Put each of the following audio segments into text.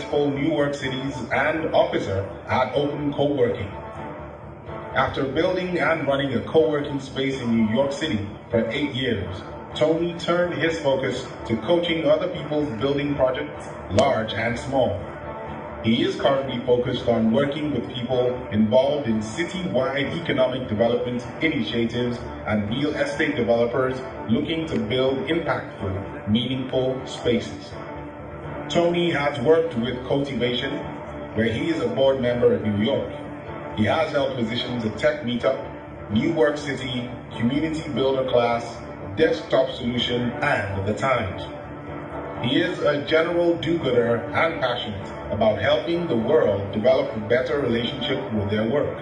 New York City's and officer at Open Coworking. After building and running a co-working space in New York City for 8 years, Tony turned his focus to coaching other people's building projects, large and small. He is currently focused on working with people involved in city-wide economic development initiatives and real estate developers looking to build impactful, meaningful spaces. Tony has worked with Cultivation, where he is a board member in New York. He has held positions at Tech Meetup, New York City, Community Builder Class, Desktop Solution, and The Times. He is a general do-gooder and passionate about helping the world develop a better relationship with their work.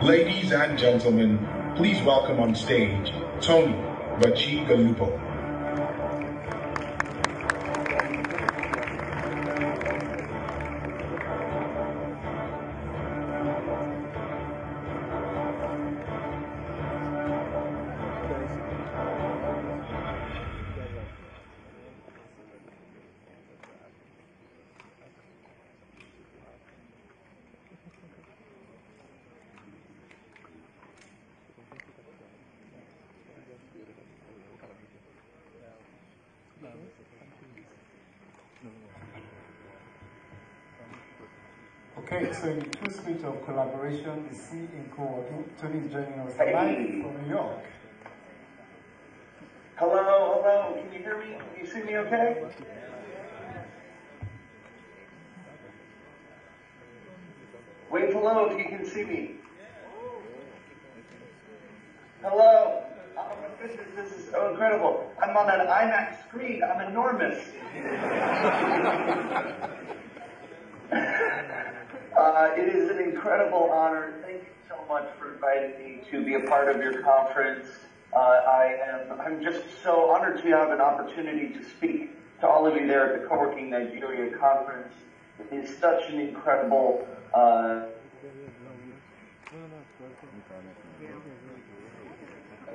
Ladies and gentlemen, please welcome on stage Tony Bacigalupo. Okay, so in the true spirit of collaboration, the C in Coworking, Tony is joining us live from New York. Hello, can you hear me? Can you see me okay? Wave hello if you can see me. Hello. Oh my goodness, this is so incredible. I'm on an IMAX screen. I'm enormous. It is an incredible honor. Thank you so much for inviting me to be a part of your conference. I'm just so honored to have an opportunity to speak to all of you there at the Coworking Nigeria conference. It is such an incredible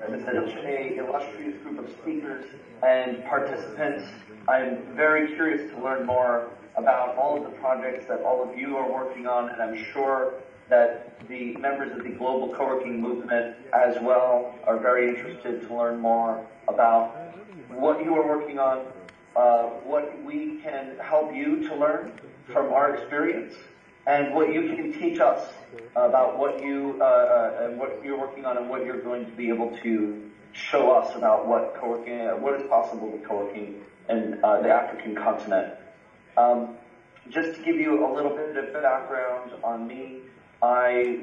such an illustrious group of speakers and participants. I'm very curious to learn more about all of the projects that all of you are working on, and I'm sure that the members of the global co-working movement as well are very interested to learn more about what you are working on, what we can help you to learn from our experience, and what you can teach us about what you and what you're working on and what you're going to be able to show us about what co-working, what is possible with co-working in the African continent. Just to give you a little bit of background on me, I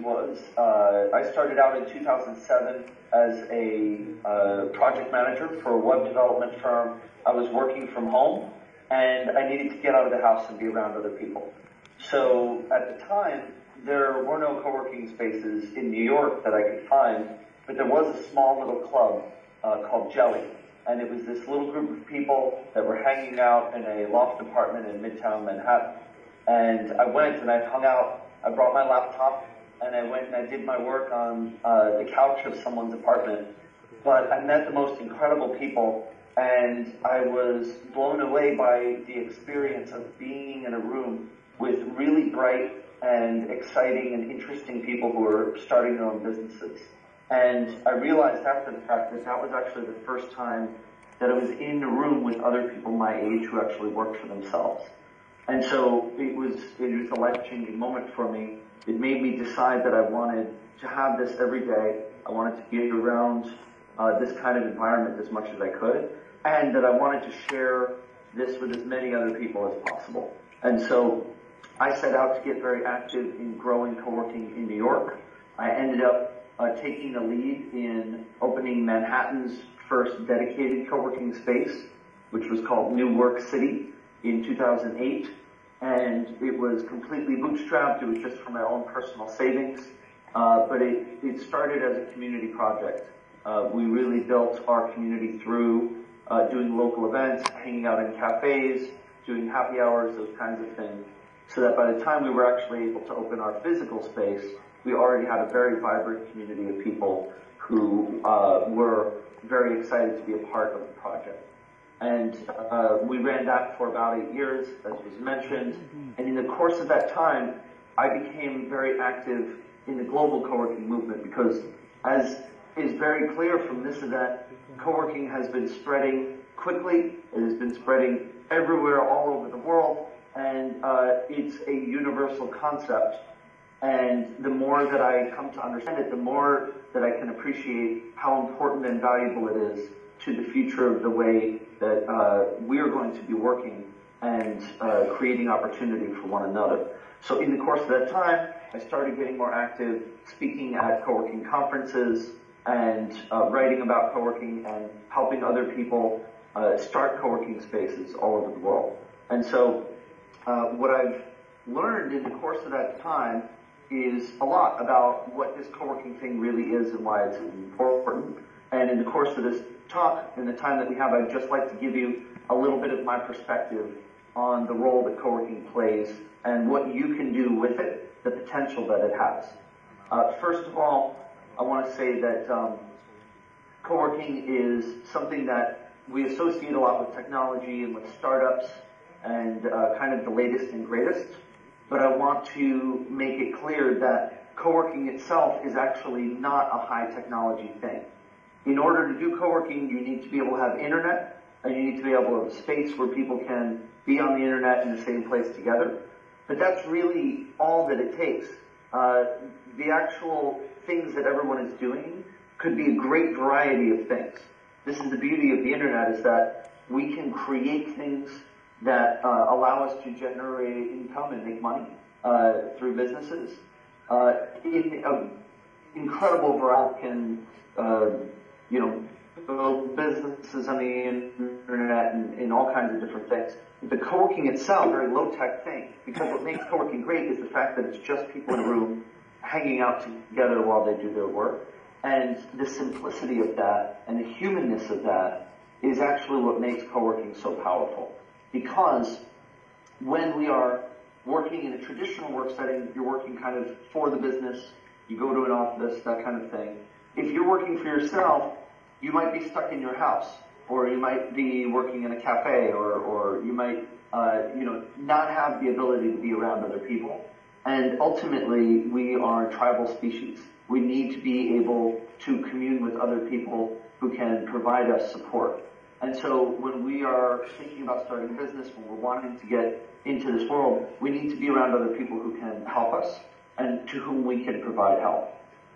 started out in 2007 as a project manager for a web development firm. I was working from home, and I needed to get out of the house and be around other people. So at the time, there were no co-working spaces in New York that I could find, but there was a small little club called Jelly. And it was this little group of people that were hanging out in a loft apartment in Midtown Manhattan. And I went and I hung out. I brought my laptop and I went and I did my work on the couch of someone's apartment. But I met the most incredible people, and I was blown away by the experience of being in a room with really bright and exciting and interesting people who were starting their own businesses. And I realized after the fact that that was actually the first time that I was in a room with other people my age who actually worked for themselves. And so it was a life-changing moment for me. It made me decide that I wanted to have this every day. I wanted to be around this kind of environment as much as I could, and that I wanted to share this with as many other people as possible. And so I set out to get very active in growing co-working in New York. I ended up taking the lead in opening Manhattan's first dedicated co-working space, which was called New Work City in 2008. And it was completely bootstrapped. It was just from my own personal savings. But it started as a community project. We really built our community through doing local events, hanging out in cafes, doing happy hours, those kinds of things. So that by the time we were actually able to open our physical space, we already had a very vibrant community of people who were very excited to be a part of the project. And we ran that for about 8 years, as was mentioned. And in the course of that time, I became very active in the global co-working movement because, as is very clear from this event, co-working has been spreading quickly. It has been spreading everywhere, all over the world, and it's a universal concept. And the more that I come to understand it, the more that I can appreciate how important and valuable it is to the future of the way that we are going to be working and creating opportunity for one another. So in the course of that time, I started getting more active, speaking at co-working conferences and writing about co-working and helping other people start co-working spaces all over the world. And so what I've learned in the course of that time is a lot about what this co-working thing really is and why it's important. And in the course of this talk, in the time that we have, I'd just like to give you a little bit of my perspective on the role that co-working plays and what you can do with it, the potential that it has. First of all, I want to say that co-working is something that we associate a lot with technology and with startups and kind of the latest and greatest. But I want to make it clear that co-working itself is actually not a high technology thing. In order to do co-working, you need to be able to have internet, and you need to be able to have space where people can be on the internet in the same place together. But that's really all that it takes. The actual things that everyone is doing could be a great variety of things. This is the beauty of the internet, is that we can create things that allow us to generate income and make money through businesses. Incredible variety can, build businesses on the internet and in all kinds of different things. The co-working itself, very low-tech thing, because what makes co-working great is the fact that it's just people in a room hanging out together while they do their work. And the simplicity of that and the humanness of that is actually what makes co-working so powerful. Because when we are working in a traditional work setting, you're working kind of for the business, you go to an office, that kind of thing. If you're working for yourself, you might be stuck in your house, or you might be working in a cafe, or you might, not have the ability to be around other people. And ultimately, we are a tribal species. We need to be able to commune with other people who can provide us support. And so when we are thinking about starting a business, when we're wanting to get into this world, we need to be around other people who can help us and to whom we can provide help.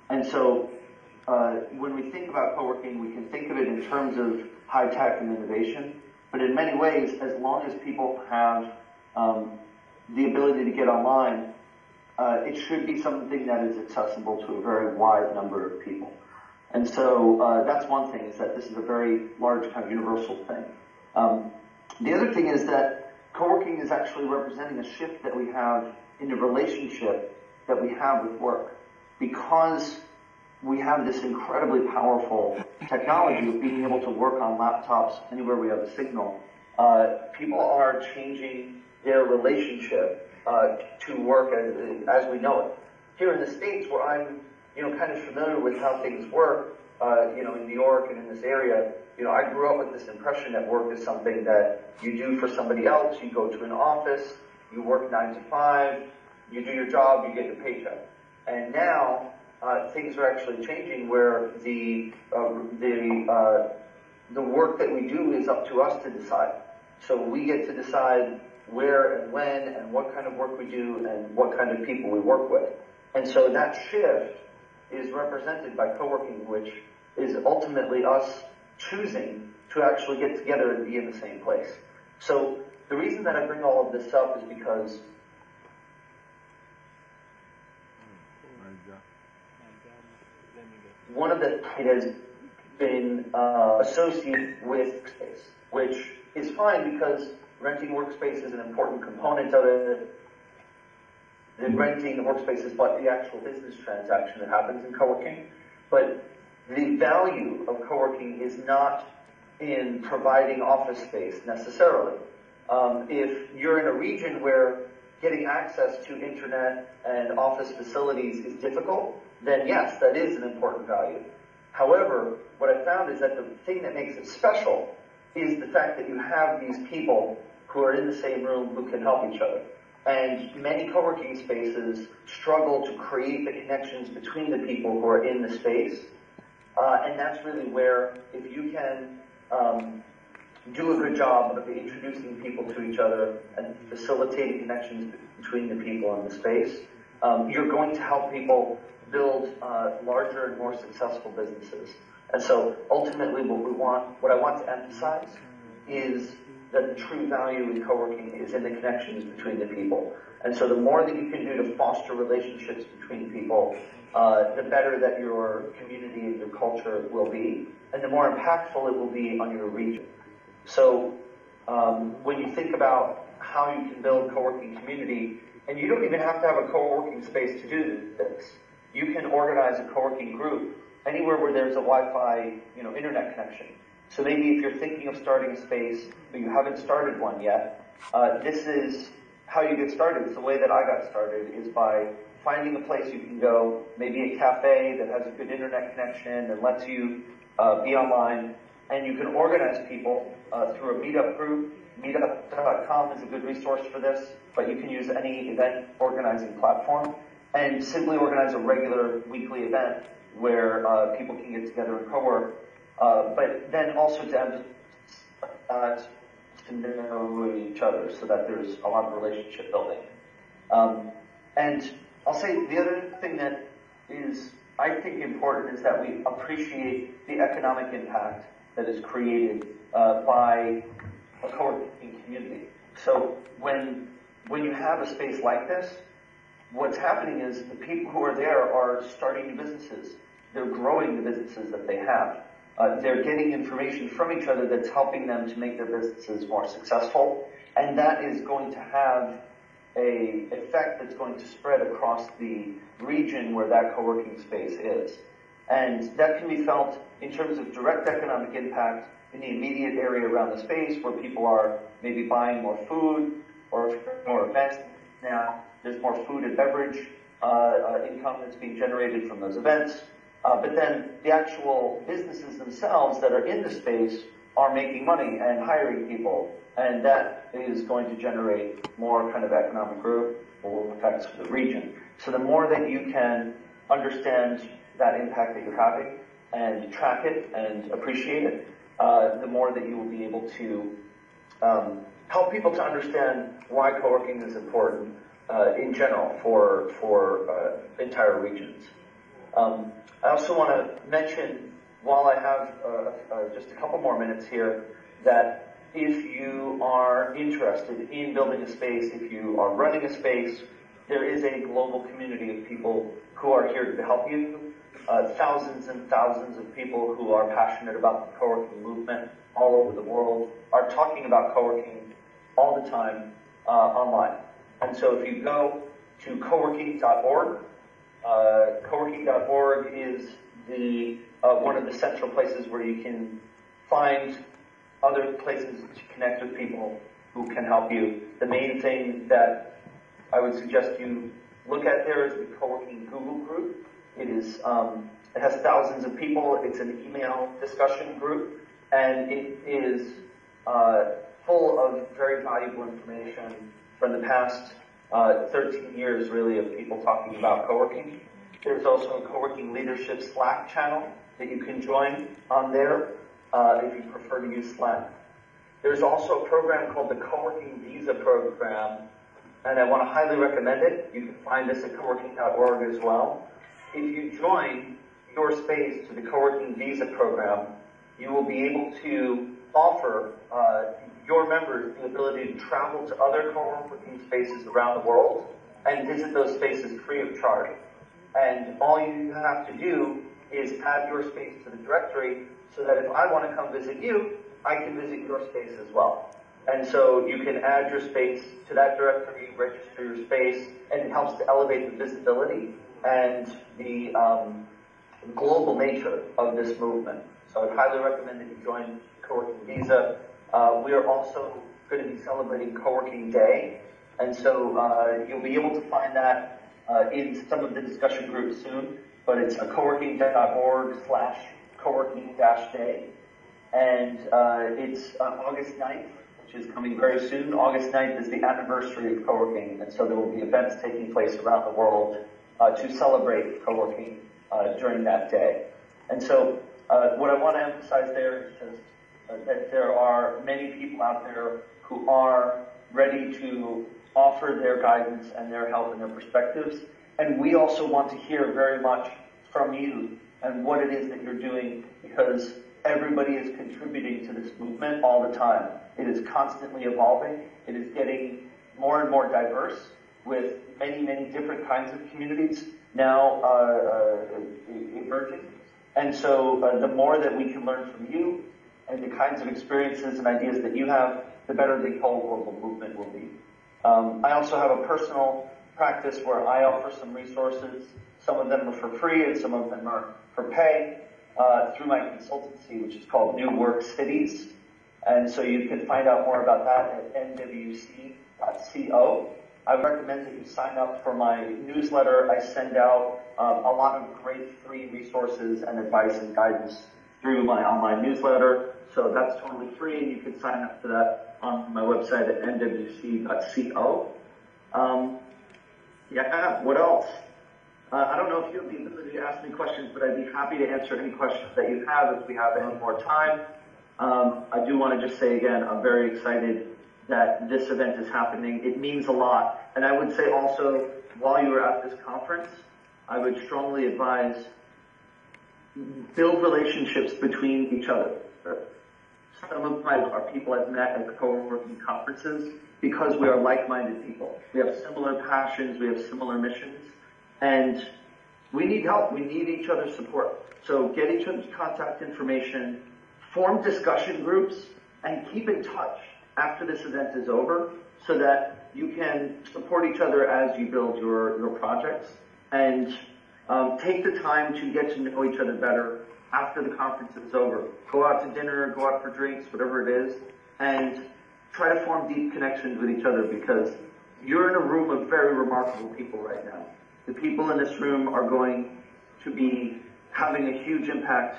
And so when we think about co-working, we can think of it in terms of high tech and innovation. But in many ways, as long as people have the ability to get online, it should be something that is accessible to a very wide number of people. And so that's one thing, is that this is a very large kind of universal thing. The other thing is that co-working is actually representing a shift that we have in the relationship that we have with work. Because we have this incredibly powerful technology of being able to work on laptops anywhere we have a signal, people are changing their relationship to work as we know it. Here in the States, where I'm kind of familiar with how things work, in New York and in this area, I grew up with this impression that work is something that you do for somebody else. You go to an office, you work 9 to 5, you do your job, you get your paycheck. And now, things are actually changing where the work that we do is up to us to decide. So we get to decide where and when and what kind of work we do and what kind of people we work with. And so that shift is represented by co-working, which is ultimately us choosing to actually get together and be in the same place. So the reason that I bring all of this up is because one of the, it has been associated with space, which is fine because renting workspace is an important component of it. The renting the workspace is but the actual business transaction that happens in co-working. But the value of co-working is not in providing office space necessarily. If you're in a region where getting access to internet and office facilities is difficult, then yes, that is an important value. However, what I found is that the thing that makes it special is the fact that you have these people who are in the same room who can help each other. And many co-working spaces struggle to create the connections between the people who are in the space. And that's really where, if you can do a good job of introducing people to each other and facilitating connections between the people in the space, you're going to help people build larger and more successful businesses. And so ultimately what I want to emphasize is that the true value in co-working is in the connections between the people. And so the more that you can do to foster relationships between people, the better that your community and your culture will be, and the more impactful it will be on your region. So when you think about how you can build co-working community, and you don't even have to have a co-working space to do this. You can organize a co-working group anywhere where there's a Wi-Fi, internet connection. So maybe if you're thinking of starting a space, but you haven't started one yet, this is how you get started. It's the way that I got started, is by finding a place you can go, maybe a cafe that has a good internet connection and lets you be online, and you can organize people through a meetup group. Meetup.com is a good resource for this, but you can use any event organizing platform and simply organize a regular weekly event where people can get together and co-work, but then also to know each other so that there's a lot of relationship building. And I'll say the other thing that is, I think, important is that we appreciate the economic impact that is created by a co-working community. So when you have a space like this, what's happening is the people who are there are starting new businesses. They're growing the businesses that they have. They're getting information from each other that's helping them to make their businesses more successful. And that is going to have an effect that's going to spread across the region where that co-working space is. And that can be felt in terms of direct economic impact in the immediate area around the space, where people are maybe buying more food or more events. Now there's more food and beverage income that's being generated from those events. But then the actual businesses themselves that are in the space are making money and hiring people, and that is going to generate more kind of economic growth or effects for the region. So the more that you can understand that impact that you're having and track it and appreciate it, the more that you will be able to help people to understand why co-working is important in general for entire regions. I also want to mention, while I have just a couple more minutes here, that if you are interested in building a space, if you are running a space, there is a global community of people who are here to help you. Thousands and thousands of people who are passionate about the co-working movement all over the world are talking about co-working all the time online. And so if you go to coworking.org, coworking.org is one of the central places where you can find other places to connect with people who can help you. The main thing that I would suggest you look at there is the co-working Google group. It has thousands of people. It's an email discussion group, and it is full of very valuable information from the past 13 years, really, of people talking about co-working. There's also a co-working leadership Slack channel that you can join on there if you prefer to use Slack. There's also a program called the Co-working Visa Program, and I want to highly recommend it. You can find this at coworking.org as well. If you join your space to the Co-working Visa Program, you will be able to offer your members the ability to travel to other co-working spaces around the world and visit those spaces free of charge. And all you have to do is add your space to the directory so that if I want to come visit you, I can visit your space as well. And so you can add your space to that directory, register your space, and it helps to elevate the visibility and the global nature of this movement. So I'd highly recommend that you join Co-working Visa. We are also going to be celebrating Co-working Day, and so you'll be able to find that in some of the discussion groups soon, but it's coworking.org/coworking-day. and it's August 9th, which is coming very soon. August 9th is the anniversary of Coworking, and so there will be events taking place around the world to celebrate Coworking during that day. And so what I want to emphasize there is just that there are many people out there who are ready to offer their guidance and their help and their perspectives. And we also want to hear very much from you and what it is that you're doing, because everybody is contributing to this movement all the time. It is constantly evolving. It is getting more and more diverse with many, many different kinds of communities now emerging. And so the more that we can learn from you and the kinds of experiences and ideas that you have, the better the whole global movement will be. I also have a personal practice where I offer some resources. Some of them are for free and some of them are for pay through my consultancy, which is called New Work Cities. And so you can find out more about that at nwc.co. I would recommend that you sign up for my newsletter. I send out a lot of great free resources and advice and guidance through my online newsletter. So that's totally free, and you can sign up for that on my website at nwc.co. Yeah, what else? I don't know if you have the ability to ask me questions, but I'd be happy to answer any questions that you have if we have any more time. I do want to just say again, I'm very excited that this event is happening. It means a lot. And I would say also, while you are at this conference, I would strongly advise build relationships between each other. Some of our people I've met at the co-working conferences because we are like-minded people. We have similar passions, we have similar missions, and we need help. We need each other's support. So get each other's contact information, form discussion groups, and keep in touch after this event is over so that you can support each other as you build your projects, and take the time to get to know each other better after the conference is over. Go out to dinner, go out for drinks, whatever it is, and try to form deep connections with each other, because you're in a room of very remarkable people right now. The people in this room are going to be having a huge impact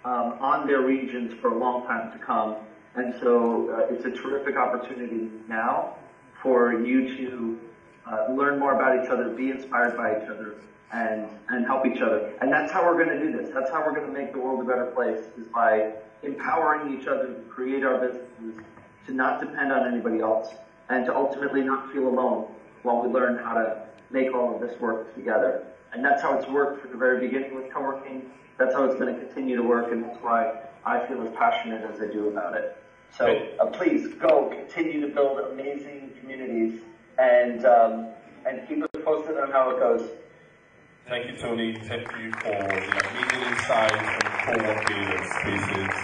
on their regions for a long time to come. And so it's a terrific opportunity now for you to learn more about each other, be inspired by each other, and help each other. And that's how we're going to do this. That's how we're going to make the world a better place, is by empowering each other to create our businesses, to not depend on anybody else, and to ultimately not feel alone while we learn how to make all of this work together. And that's how it's worked from the very beginning with Coworking. That's how it's going to continue to work, and that's why I feel as passionate as I do about it. So please go continue to build amazing communities, and keep us posted on how it goes. Thank you, Tony. Thank you for the amazing insights on co-working spaces.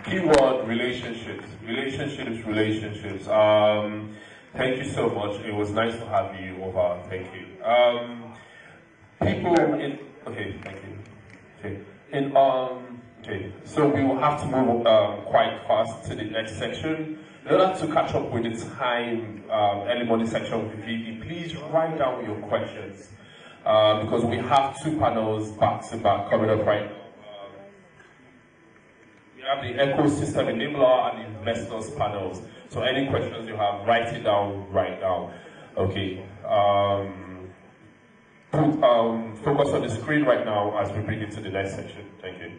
Keyword, relationships. Thank you so much. It was nice to have you over. Thank you. Okay, thank you. Okay, so we will have to move quite fast to the next section. In order to catch up with the time, early morning section with the VP, please write down your questions. Because we have two panels back to back coming up right now. We have the ecosystem enabler and the investors panels. So any questions you have, write it down right now. Okay. Focus on the screen right now as we bring it to the next section. Thank you.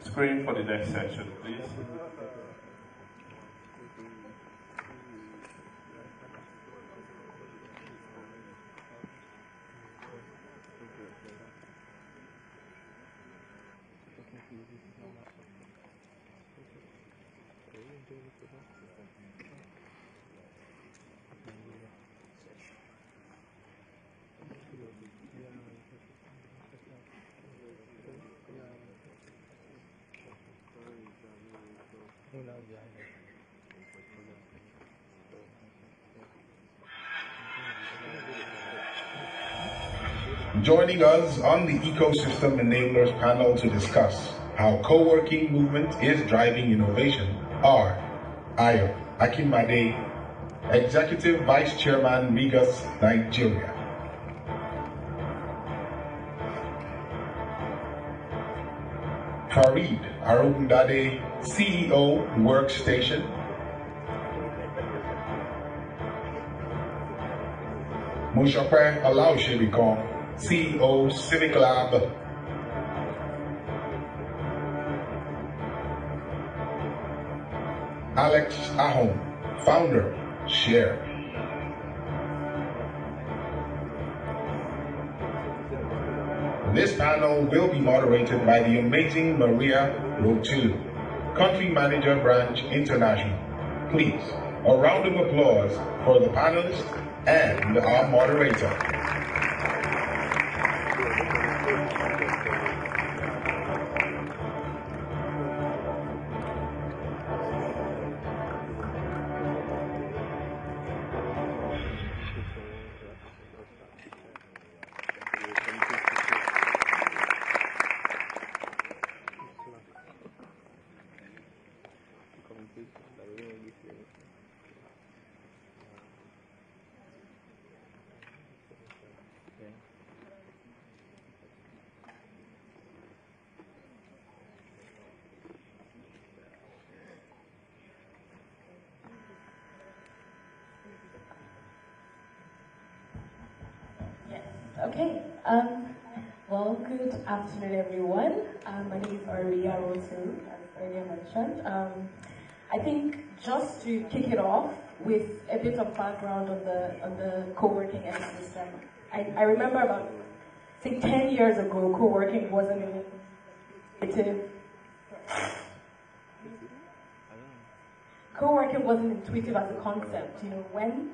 Screen for the next section, please. Joining us on the Ecosystem Enablers panel to discuss how co-working movement is driving innovation R. Ayo Akinmade, Executive Vice Chairman, Migas, Nigeria. Farid Arugundade, CEO, Workstation. Mushope Alaoshebikon, CEO, Civic Lab. Alex Ahom, Founder, Share. This panel will be moderated by the amazing Maria Rotulu, Country Manager Branch International. Please, a round of applause for the panelists and our moderator. Okay. Well, good afternoon, everyone. My name is Maria Rotu, as earlier mentioned. I think just to kick it off with a bit of background on the co-working ecosystem. I remember about, say, 10 years ago, co-working wasn't intuitive. Co-working wasn't intuitive as a concept. You know, when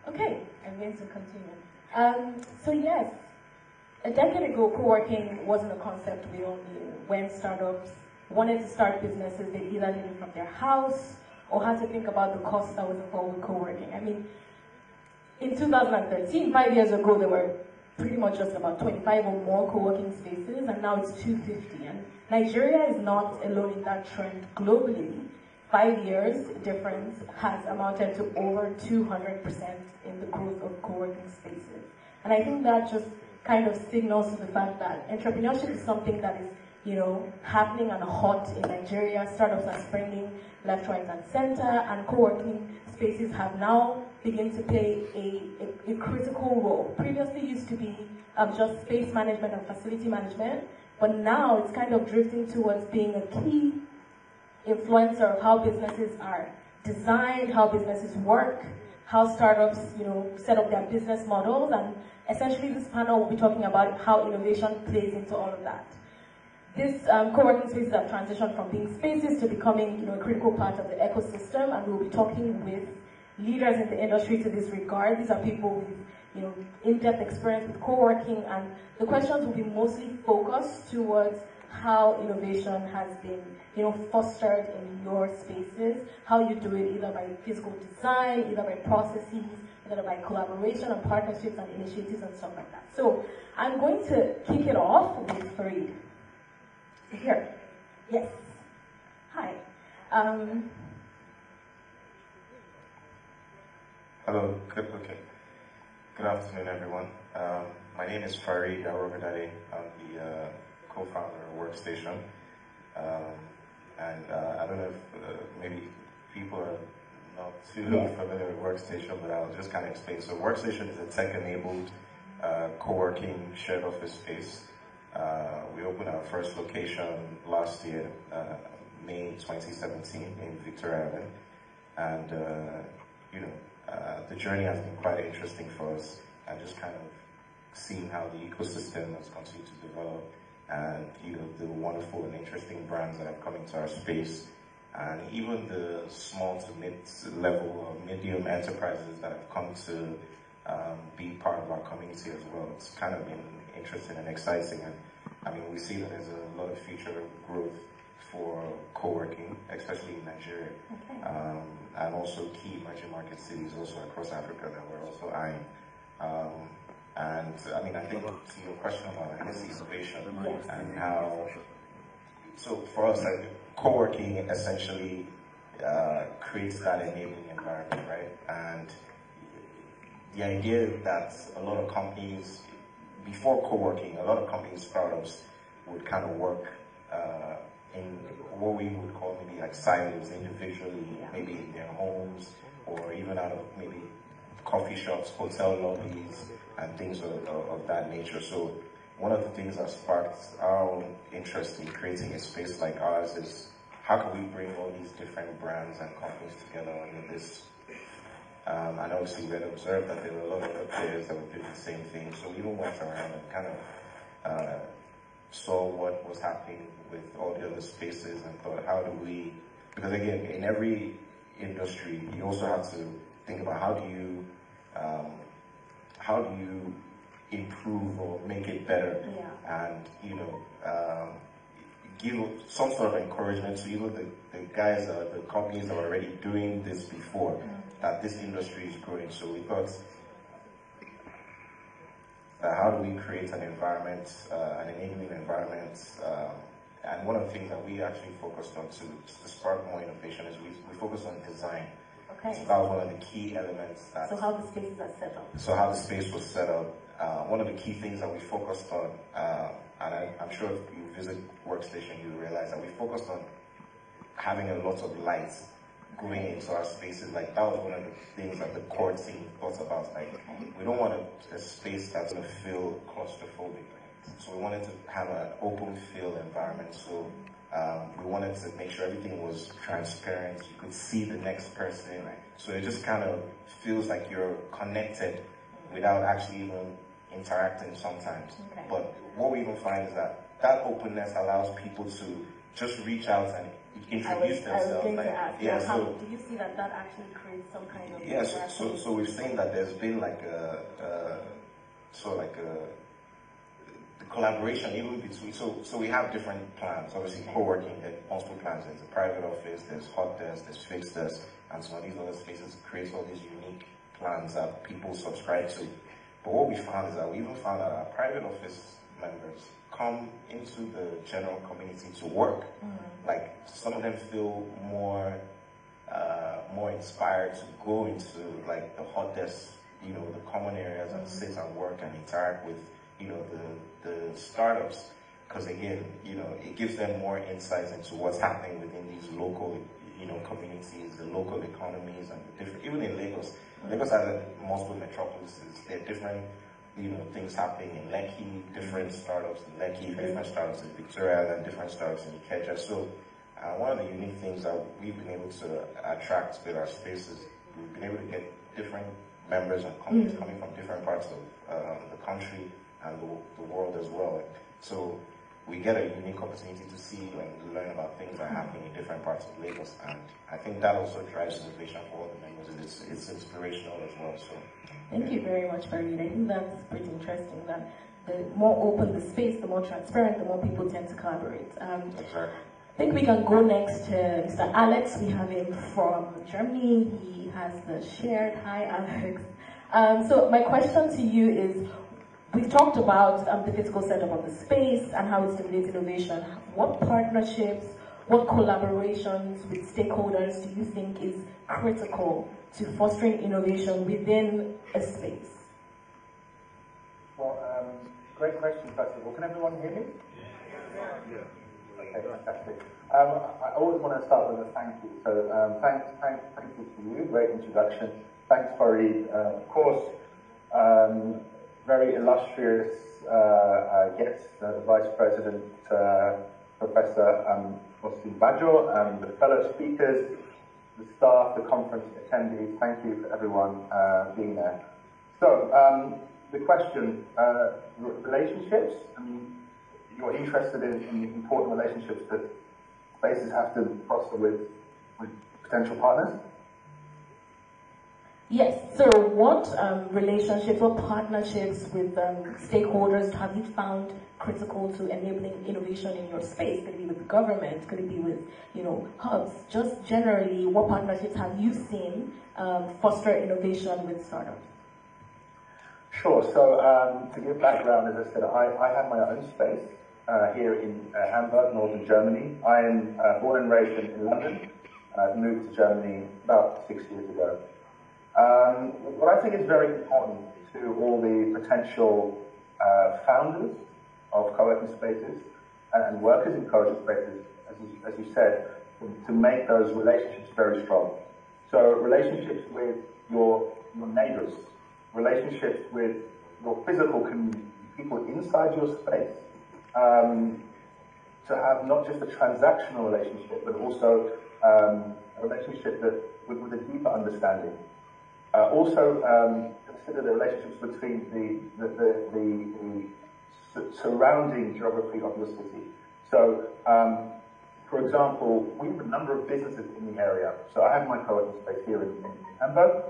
Okay, I'm going to continue. So yes, a decade ago, co-working wasn't a concept we all knew. When startups wanted to start businesses, they either did it from their house or had to think about the cost that was involved with co-working. I mean, in 2013, 5 years ago, there were pretty much just about 25 or more co-working spaces, and now it's 250. And Nigeria is not alone in that trend globally. 5 years difference has amounted to over 200% in the growth of co-working spaces. And I think that just kind of signals to the fact that entrepreneurship is something that is, you know, happening and hot in Nigeria. Startups are springing left, right, and center, and co-working spaces have now begun to play a critical role. Previously used to be just space management and facility management, but now it's kind of drifting towards being a key influencer of how businesses are designed, how businesses work, how startups, you know, set up their business models, and essentially this panel will be talking about how innovation plays into all of that. These co-working spaces have transitioned from being spaces to becoming, you know, a critical part of the ecosystem, and we'll be talking with leaders in the industry to this regard. These are people with, you know, in-depth experience with co-working, and the questions will be mostly focused towards how innovation has been, you know, fostered in your spaces, how you do it either by physical design, either by processes, either by collaboration and partnerships and initiatives and stuff like that. So I'm going to kick it off with Farid. Here. Yes. Hi. Hello. Good afternoon, everyone. My name is Farid Arogadade. I'm the co-founder of Workstation. I don't know if maybe people are not too familiar with Workstation, but I'll just kind of explain. So Workstation is a tech-enabled co-working shared office space. We opened our first location last year, May 2017, in Victoria Island. And, you know, the journey has been quite interesting for us, and just kind of seeing how the ecosystem has continued to develop, and, you know, the wonderful and interesting brands that have come into our space, and even the small to mid-level or medium enterprises that have come to be part of our community as well. It's kind of been interesting and exciting, and I mean, we see that there's a lot of future growth for co-working, especially in Nigeria, and also key emerging market cities also across Africa that we're also eyeing. And I mean, I think to your question about, I guess, innovation and how, so for us, like, co-working essentially creates that enabling environment, right? And the idea that a lot of companies, before co-working, a lot of companies, startups, would kind of work in what we would call maybe like silos individually, maybe in their homes, or even out of maybe coffee shops, hotel lobbies, and things of that nature. So one of the things that sparked our own interest in creating a space like ours is how can we bring all these different brands and companies together under this. And obviously we had observed that there were a lot of other players that were doing the same thing. So we even went around and kind of saw what was happening with all the other spaces and thought, how do we, because again, in every industry, you also have to think about how do you improve or make it better, and give some sort of encouragement to even the guys or the companies that are already doing this before, that this industry is growing. So we thought, how do we create an environment, an enabling environment, and one of the things that we actually focused on to spark more innovation is we focused on design. Okay. So that was one of the key elements. So how the spaces are set up. So how the space was set up. One of the key things that we focused on, and I'm sure if you visit Workstation, you realize that we focused on having a lot of lights going into our spaces. Like, that was one of the things that the core team thought about. Like, we don't want a space that's going to feel claustrophobic. So we wanted to have an open feel environment. So we wanted to make sure everything was transparent. You could see the next person. So it just kind of feels like you're connected without actually even interacting sometimes. Okay. But what we even find is that openness allows people to just reach out and introduce themselves. I was going to ask, so do you see that actually creates some kind of... Yes, so we've seen that there's been like the collaboration even between, so we have different plans. Obviously, co-working, there are multiple plans. There's a private office, there's hot desk, there's fixed desk, and some of these other spaces create all these unique plans that people subscribe to. But what we found is that we even found that our private office members come into the general community to work. Like, some of them feel more inspired to go into like the hot desk, the common areas, and sit and work and interact with, the startups, because again, it gives them more insights into what's happening within these local, communities, the local economies, and the different, even in Lagos. Lagos has multiple metropolises. There are different, things happening in Lekki, different startups in Lekki, different startups in Victoria, and different startups in Ikeja. So one of the unique things that we've been able to attract with our spaces, we've been able to get different members and companies coming from different parts of the country and the world as well. So we get a unique opportunity to see and learn about things that are happening in different parts of Lagos, and I think that also drives innovation for all the members. It's inspirational as well. So thank you very much, Farid. I think that's pretty interesting, that the more open the space, the more transparent, the more people tend to collaborate. Exactly. I think we can go next to Mr. Alex. We have him from Germany. He has the shared. Hi, Alex. So my question to you is, we've talked about the physical setup of the space and how it stimulates innovation. What partnerships, what collaborations with stakeholders do you think is critical to fostering innovation within a space? Well, great question, first of all. Can everyone hear me? Yeah. Okay, fantastic. I always want to start with a thank you. So thank you to you. Great introduction. Thanks, Farid. Of course, very illustrious guest, the Vice President, Professor Austin Bajo, and the fellow speakers, the staff, the conference attendees. Thank you for everyone being there. So, the question, relationships. I mean, you're interested in important relationships that spaces have to foster with potential partners? Yes, so what relationships or partnerships with stakeholders have you found critical to enabling innovation in your space? Could it be with the government? Could it be with, hubs? Just generally, what partnerships have you seen foster innovation with startups? Sure. So to give background, as I said, I have my own space here in Hamburg, northern Germany. I am born and raised in London. I moved to Germany about 6 years ago. What I think is very important to all the potential founders of co-working spaces and workers in co-working spaces, as you said, to make those relationships very strong. So relationships with your neighbors, relationships with your physical community, people inside your space, to have not just a transactional relationship, but also a relationship with a deeper understanding. Also, consider the relationships between the surrounding geography of your city. So, for example, we have a number of businesses in the area. So I have my co-working space here in Hamburg,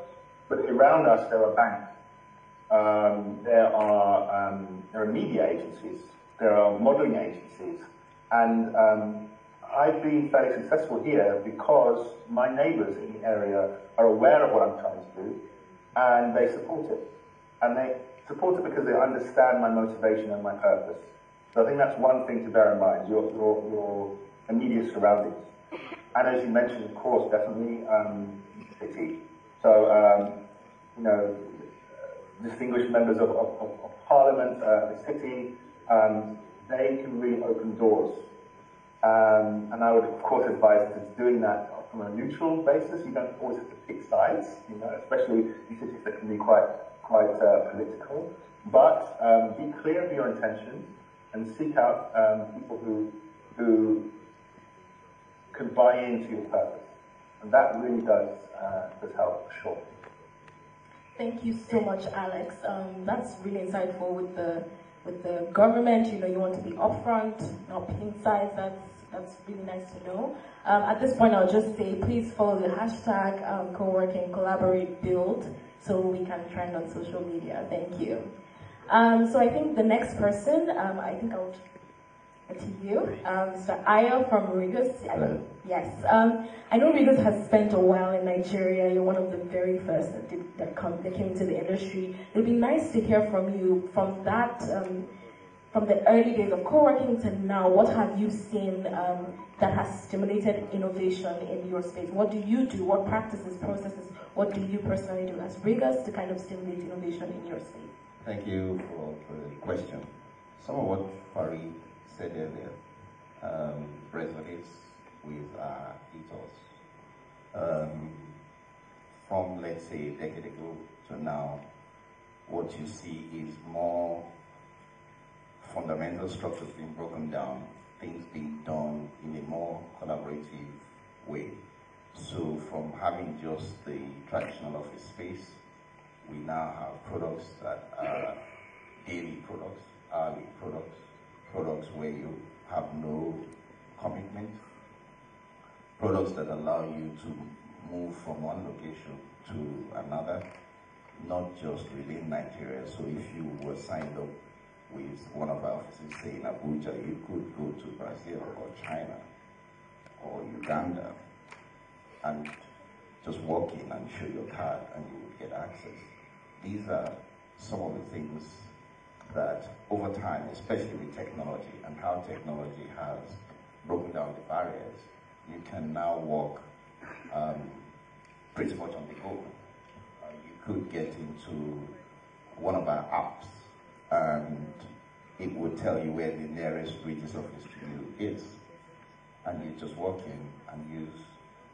but around us there are banks. There are media agencies, there are modeling agencies, and I've been fairly successful here because my neighbors in the area are aware of what I'm trying to do, and they support it. And they support it because they understand my motivation and my purpose. So I think that's one thing to bear in mind, your immediate surroundings. And as you mentioned, of course, definitely city. So, you know, distinguished members of Parliament, the city, they can really open doors. And I would, of course, advise that doing that from a neutral basis. You don't always have to pick sides, you know, especially in cities that can be quite political. But be clear of your intentions and seek out people who can buy into your purpose. And that really does help, for sure. Thank you so much, Alex. That's really insightful with the government. You know, you want to be upfront, not picking sides. That's really nice to know. At this point, I'll just say, please follow the hashtag Coworking Collaborate Build so we can trend on social media. Thank you. So I think the next person, I think I'll to you, Mr. Ayo from Rigus. Yes, I know Rigus has spent a while in Nigeria. You're one of the very first that came into the industry. It'd be nice to hear from you from that, from the early days of co-working to now. What have you seen that has stimulated innovation in your space? What do you do? What practices, processes, what do you personally do as Rigus to kind of stimulate innovation in your space? Thank you for the question. Some of what Farid said earlier resonates with our ethos. From, let's say, a decade ago to now, what you see is more fundamental structures being broken down, things being done in a more collaborative way. So from having just the traditional office space, we now have products that are daily products, hourly products where you have no commitment, products that allow you to move from one location to another, not just within Nigeria. So if you were signed up with one of our offices, say in Abuja, you could go to Brazil or China or Uganda and just walk in and show your card and you would get access. These are some of the things that over time, especially with technology and how technology has broken down the barriers, you can now walk pretty much on the go. You could get into one of our apps and it would tell you where the nearest British office to you is. And you just walk in and use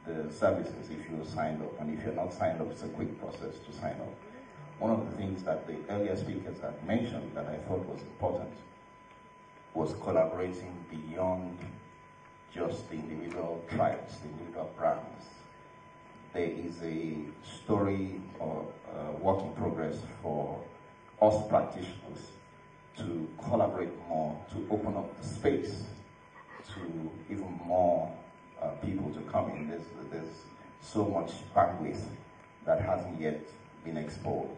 the services if you're signed up. And if you're not signed up, it's a quick process to sign up. One of the things that the earlier speakers had mentioned that I thought was important was collaborating beyond just the individual tribes, the individual brands. There is a story or work in progress for us practitioners to collaborate more, to open up the space to even more people to come in. There's so much bandwidth that hasn't yet been explored.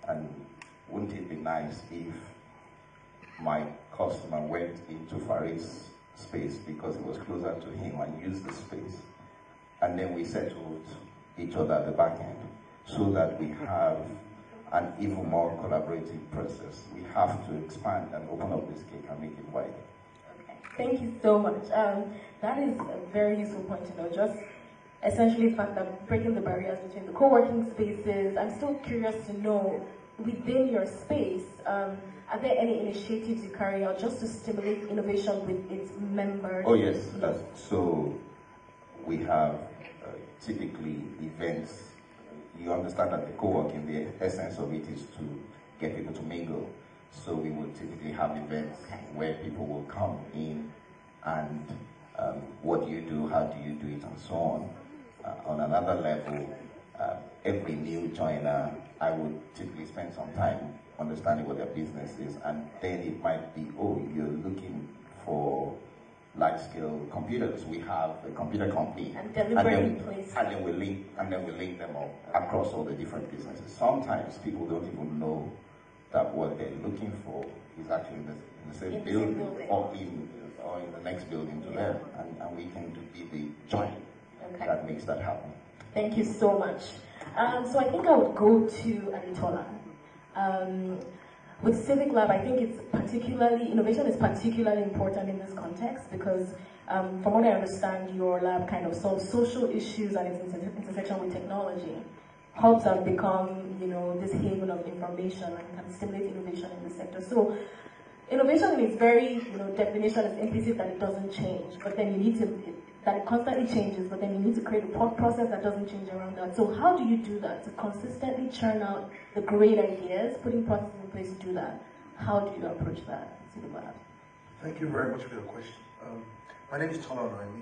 And wouldn't it be nice if my customer went into Farid's space because it was closer to him and used the space, and then we settled each other at the back end so that we have an even more collaborative process. We have to expand and open up this cake and make it wider. Okay. Thank you so much. That is a very useful point to know. Just essentially the fact that breaking the barriers between the co-working spaces. I'm still curious to know, within your space, are there any initiatives you carry out just to stimulate innovation with its members? Oh yes, so we have typically events. You understand that the co-working, the essence of it is to get people to mingle. So we would typically have events where people will come in and what do you do, how do you do it, and so on. On another level, every new joiner, I would typically spend some time understanding what their business is, and then it might be, oh, you're looking for large-scale computers. We have a computer company, and then we link them up across all the different businesses. Sometimes people don't even know that what they're looking for is actually in the same building, or in the next building to them, and we can be the joint that makes that happen. Thank you so much. So I think I would go to Anitola. With Civic Lab, I think innovation is particularly important in this context because from what I understand, your lab kind of solves social issues and its intersection with technology. Hubs have become, this haven of information and can stimulate innovation in the sector. So innovation in its very, definition is implicit that it doesn't change, but then that it constantly changes, but then you need to create a process that doesn't change around that. So how do you do that? To consistently churn out the great ideas, putting processes in place to do that. How do you approach that? Thank you very much for your question. My name is Tola Noemi.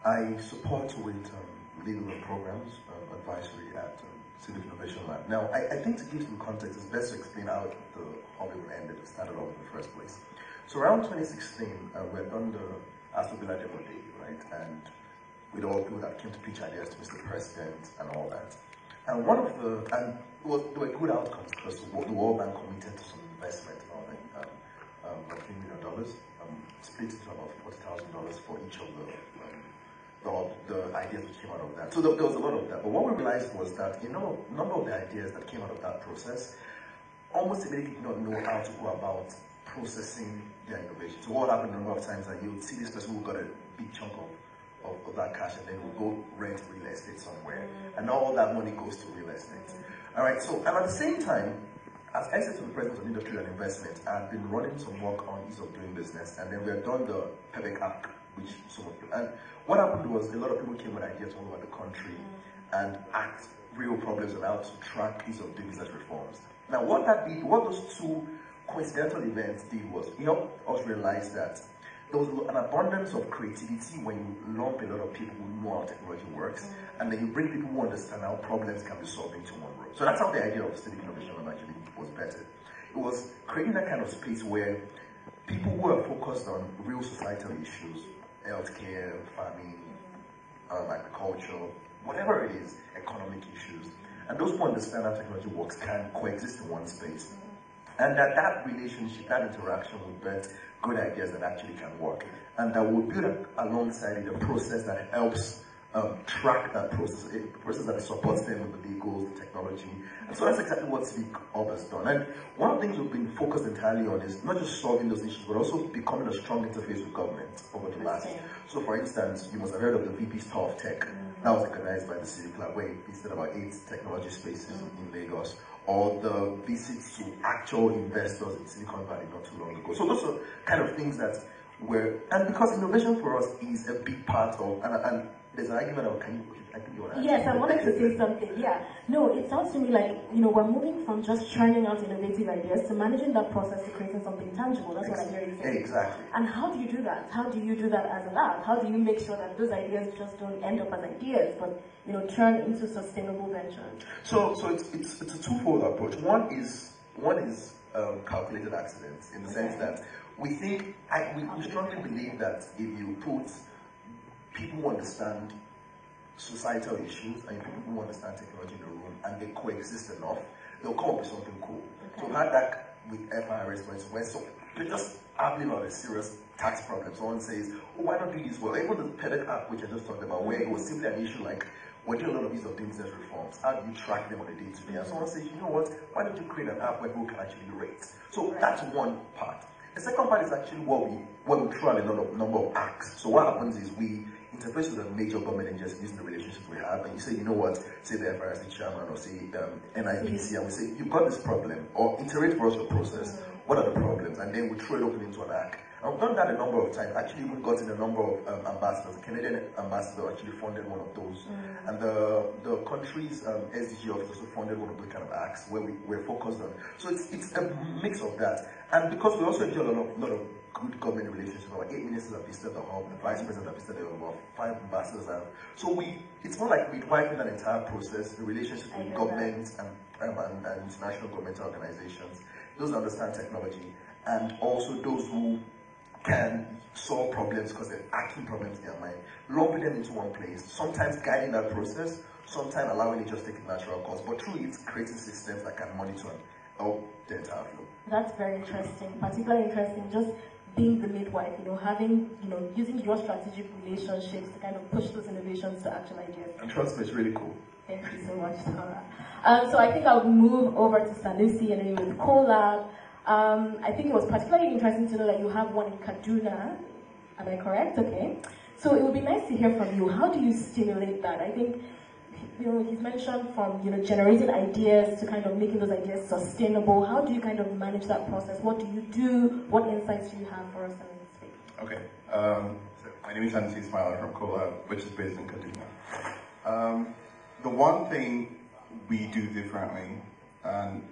I support with legal and programs advisory at Civic Innovation Lab. Now, I think to give some context, it's best to explain how the hobby ended, started off in the first place. So around 2016, we had done the Asobila Demo Day, right? And with all people that came to pitch ideas to Mr. President and all that. And there were good outcomes because the World Bank committed to some investment, like $3 million, split into about $40,000 for each of the ideas which came out of that. So there was a lot of that. But what we realized was that, a number of the ideas that came out of that process almost immediately did not know how to go about processing their innovation. So what happened a number of times that you would see this person who got a big chunk of that cash and then will go rent real estate somewhere. And all that money goes to real estate. All right, so, and at the same time, as I said to the President of Industry and Investment, I've been running some work on ease of doing business, and then we had done the PEBEC app, which some of you, and what happened was a lot of people came with ideas all over the country and asked real problems on how to track ease of doing business reforms. Now, what those two coincidental events did was it helped us realize that there was an abundance of creativity when you lump a lot of people who know how technology works, and then you bring people who understand how problems can be solved into one room. So that's how the idea of Civic Innovation Lab actually was better. It was creating that kind of space where people who are focused on real societal issues, healthcare, farming, agriculture, whatever it is, economic issues, and those who understand how technology works can coexist in one space. And that relationship, that interaction will birth good ideas that actually can work. And that will build alongside it a process that helps track that process, a process that supports them with the legals, the technology. And so that's exactly what Civic Hub has done. And one of the things we've been focused entirely on is not just solving those issues, but also becoming a strong interface with government over the last. So for instance, you must have heard of the VP Star of Tech. That was organized by the Civic Lab, where it visited about 8 technology spaces in Lagos, or the visits to actual investors in Silicon Valley not too long ago. So those are kind of things that and because innovation for us is a big part of, and there's an argument of, I think you want to Yes, I wanted to say something, yeah. No, it sounds to me like, we're moving from just churning out innovative ideas to managing that process to creating something tangible. That's what I'm hearing you say. Exactly. And how do you do that? How do you do that as a lab? How do you make sure that those ideas just don't end up as ideas, but, turn into sustainable ventures? So it's a twofold approach. One is calculated accidents, in the sense that we strongly believe that if you put people who understand societal issues and people who understand technology in the room and they coexist enough, they'll come up with something cool. Okay. So we had that with FIRS, where You're just babbling on a serious tax problem. Someone says, oh, why not do this? Well, even the PEDEC app, which I just talked about, where it was simply an issue like, we're doing a lot of these business reforms. How do you track them on a day-to-day? And someone says, you know what? Why don't you create an app where people can actually rate? So that's one part. The second part is actually what we throw in a number of acts. So what happens is we interface with the major government agencies using the relationships we have, and you say, you know what, say the FRC chairman or say NIPC, and we say, you've got this problem, or iterate for us your process. What are the problems? And then we throw it open into an act. And we've done that a number of times. Actually, we've gotten a number of ambassadors. The Canadian ambassador actually funded one of those. And the country's SDG office also funded one of those kind of acts where we're focused on. So it's a mix of that. And because we also enjoy a lot of good government relationships, about 8 ministers have visited the hub, the vice president have visited the hub, about 5 ambassadors have. So it's more like midwifing that entire process, the relationship with governments and international governmental organizations, those who understand technology, and also those who can solve problems because they're acting problems in their mind, lumping them into one place, sometimes guiding that process, sometimes allowing it just take a natural course, but through it, creating systems that can monitor and help the entire flow. That's very interesting, particularly interesting, just being the midwife, using your strategic relationships to kind of push those innovations to actual ideas. And trust me, it's really cool. Thank you so much, Tara. So I think I'll move over to Sanusi and then with CoLab. I think it was particularly interesting to know that you have one in Kaduna. Am I correct? Okay. So it would be nice to hear from you. How do you stimulate that? I think, he's mentioned from, generating ideas to kind of making those ideas sustainable. How do you kind of manage that process? What do you do? What insights do you have for us in this space? Okay. So my name is Sanusi Ismail from CoLab, which is based in Kaduna. The one thing we do differently, and,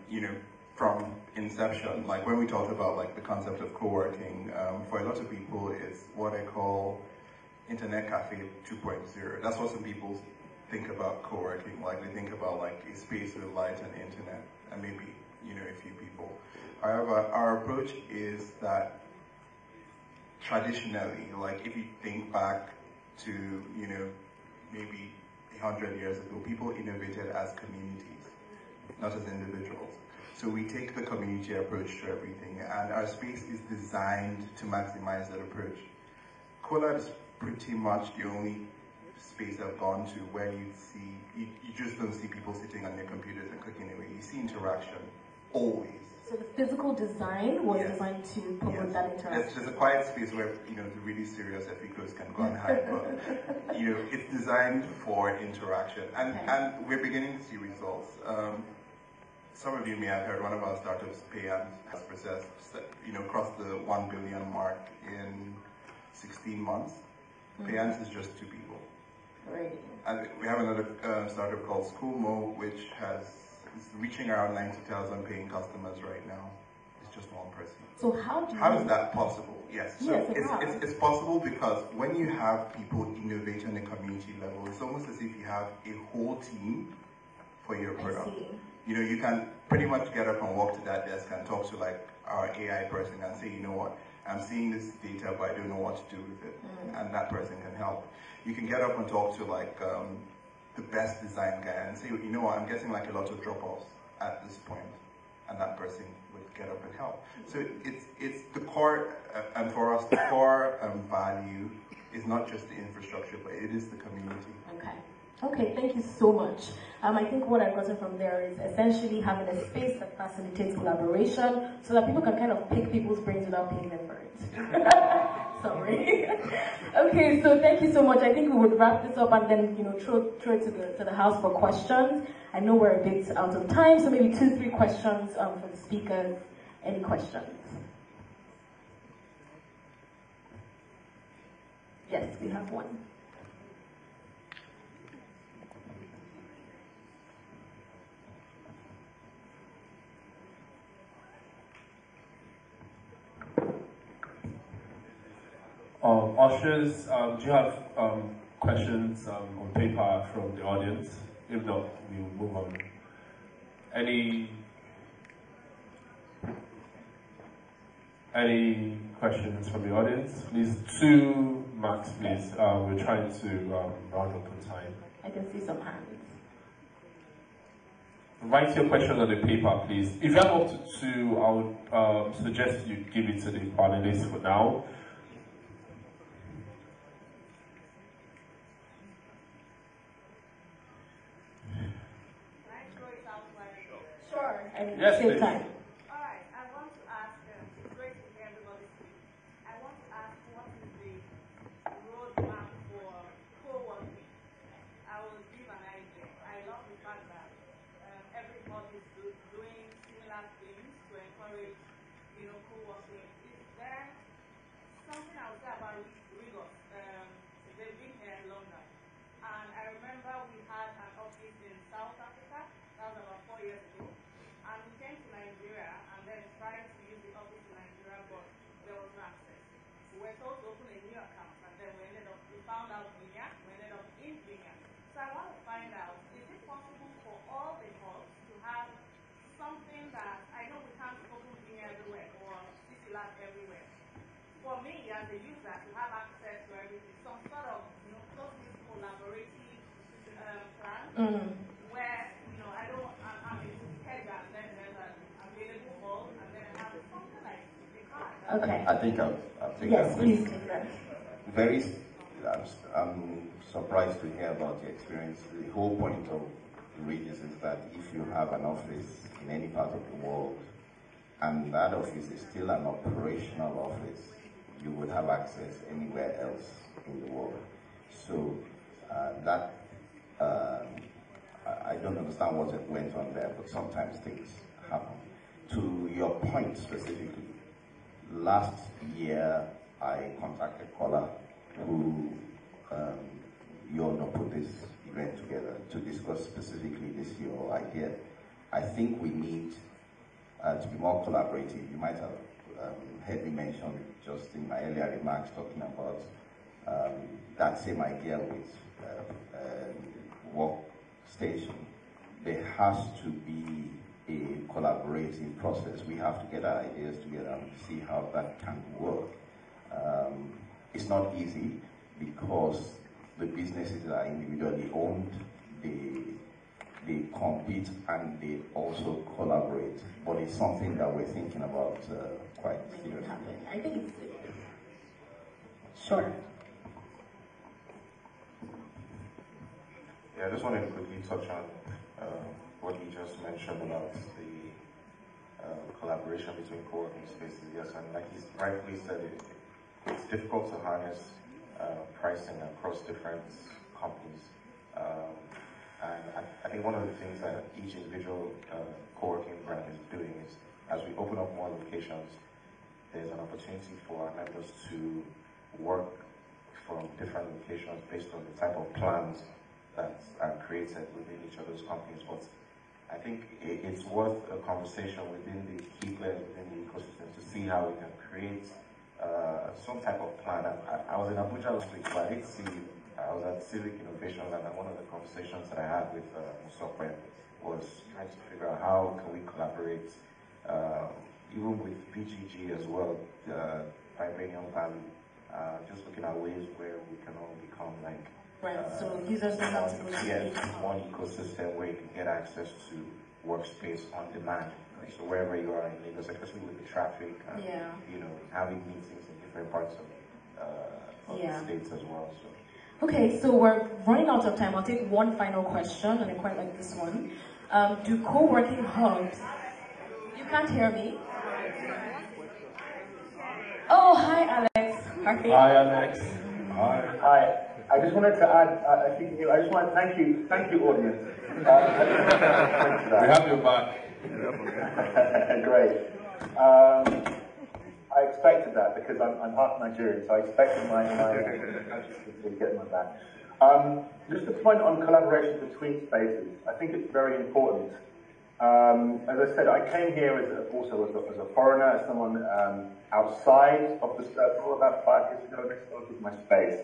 from inception, like when we talked about like the concept of co-working, for a lot of people it's what I call internet cafe 2.0. That's what some people think about co-working. Like they think about like a space with light and internet and maybe, a few people. However, our approach is that traditionally, like if you think back to, maybe 100 years ago, people innovated as communities, not as individuals. So we take the community approach to everything, and our space is designed to maximize that approach. CoLab is pretty much the only space I've gone to where you just don't see people sitting on their computers and clicking away. You see interaction, always. So the physical design was designed to promote that interaction. There's a quiet space where, the really serious ethicals can go and hide, but, it's designed for interaction. And we're beginning to see results. Some of you may have heard one of our startups, Payant, has processed, crossed the 1 billion mark in 16 months. Payant is just 2 people. Right. And we have another startup called Schoolmo, which is reaching around 90,000 paying customers right now. It's just one person. So how is that possible? Yes. So it's possible because when you have people innovate on a community level, it's almost as if you have a whole team for your product. You can pretty much get up and walk to that desk and talk to like our AI person and say, you know what, I'm seeing this data, but I don't know what to do with it. And that person can help. You can get up and talk to like the best design guy and say, you know what, I'm getting like a lot of drop-offs at this point. And that person would get up and help. So it's the core, and for us, the core value is not just the infrastructure, but it is the community. Okay, thank you so much. I think what I've gotten from there is essentially having a space that facilitates collaboration so that people can kind of pick people's brains without paying them for it. Sorry. Okay, so thank you so much. I think we would wrap this up and then, throw it to the house for questions. I know we're a bit out of time, so maybe 2-3 questions for the speakers. Any questions? Yes, we have one. Ushers, do you have questions on paper from the audience? If not, we'll move on. Any questions from the audience? Please, 2 max, please. We're trying to round up on time. I can see some hands. write your question on the paper, please. If you have up to two, I would suggest you give it to the panelists for now. Sure. Yes, same please. time. All right. I want to ask, it's great to hear everybody speak. I want to ask, what is the roadmap for co-working? I will give an idea. I love the fact that everybody is doing similar things to encourage, co-working. Is there something I would say about Rigos? They've been here in London. And I remember we had an office in South Africa. That was about 4 years ago. And we came to Nigeria and then tried to use the office in Nigeria, but there was no access. We were told to open a new account, and then we found out Kenya, we ended up in Kenya. So I want to find out, is it possible for all the hubs to have something that, I know we can't open Kenya everywhere or City Lab everywhere. For me, as a user, to have access to everything, some sort of, closely collaborative plan, where, I'm in Kenya, and then there's an available hall, and then I have something like a card. Okay. I think I'll take yes, that. please take that. I'm surprised to hear about your experience. The whole point of Regis is that if you have an office in any part of the world, and that office is still an operational office, you would have access anywhere else in the world. So I don't understand what went on there, but sometimes things happen. To your point specifically, last year I contacted Kola, who you all know put this event together to discuss specifically this your idea. I think we need to be more collaborative. You might have heard me mention just in my earlier remarks talking about that same idea with workstation. There has to be a collaborative process. We have to get our ideas together and see how that can work. It's not easy because the businesses are individually owned, they compete and they also collaborate. But it's something that we're thinking about quite seriously. I think it's sure. Yeah, I just wanted to quickly touch on what you just mentioned about the collaboration between co-working spaces. Yes, and like you rightfully said, it's difficult to harness pricing across different companies. And I think one of the things that each individual co-working brand is doing is, as we open up more locations, there's an opportunity for our members to work from different locations based on the type of plans that are created within each of those companies. But I think it's worth a conversation within the key players within the ecosystem to see how we can create some type of plan. I was in Abuja last week, so I did see, I was at Civic Innovation Lab, and one of the conversations that I had with Musokwe was trying to figure out how can we collaborate, even with BGG as well, Vibranium Valley, just looking at ways where we can all become like so users don't have to go to one ecosystem where you can get access to workspace on demand. So wherever you are in Lagos, especially with the traffic, and, having meetings in different parts of the states as well. So. Okay, so we're running out of time. I'll take one final question, and I quite like this one. Do co-working hubs? You can't hear me? Oh, hi, Alex. Hi, Alex. Hi. Hi. I just wanted to add, I just want to thank you, audience. We have your back. Great. I expected that because I'm half Nigerian, so I expected my to get my back. Just a point on collaboration between spaces. I think it's very important. As I said, I came here as a foreigner, as someone outside of the circle about 5 years ago, and I started my space.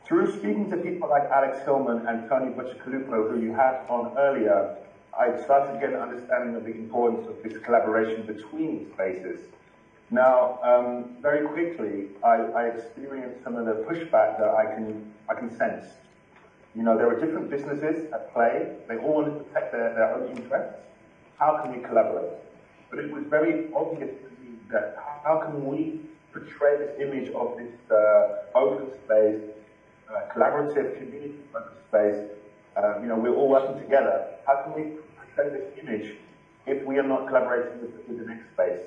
Through speaking to people like Alex Hillman and Tony Butcher-Kalupo, who you had on earlier, I started to get an understanding of the importance of this collaboration between spaces. Now, very quickly, I experienced some of the pushback that I can sense. You know, there are different businesses at play. They all want to protect their own interests. How can we collaborate? But it was very obvious to me that how can we portray this image of this open space, collaborative, community-focused space. You know, we're all working together. How can we portray this image if we are not collaborating with the next space?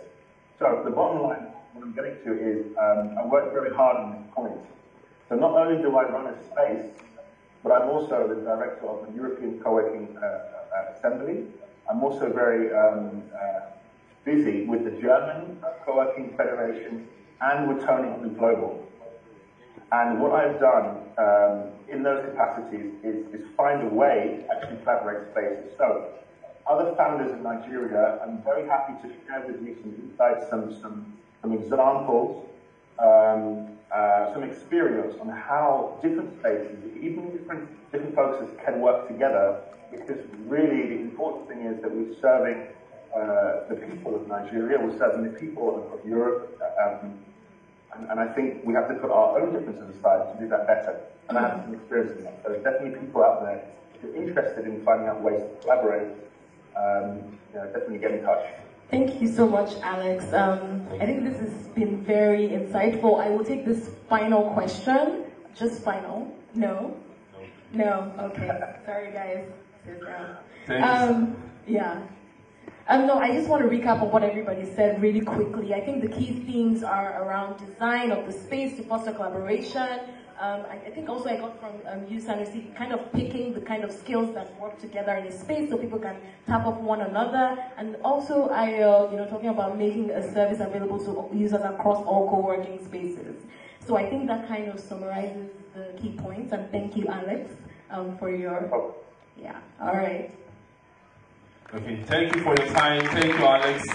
So the bottom line, what I'm getting to is, I worked very hard on this point. So not only do I run a space, but I'm also the director of the European Coworking Assembly. I'm also very busy with the German Coworking Federation and with Tony on the Global. And what I've done in those capacities is find a way to actually collaborate spaces. So other founders in Nigeria, I'm very happy to share with you some insights, some examples, some experience on how different spaces, even different focuses can work together, because really the important thing is that we're serving the people of Nigeria, we're serving the people of Europe, and I think we have to put our own differences aside to do that better. And I have some experience in that. So there's definitely people out there who are interested in finding out ways to collaborate. You know, definitely get in touch. Thank you so much, Alex. I think this has been very insightful. I will take this final question. Just final. No? No? Okay. Sorry, guys. Sit down. Yeah. No, I just want to recap on what everybody said really quickly. I think the key themes are around design of the space to foster collaboration. I think also I got from you, Sanusi, kind of picking the kind of skills that work together in a space so people can tap off one another. And also talking about making a service available to users across all co-working spaces. So I think that kind of summarizes the key points. And thank you, Alex, for your, yeah, all right. Okay, thank you for your time. Thank you, Alex.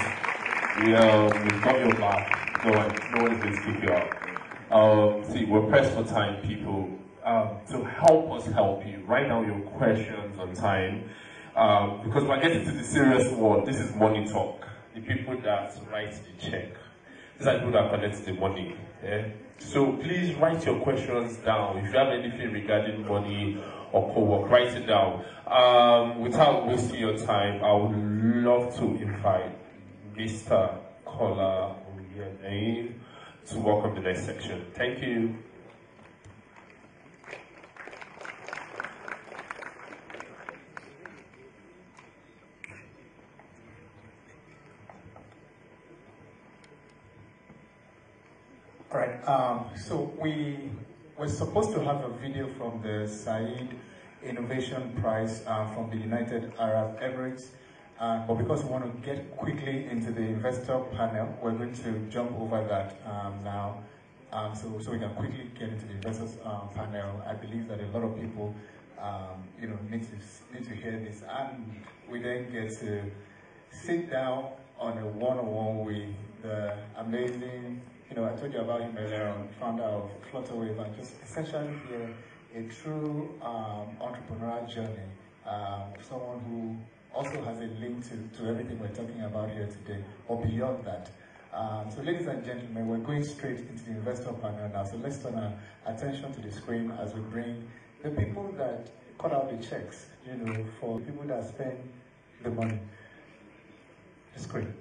We've got your back. No one is going to kick you out. See, we're pressed for time, people. To help us help you, write down your questions on time. Because we're getting to the serious one. This is money talk. The people that write the check. These are people that collect the money. Yeah? So please write your questions down. If you have anything regarding money or co-work, write it down. Without wasting your time, I would love to invite Mr. Kola Oyene to welcome the next section. Thank you. All right, so we were supposed to have a video from the Said Innovation Prize from the United Arab Emirates, but because we want to get quickly into the investor panel, we're going to jump over that now, so we can quickly get into the investors panel. I believe that a lot of people, need to hear this, and we then get to sit down on a one-on-one with the amazing. I told you about him earlier on, founder of Flutterwave, and just essentially hear a true entrepreneurial journey of someone who also has a link to everything we're talking about here today, or beyond that. So ladies and gentlemen, we're going straight into the investor panel now, so let's turn our attention to the screen as we bring the people that cut out the checks, for people that spend the money. The screen.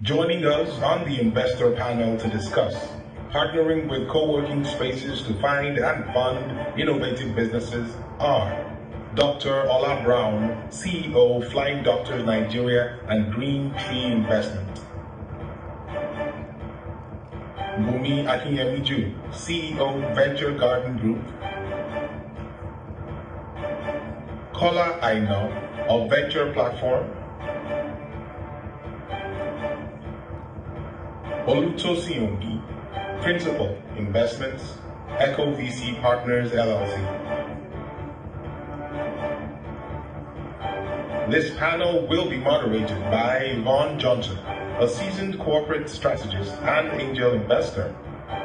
Joining us on the investor panel to discuss partnering with co-working spaces to find and fund innovative businesses are Dr. Ola Brown, CEO, Flying Doctors Nigeria and Green Tree Investment. Bumi Akinyemiju, CEO, Venture Garden Group. Kola Aina of Venture Platform. Olutosi Yongi, Principal, Investments, Echo VC Partners, LLC. This panel will be moderated by Yvonne Johnson, a seasoned corporate strategist and angel investor,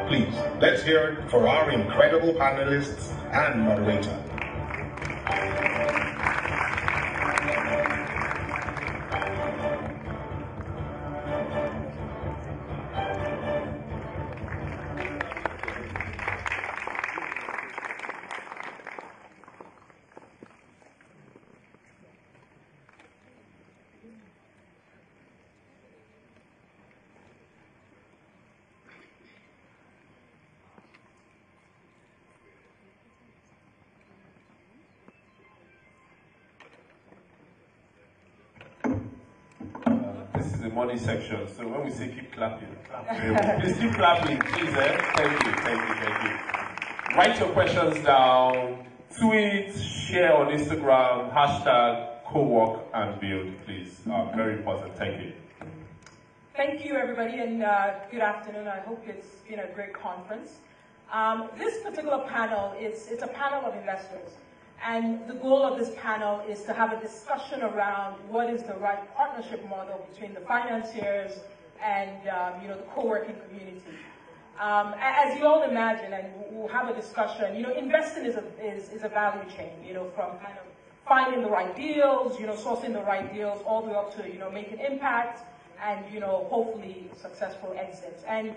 Please, let's hear it for our incredible panelists and moderator. The money section. So when we say keep clapping, please keep clapping, please. Thank you. Write your questions down, tweet, share on Instagram, hashtag co-work and build, please. Very important. Thank you. Thank you, everybody, and good afternoon. I hope it's been a great conference. This particular panel it's a panel of investors. And the goal of this panel is to have a discussion around what is the right partnership model between the financiers and the co-working community. As you all imagine, and we'll have a discussion, investing is a value chain, from kind of finding the right deals, sourcing the right deals, all the way up to, making impact and, hopefully successful exits. And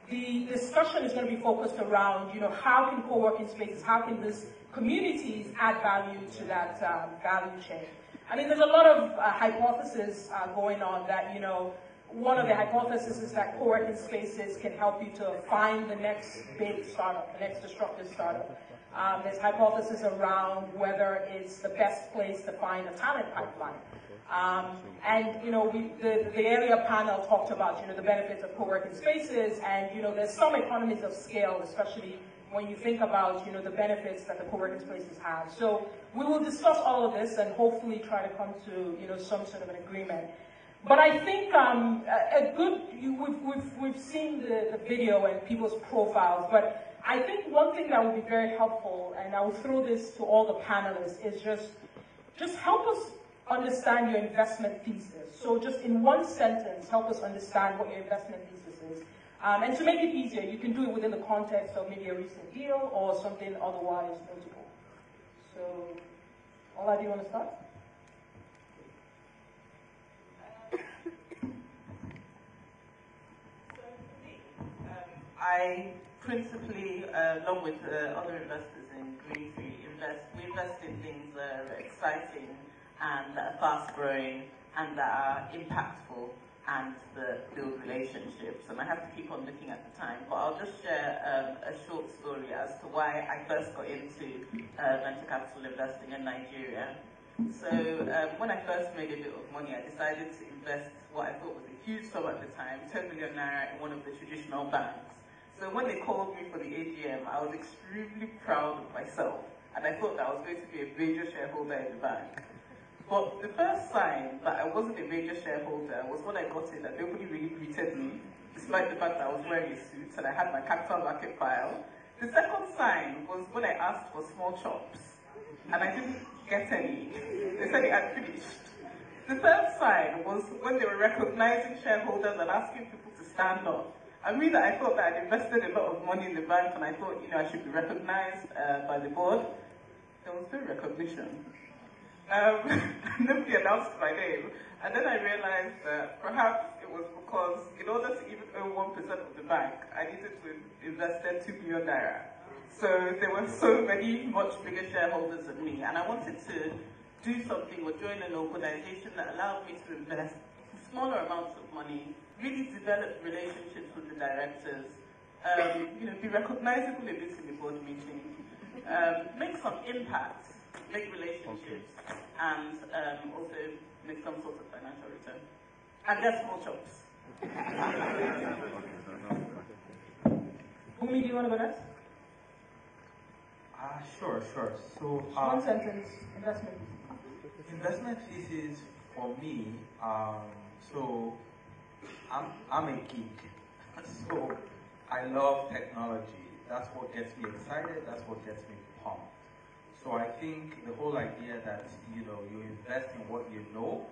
the discussion is going to be focused around, how can co-working spaces, how can this communities add value to that value chain. I mean, there's a lot of hypotheses going on that, one of the hypotheses is that co-working spaces can help you to find the next big startup, the next disruptive startup. There's hypotheses around whether it's the best place to find a talent pipeline. The earlier panel talked about, the benefits of co-working spaces, and, there's some economies of scale, especially when you think about, the benefits that the co-working spaces have. So we will discuss all of this and hopefully try to come to, some sort of an agreement. But I think we've seen the video and people's profiles, but I think one thing that would be very helpful, and I will throw this to all the panelists, is just help us understand your investment thesis. So just in one sentence, help us understand what your investment thesis is. And to make it easier, you can do it within the context of maybe a recent deal or something otherwise notable. So, Ola, do you want to start? I principally, along with other investors in Greentree, we invest in things that are exciting and that are fast-growing and that are impactful and that build relationships. And I have to keep on looking at the time, but I'll just share a short story as to why I first got into venture capital investing in Nigeria. So when I first made a bit of money, I decided to invest what I thought was a huge sum at the time, 10 million naira, in one of the traditional banks. So when they called me for the AGM, I was extremely proud of myself, and I thought that I was going to be a major shareholder in the bank. But the first sign that I wasn't a major shareholder was when I got in and nobody really greeted me, despite the fact that I was wearing a suit and I had my capital market file. The second sign was when I asked for small chops, and I didn't get any. They said it had finished. The third sign was when they were recognizing shareholders and asking people to stand up. I mean, I thought that I'd invested a lot of money in the bank and I thought, I should be recognized by the board. There was no recognition. Nobody announced my name. And then I realized that perhaps it was because in order to even own 1% of the bank, I needed to invest 2 billion naira. So there were so many much bigger shareholders than me, and I wanted to do something or join an organization that allowed me to invest smaller amounts of money, really develop relationships with the directors, be recognizable a bit in the board meeting, make some impact, make relationships, and also make some sort of financial return. And get small chops. Umi, do you want to go next? Sure. So, one sentence, investment. Investment thesis for me, so I'm a geek. So I love technology. That's what gets me excited, that's what gets me pumped. So I think the whole idea that, you invest in what you know,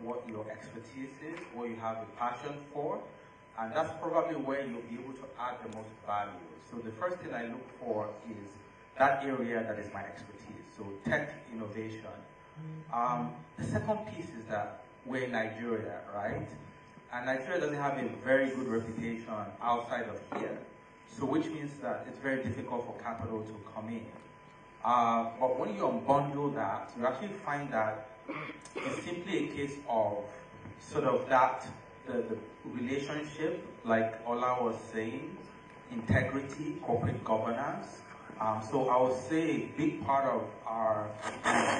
what your expertise is, what you have a passion for, And that's probably where you'll be able to add the most value. So the first thing I look for is that area that is my expertise. So tech innovation. The second piece is that we're in Nigeria, right? And Nigeria doesn't have a very good reputation outside of here. So which means that it's very difficult for capital to come in. But when you unbundle that, you actually find that it's simply a case of sort of that, the relationship, like Ola was saying, integrity, corporate governance. So I would say a big part of our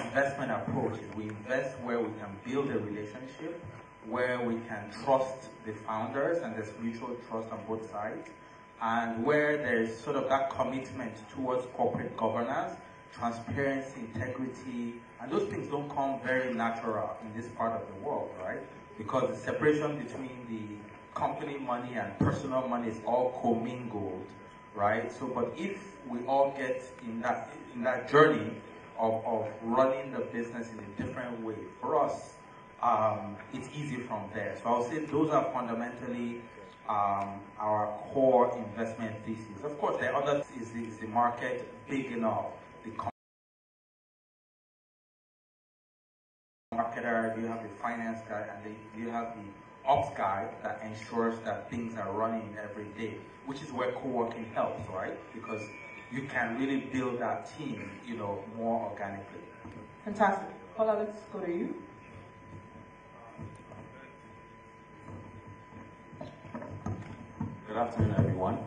investment approach is we invest where we can build a relationship, where we can trust the founders and there's mutual trust on both sides, and where there's sort of that commitment towards corporate governance, transparency, integrity, and those things don't come very natural in this part of the world, right? Because the separation between the company money and personal money is all commingled, right? So, but if we all get in that journey of running the business in a different way, for us, it's easy from there. So I'll say those are fundamentally our core investment thesis. Of course, the other is the market big enough? The marketer, you have the finance guy, and you have the ops guy that ensures that things are running every day, which is where co-working helps, right? Because you can really build that team, more organically. Fantastic. Paula, let's go to you. Good afternoon, everyone.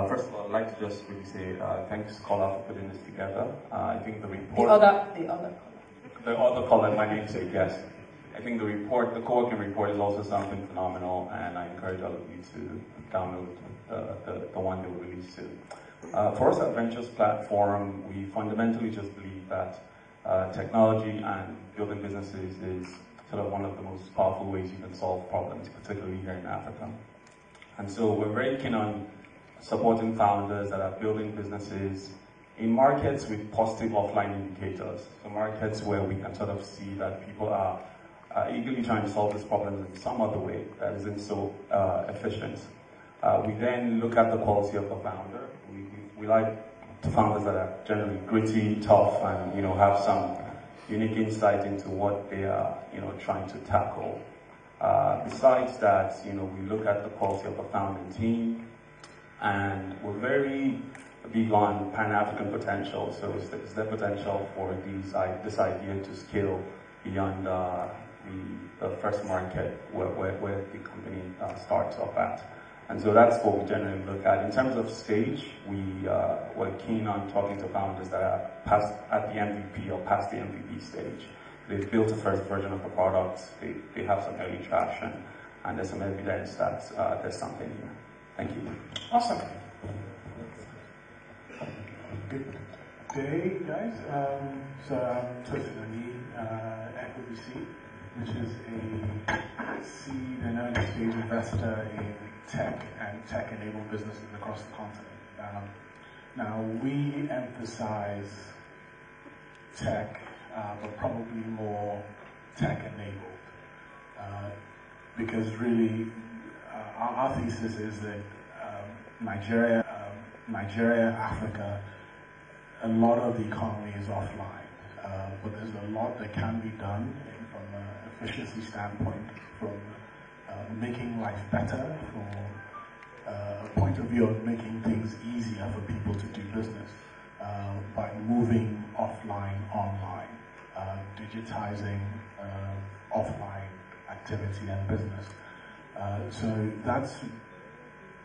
First of all, I'd like to just really say thanks, Kola, for putting this together. I think the report... The other Kola, my namesake, yes. I think the co-working report is also something phenomenal, and I encourage all of you to download the one that we released soon. For us at Ventures Platform, we fundamentally just believe that technology and building businesses is sort of one of the most powerful ways you can solve problems, particularly here in Africa. And so we're very keen on supporting founders that are building businesses in markets with positive offline indicators. So markets where we can sort of see that people are eagerly trying to solve this problem in some other way that isn't so efficient. We then look at the quality of the founder. We like the founders that are generally gritty, tough, and have some unique insight into what they are trying to tackle. Besides that, we look at the quality of the founding team, and we're very big on Pan-African potential. So is there potential for this idea to scale beyond the first market where the company starts off at? And so that's what we generally look at. In terms of stage, we're keen on talking to founders that are past at the MVP or past the MVP stage. They've built a first version of the product, they have some early traction, and there's some evidence that there's something here. Thank you. Awesome. Good day, guys. So I'm Tosin Ali, Equity, which is a seed and early stage investor in tech and tech-enabled businesses across the continent. Now, we emphasize tech, but probably more tech-enabled, because really our thesis is that Nigeria, Africa, a lot of the economy is offline, but there's a lot that can be done from an efficiency standpoint, from making life better, from a point of view of making things easier for people to do business by moving offline, online, digitizing offline activity and business. So that's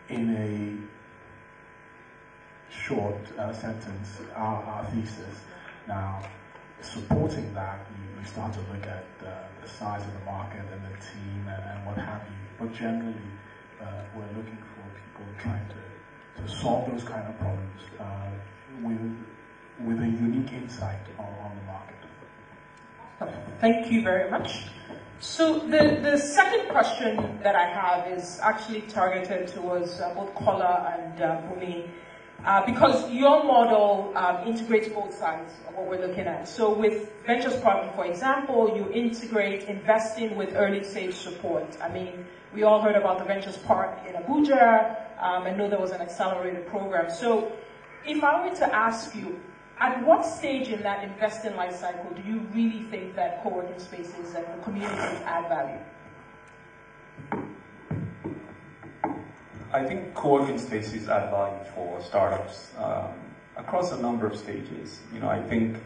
in a short sentence our thesis. Now, supporting that, we start to look at the size of the market and the team and what have you. But generally, we're looking for people trying to solve those kind of problems with a unique insight on the market. Thank you very much. So the second question that I have is actually targeted towards both Kola and Bumi. because your model integrates both sides of what we're looking at. So with Ventures Partner, for example, you integrate investing with early stage support. I mean, we all heard about the Ventures Park in Abuja. I know there was an accelerated program. So if I were to ask you, at what stage in that investing life cycle do you really think that co-working spaces and the communities add value? I think co-working spaces add value for startups across a number of stages. You know, I think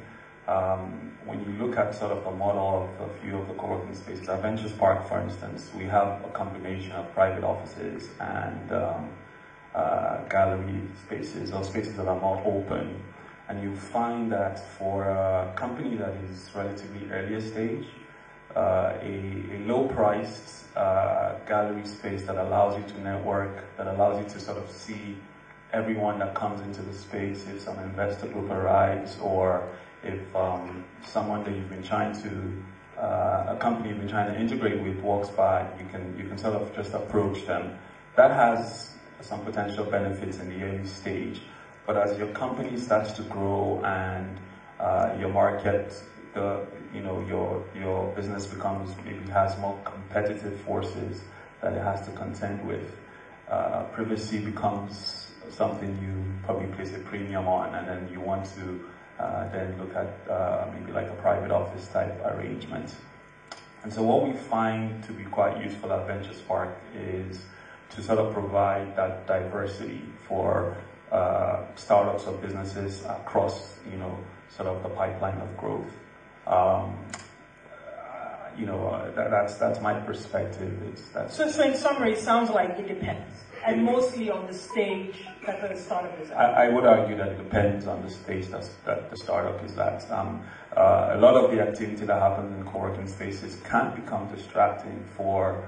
when you look at sort of the model of a few of the co-working spaces, at Ventures Park, for instance, we have a combination of private offices and gallery spaces, or spaces that are more open. And you find that for a company that is relatively earlier stage, a low-priced gallery space that allows you to network, that allows you to sort of see everyone that comes into the space, if some investor group arrives, or if someone that you've been trying to, a company you've been trying to integrate with walks by, you can sort of just approach them. That has some potential benefits in the early stage, but as your company starts to grow and your market, your business becomes, maybe has more competitive forces that it has to contend with, privacy becomes something you probably place a premium on, and then you want to then look at maybe like a private office type arrangement. And so what we find to be quite useful at Ventures Park is to sort of provide that diversity for startups or businesses across, sort of the pipeline of growth. That's my perspective. So in summary, it sounds like it depends, and mostly on the stage that the startup is at. I would argue that it depends on the stage that the startup is at. A lot of the activity that happens in co-working spaces can become distracting for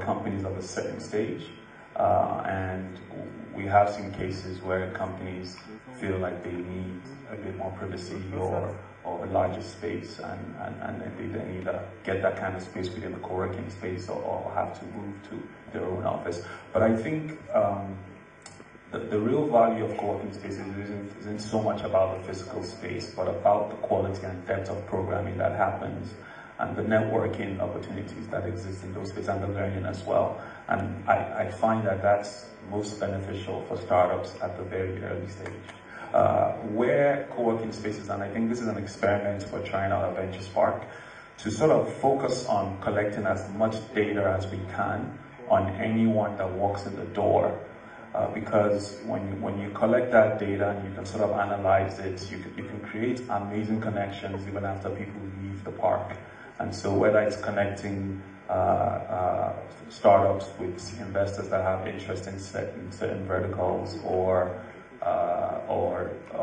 companies of a certain stage, and we have seen cases where companies feel like they need a bit more privacy or a larger space, and they either get that kind of space within the co-working space or have to move to their own office. But I think the real value of co-working spaces isn't so much about the physical space, but about the quality and depth of programming that happens, and the networking opportunities that exist in those spaces, and the learning as well. And I find that that's most beneficial for startups at the very early stage. Where co-working spaces, and I think this is an experiment we're trying out at Ventures Park, to sort of focus on collecting as much data as we can on anyone that walks in the door. Because when you collect that data and you can sort of analyze it, you can create amazing connections even after people leave the park. And so whether it's connecting startups with investors that have interest in certain verticals, or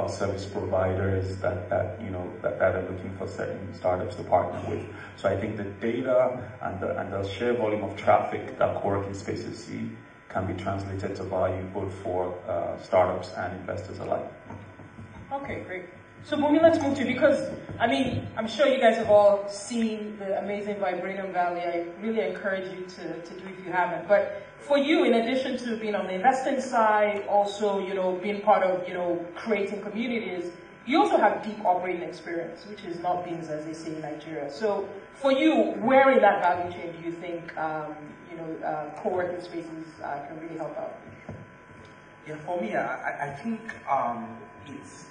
service providers that are looking for certain startups to partner with. So I think the data and the sheer volume of traffic that co-working spaces see can be translated to value both for startups and investors alike. Okay, great. So Bumi, let's move to, because, I mean, I'm sure you guys have all seen the amazing Vibranum Valley. I really encourage you to do if you haven't. But for you, in addition to being on the investing side, also, being part of, creating communities, you also have deep operating experience, which is not beans, as they say in Nigeria. So for you, where in that value chain do you think, co-working spaces can really help out? Yeah, for me, I think it's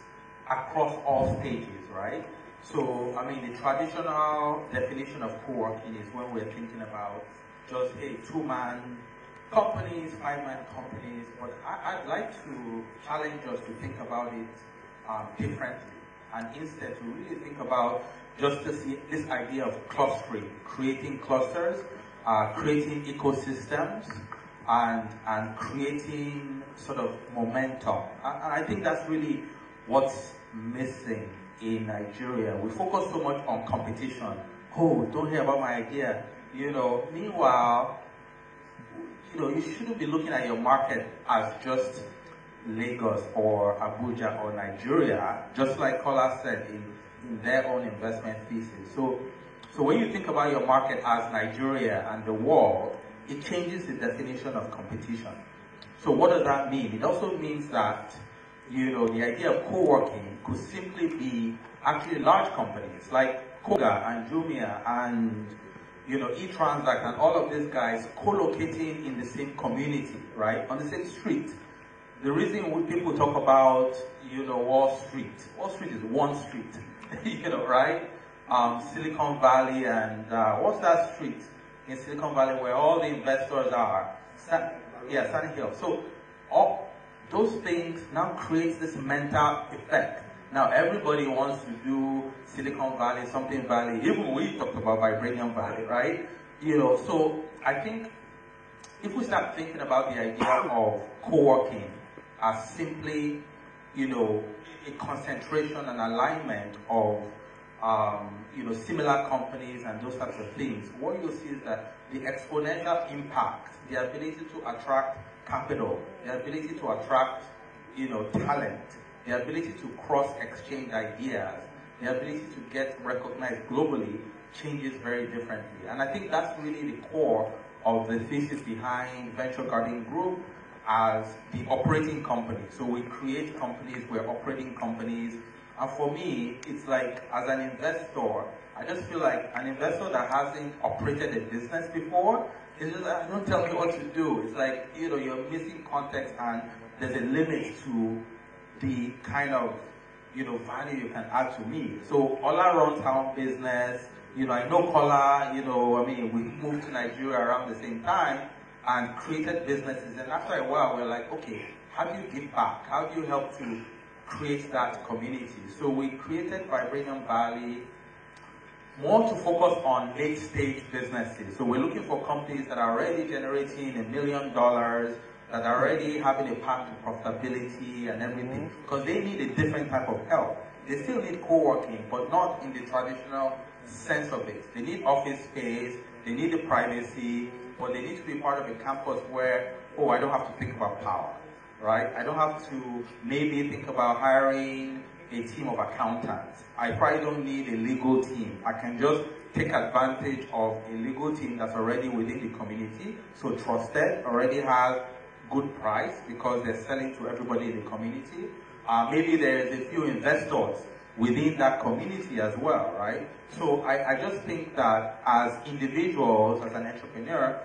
across all stages, right? So, I mean, the traditional definition of co-working is when we're thinking about just a two-man companies, five-man companies, but I'd like to challenge us to think about it differently, and instead to really think about just this idea of clustering, creating clusters, creating ecosystems, and creating sort of momentum. And I think that's really what's missing in Nigeria. We focus so much on competition. Oh, don't hear about my idea. Meanwhile, you shouldn't be looking at your market as just Lagos or Abuja or Nigeria, just like Kola said in their own investment thesis. So when you think about your market as Nigeria and the world, it changes the definition of competition. So what does that mean? It also means that the idea of co-working could simply be actually large companies like Koga and Jumia and eTransact and all of these guys co-locating in the same community, right, on the same street. The reason people talk about Wall Street is one street, right? Silicon Valley and what's that street in Silicon Valley where all the investors are? Sunny Hill. So all those things now creates this mental effect. Now everybody wants to do Silicon Valley, something Valley. Even we talked about Vibranium Valley, right? So I think if we start thinking about the idea of co-working as simply, a concentration and alignment of similar companies and those types of things, what you'll see is that the exponential impact, the ability to attract capital, the ability to attract, talent, the ability to cross-exchange ideas, the ability to get recognized globally changes very differently. And I think that's really the core of the thesis behind Venture Garden Group as the operating company. So we create companies, we're operating companies. And for me, it's like, as an investor, I just feel like an investor that hasn't operated a business before, is just like, don't tell me what to do. It's like, you're missing context and there's a limit to the kind of, value you can add to me. So Ola runs her own business. I know Kola, we moved to Nigeria around the same time and created businesses. And after a while, we're like, okay, how do you give back? How do you help to create that community? So we created Vibranium Valley more to focus on late-stage businesses. So we're looking for companies that are already generating $1 million, that are already having a path to profitability and everything, because they need a different type of help. They still need co-working, but not in the traditional sense of it. They need office space, they need the privacy, but they need to be part of a campus where, I don't have to think about power, right? I don't have to maybe think about hiring a team of accountants. I probably don't need a legal team. I can just take advantage of a legal team that's already within the community, so trusted, already has good price because they're selling to everybody in the community. Maybe there's a few investors within that community as well, right? So I just think that as individuals, as an entrepreneur,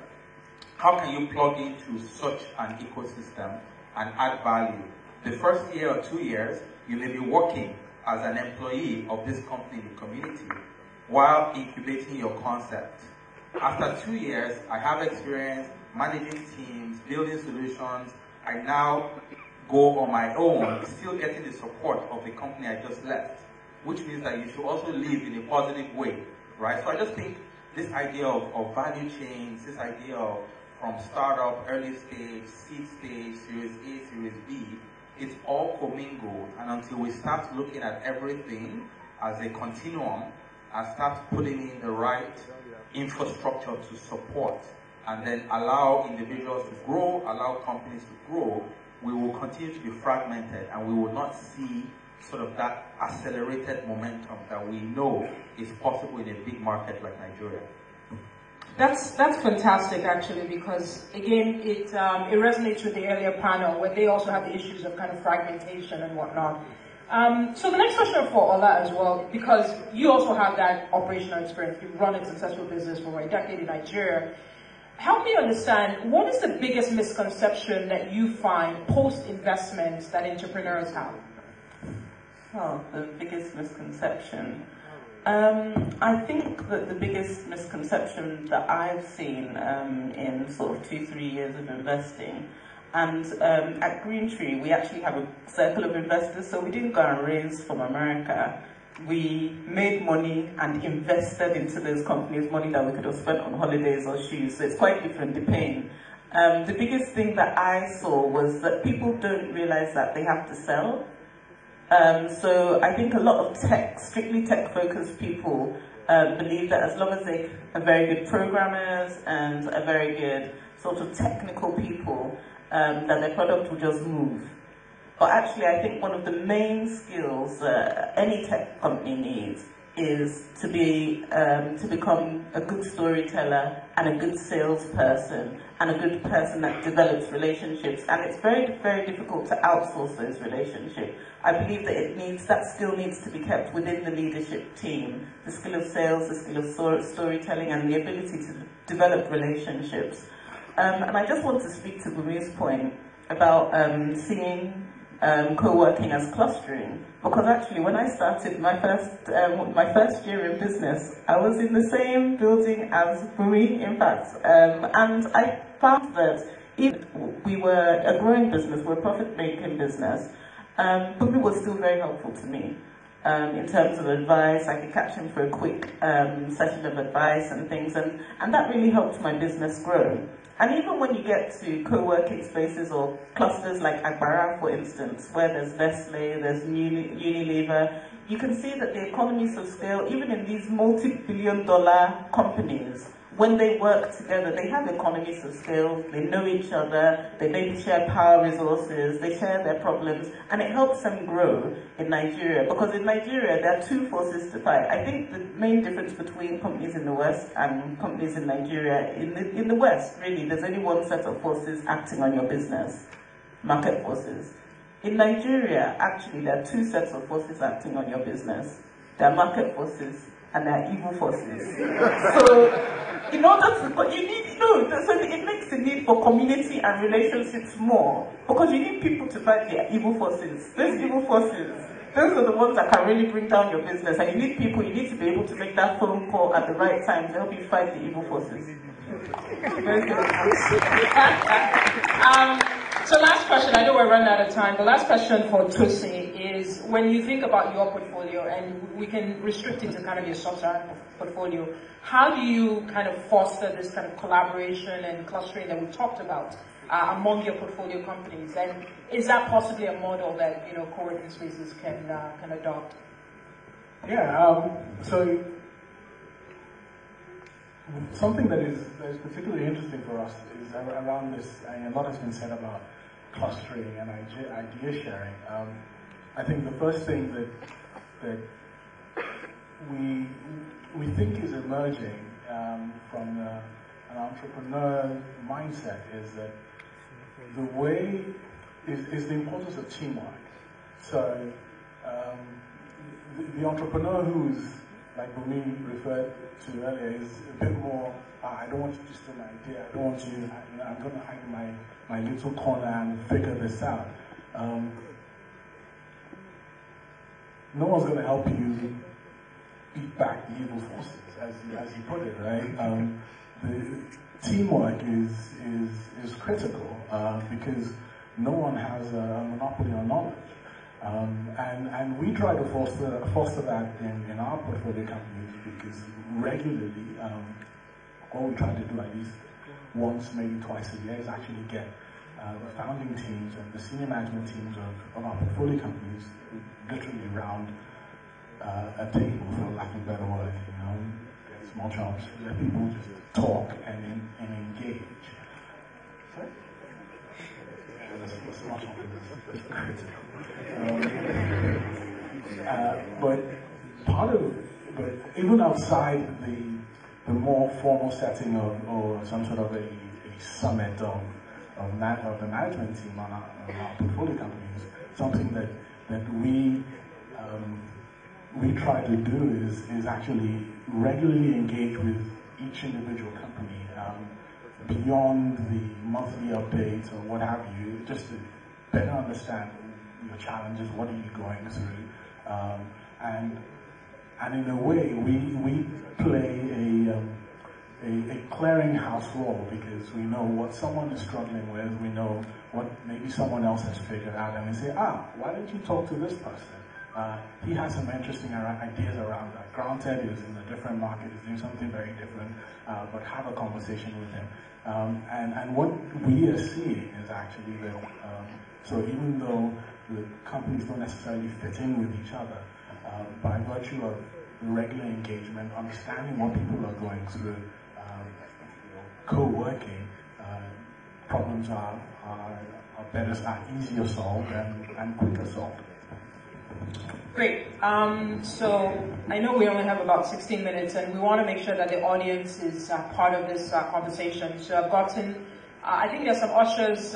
how can you plug into such an ecosystem and add value? The first year or 2 years, you may be working as an employee of this company in the community while incubating your concept. After 2 years, I have experience managing teams, building solutions. I now go on my own, still getting the support of the company I just left, which means that you should also live in a positive way, right? So I just think this idea of value chains, this idea of from startup, early stage, seed stage, Series A, Series B, it's all commingled. And until we start looking at everything as a continuum and start putting in the right infrastructure to support and then allow individuals to grow, allow companies to grow, we will continue to be fragmented and we will not see sort of that accelerated momentum that we know is possible in a big market like Nigeria. That's fantastic, actually, because again, it resonates with the earlier panel where they also have the issues of kind of fragmentation and whatnot. So the next question for Ola as well, because you also have that operational experience, you've run a successful business for a decade in Nigeria. Help me understand, what is the biggest misconception that you find post-investment that entrepreneurs have? Oh, the biggest misconception. I think that the biggest misconception that I've seen in sort of 2-3 years of investing, and at Greentree we actually have a circle of investors, so we didn't go and raise from America. We made money and invested into those companies, money that we could have spent on holidays or shoes, so it's quite different, the pain. The biggest thing that I saw was that people don't realize that they have to sell. So I think a lot of strictly tech-focused people believe that as long as they are very good programmers and are very good sort of technical people, that their product will just move. But actually, I think one of the main skills any tech company needs is to become a good storyteller and a good salesperson and a good person that develops relationships. And it's very, very difficult to outsource those relationships. I believe that that skill needs to be kept within the leadership team. The skill of sales, the skill of storytelling, and the ability to develop relationships. And I just want to speak to Bumi's point about seeing co-working as clustering, because actually when I started my first year in business, I was in the same building as Bumi, in fact, and I found that even we were a growing business, we're a profit-making business, Bumi was still very helpful to me. In terms of advice, I could catch him for a quick session of advice and things, and that really helped my business grow. And even when you get to co-working spaces or clusters like Agbara, for instance, where there's Nestle, there's Unilever, you can see that the economies of scale, even in these multi-billion-dollar companies, when they work together, they have economies of scale, they know each other, they maybe share power resources, they share their problems, and it helps them grow in Nigeria. Because in Nigeria, there are two forces to fight. I think the main difference between companies in the West and companies in Nigeria, in the West, really, there's only one set of forces acting on your business, market forces. In Nigeria, actually, there are two sets of forces acting on your business. There are market forces and there are evil forces. So, in order to, but you need, no, so it makes the need for community and relationships more, because you need people to fight their evil forces. Those evil forces, those are the ones that can really bring down your business, and you need people, you need to be able to make that phone call at the right time to help you fight the evil forces. Very good. So last question, I know we're running out of time, the last question for Tosi is, when you think about your portfolio, and we can restrict it to kind of your sub-Saharan portfolio, how do you kind of foster this kind of collaboration and clustering that we talked about among your portfolio companies? And is that possibly a model that, you know, co-working spaces can adopt? Yeah, so something that is particularly interesting for us is around this, and a lot has been said about clustering and idea sharing. I think the first thing that we think is emerging from an entrepreneur mindset is that the way is the importance of teamwork. So the entrepreneur who's, like Bumi referred to earlier, is a bit more, I don't want you to steal my idea, I don't want you, I'm going to hide in my little corner and figure this out. No one's going to help you beat back the evil forces, as you put it, right? The teamwork is critical because no one has a monopoly on knowledge. And we try to foster that in our portfolio companies, because regularly, what we try to do at least once, maybe twice a year, is actually get the founding teams and the senior management teams of our portfolio companies literally round a table, for lack of a better word, get small chops, let people just talk and engage. Sorry? Small chops is critical. But even outside the more formal setting or some sort of a summit of the management team on our portfolio companies, something that we try to do is actually regularly engage with each individual company beyond the monthly updates or what have you, just to better understand your challenges, what are you going through, and in a way we play a clearinghouse role, because we know what someone is struggling with, we know what maybe someone else has figured out, and we say, why don't you talk to this person? He has some interesting ideas around that. Granted, he's in a different market, he's doing something very different, but have a conversation with him. And what we are seeing is actually that, so even though the companies don't necessarily fit in with each other, by virtue of regular engagement, understanding what people are going through, co-working, problems are better, are easier solved and quicker solved. Great. So I know we only have about 16 minutes, and we want to make sure that the audience is part of this conversation. So I've gotten, I think there's some ushers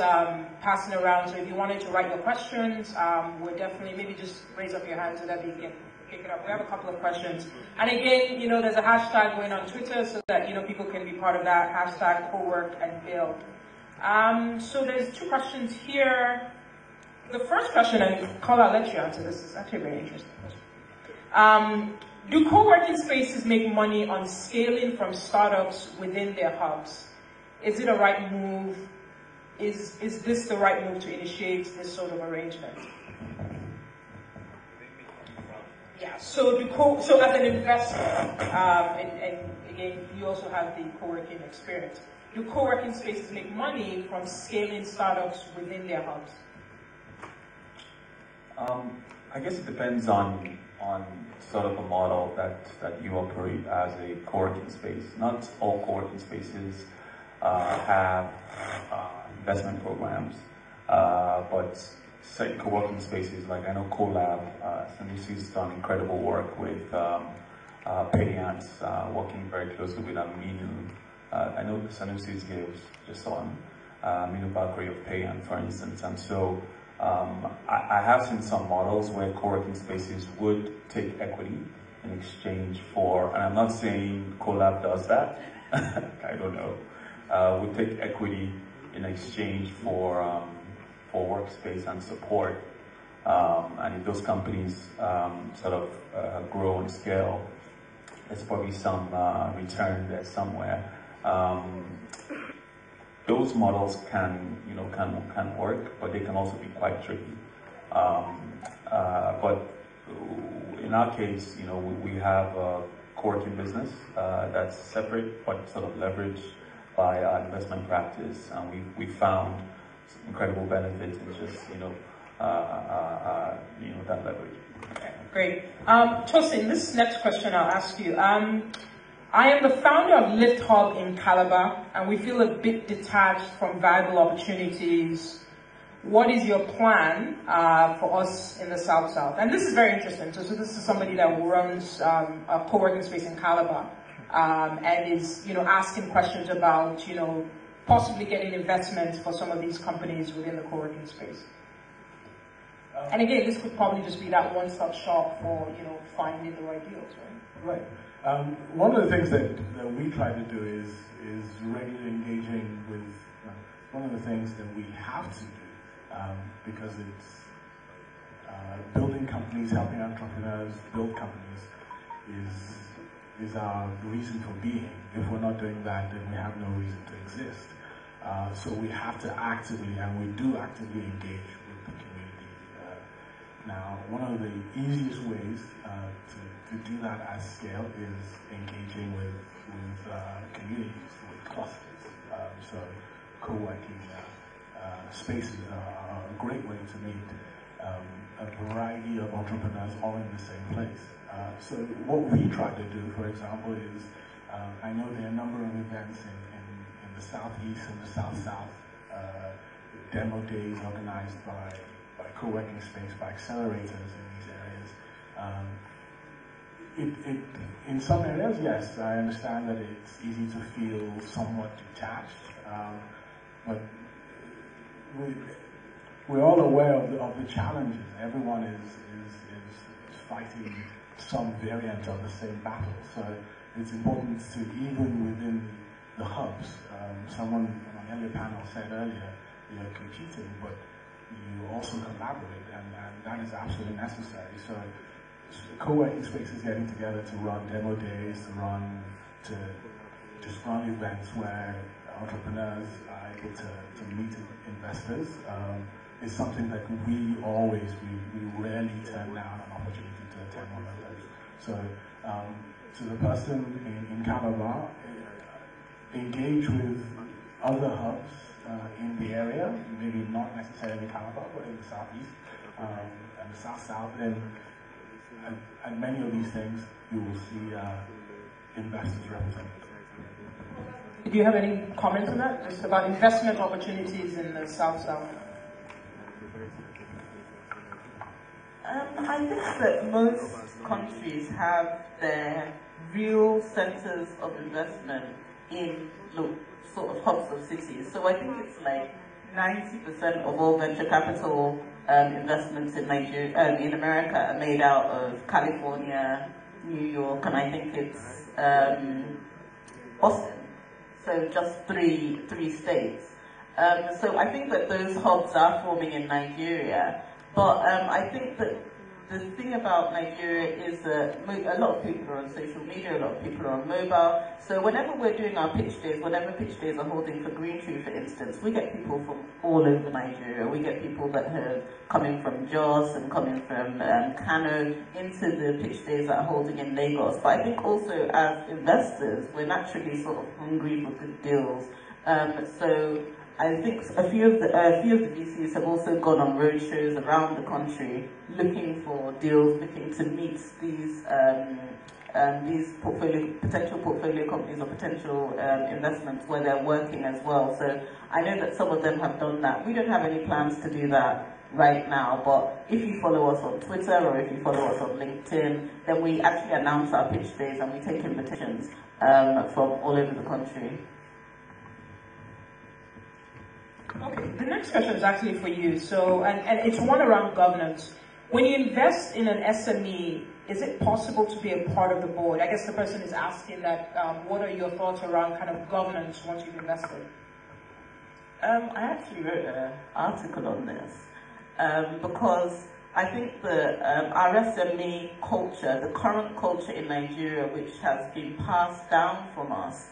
passing around, so if you wanted to write your questions, we're definitely, maybe just raise up your hand so that we can pick it up. We have a couple of questions. And again, there's a hashtag going on Twitter so that, people can be part of that, hashtag #CoWorkAndBuild. So there's two questions here. The first question, and Carla, I'll let you answer this, is actually a very interesting question. Do co-working spaces make money on scaling from startups within their hubs? Is it a right move? Is this the right move to initiate this sort of arrangement? Yeah, so as an investor, and again, you also have the co-working experience, do co-working spaces make money from scaling startups within their hubs? I guess it depends on sort of the model that you operate as a co-working space. Not all co-working spaces have investment programs, but certain co-working spaces, like I know CoLab, Sanusi's done incredible work with Payants, working very closely with Aminu. I know Sanusi's gives just on Aminu Bakri of Payant, for instance, and so I have seen some models where co-working spaces would take equity in exchange for, and I'm not saying CoLab does that, I don't know, would take equity in exchange for workspace and support. And if those companies sort of grow and scale, there's probably some return there somewhere. Those models can work, but they can also be quite tricky. But in our case, we have a co-working business that's separate but sort of leveraged by our investment practice, and we found some incredible benefits in just that leverage. Great. Tosin, this next question I'll ask you. I am the founder of Lyft Hub in Calabar, and we feel a bit detached from viable opportunities. What is your plan for us in the South-South? And this is very interesting. So this is somebody that runs a co-working space in Calabar, and is, asking questions about, possibly getting investments for some of these companies within the co-working space. And again, this could probably just be that one-stop shop for, finding the right deals, right? Right. One of the things that we try to do is regularly engaging with, one of the things that we have to do, because it's building companies, helping entrepreneurs build companies is our reason for being. If we're not doing that, then we have no reason to exist. So we have to actively, and we do actively engage with the community. Now, one of the easiest ways to do that at scale is engaging with communities, with clusters. So co-working spaces are a great way to meet a variety of entrepreneurs all in the same place. So what we try to do, for example, is I know there are a number of events in the Southeast and the South-South, demo days organized by co-working space, by accelerators in these areas. In some areas, yes, I understand that it's easy to feel somewhat detached, but we're all aware of the challenges. Everyone is fighting some variant of the same battle, so it's important to, even within the hubs, someone on an earlier panel said earlier, you're competing, but you also collaborate, and that is absolutely necessary. So co-working spaces getting together to run demo days, to just run events where entrepreneurs are able to meet investors is something that we rarely turn down an opportunity to attend one of those. So to the person in Calabar, engage with other hubs in the area, maybe not necessarily Calabar, but in the Southeast and the South-South, and at many of these things, you will see investors represented. Do you have any comments on that? Just about investment opportunities in the South-South? I think that most countries have their real centers of investment in sort of hubs of cities. So I think it's like 90% of all venture capital investments in Nigeria, in America, are made out of California, New York, and I think it's Boston. So just three states. So I think that those hubs are forming in Nigeria. But I think that the thing about Nigeria is that a lot of people are on social media, a lot of people are on mobile. So whenever we're doing our pitch days, whenever pitch days are holding for Green Tree, for instance, we get people from all over Nigeria. We get people that are coming from Jos and coming from Kano into the pitch days that are holding in Lagos. But I think also as investors, we're naturally sort of hungry for good deals. So I think a few of the VCs have also gone on roadshows around the country, looking for deals, looking to meet these potential portfolio companies or potential investments where they're working as well. So I know that some of them have done that. We don't have any plans to do that right now, but if you follow us on Twitter or if you follow us on LinkedIn, then we actually announce our pitch days and we take invitations from all over the country. Okay, the next question is actually for you. So, and it's one around governance. When you invest in an SME, is it possible to be a part of the board? I guess the person is asking that, what are your thoughts around kind of governance once you've invested? I actually wrote an article on this because I think our SME culture, the current culture in Nigeria, which has been passed down to us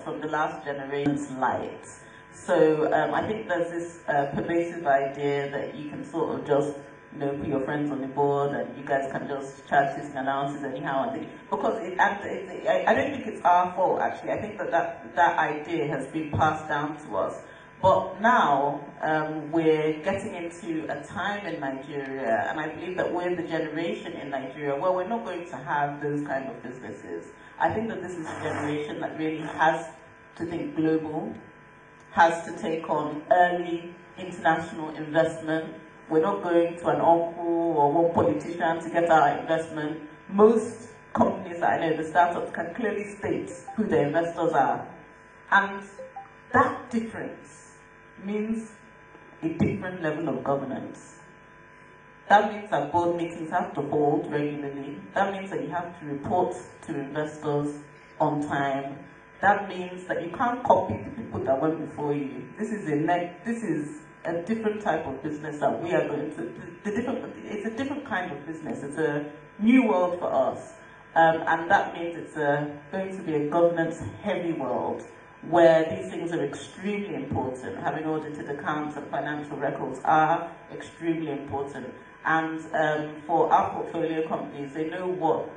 from the last generation's light. So I think there's this pervasive idea that you can sort of just, put your friends on the board and you guys can just charge these allowances anyhow. Because I don't think it's our fault actually. I think that idea has been passed down to us. But now we're getting into a time in Nigeria, and I believe that we're the generation in Nigeria where we're not going to have those kind of businesses. I think that this is a generation that really has to think global, has to take on early international investment. We're not going to an uncle or one politician to get our investment. Most companies that I know, the startups, can clearly state who their investors are. And that difference means a different level of governance. That means that board meetings have to hold regularly. That means that you have to report to investors on time. That means that you can't copy the people that went before you. This is a different type of business that we are going to. It's a different kind of business. It's a new world for us, and that means it's going to be a governance-heavy world where these things are extremely important. Having audited accounts and financial records are extremely important, and for our portfolio companies, they know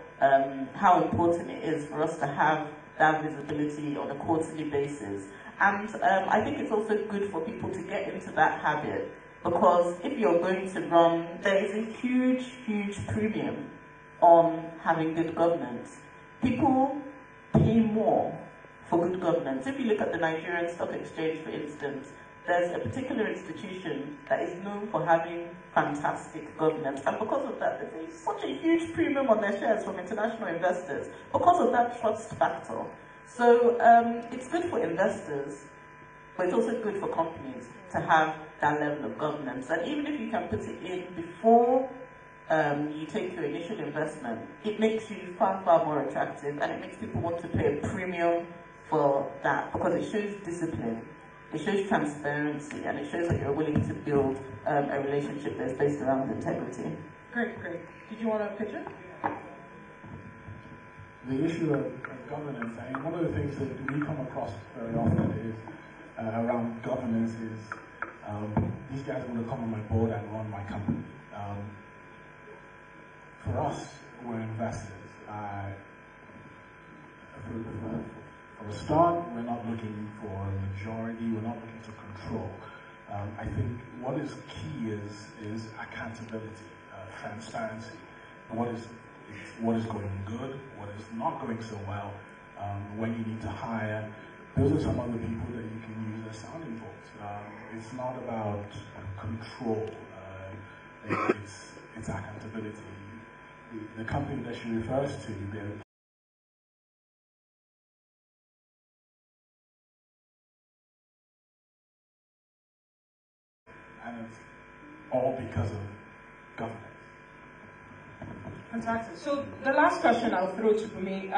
how important it is for us to have that visibility on a quarterly basis. And I think it's also good for people to get into that habit, because if you're going to run, there is a huge, huge premium on having good governance. People pay more for good governance. If you look at the Nigerian Stock Exchange, for instance, there's a particular institution that is known for having fantastic governance, and because of that, there's such a huge premium on their shares from international investors because of that trust factor. So it's good for investors, but it's also good for companies to have that level of governance. And even if you can put it in before you take your initial investment, it makes you far, far more attractive, and it makes people want to pay a premium for that, because it shows discipline, it shows transparency, and it shows that you're willing to build a relationship that's based around integrity. Great. Did you want to pitch it? The issue of governance, I mean, one of the things that we come across very often is around governance is these guys want to come on my board and run my company. For us, we're investors. For a start, we're not looking for a majority, we're not looking to control. I think what is key is accountability, transparency. What is going good, what is not going so well, when you need to hire. Those are some other people that you can use as sounding boards. It's not about control. It's it's accountability. The company that she refers to, and it's all because of governance. Fantastic. So the last question I'll throw to me,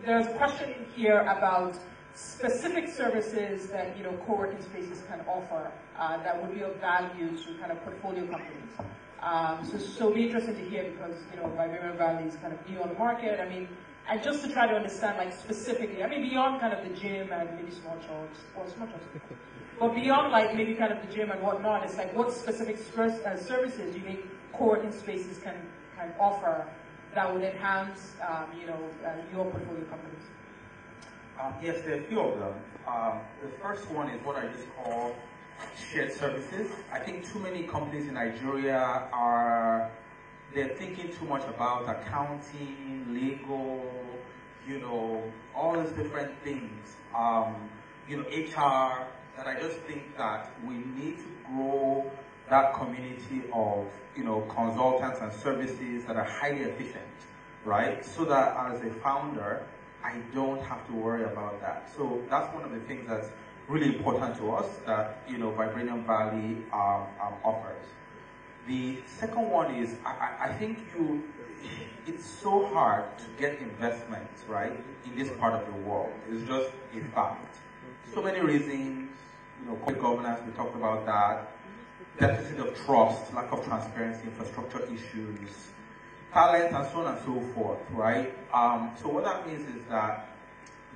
there's a question in here about specific services that co-working spaces can offer that would be of value to kind of portfolio companies. So it'll be interesting to hear because Vibarium Valley is kind of new on the market. I mean, and just to try to understand like specifically, I mean beyond kind of the gym and maybe small shops or small shops, but beyond like maybe kind of the gym and whatnot, it's like what specific services you think co-working spaces can offer that would enhance your portfolio companies. Yes, there are a few of them. The first one is what I just call shared services. I think too many companies in Nigeria they're thinking too much about accounting, legal, all these different things, HR, that I just think that we need to grow that community of, consultants and services that are highly efficient, right? So that as a founder, I don't have to worry about that. So that's one of the things that's really important to us that, Vibarium Valley offers. The second one is, I think it's so hard to get investments, right, in this part of the world. It's just a fact. So many reasons, corporate governance, we talked about that, deficit of trust, lack of transparency, infrastructure issues, talent, and so on and so forth, right? So what that means is that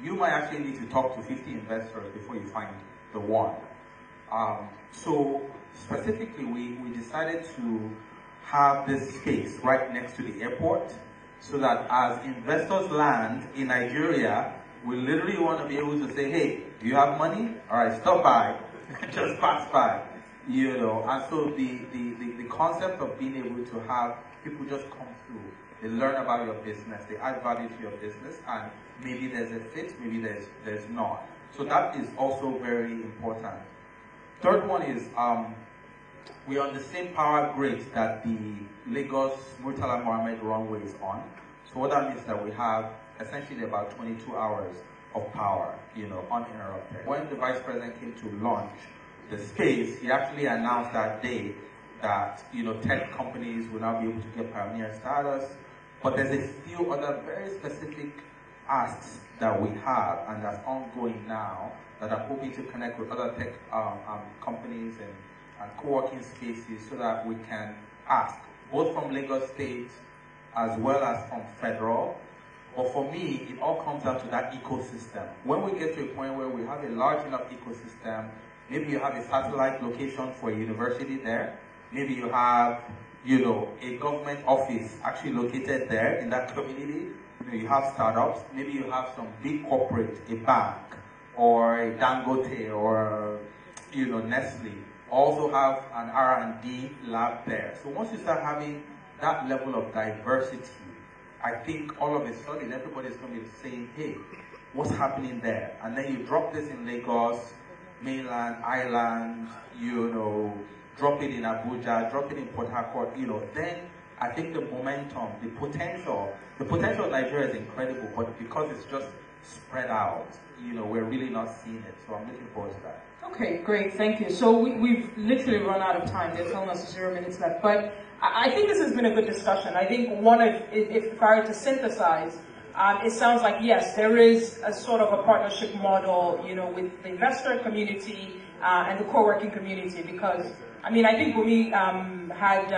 you might actually need to talk to 50 investors before you find the one. So specifically, we decided to have this space right next to the airport so that as investors land in Nigeria, we literally want to be able to say, hey, do you have money? All right, stop by, just pass by, And so the concept of being able to have people just come through, they learn about your business, they add value to your business, and maybe there's a fit, maybe there's not. So that is also very important. Third one is we are on the same power grid that the Lagos Murtala Mohammed runway is on. So what that means is that we have essentially about 22 hours of power, uninterrupted. When the vice president came to launch the space, he actually announced that day that, tech companies will now be able to get pioneer status. But there's a few other very specific asks that we have and that's ongoing now that are hoping to connect with other tech companies and co-working spaces so that we can ask, both from Lagos State as well as from federal. But for me, it all comes down to that ecosystem. When we get to a point where we have a large enough ecosystem, maybe you have a satellite location for a university there, maybe you have, a government office actually located there in that community, you have startups, maybe you have some big corporate, a bank, or a Dangote, or, Nestle, also have an R&D lab there. So once you start having that level of diversity, I think all of a sudden everybody's going to be saying, hey, what's happening there? And then you drop this in Lagos, mainland, island, drop it in Abuja, drop it in Port Harcourt, then I think the momentum, the potential of Nigeria is incredible, but because it's just spread out, we're really not seeing it. So I'm looking forward to that. Okay, great, thank you. So we've literally run out of time. They're telling us 0 minutes left. But I think this has been a good discussion. I think if I were to synthesize, it sounds like, yes, there is a sort of a partnership model, with the investor community and the co-working community, because, I think Bumi had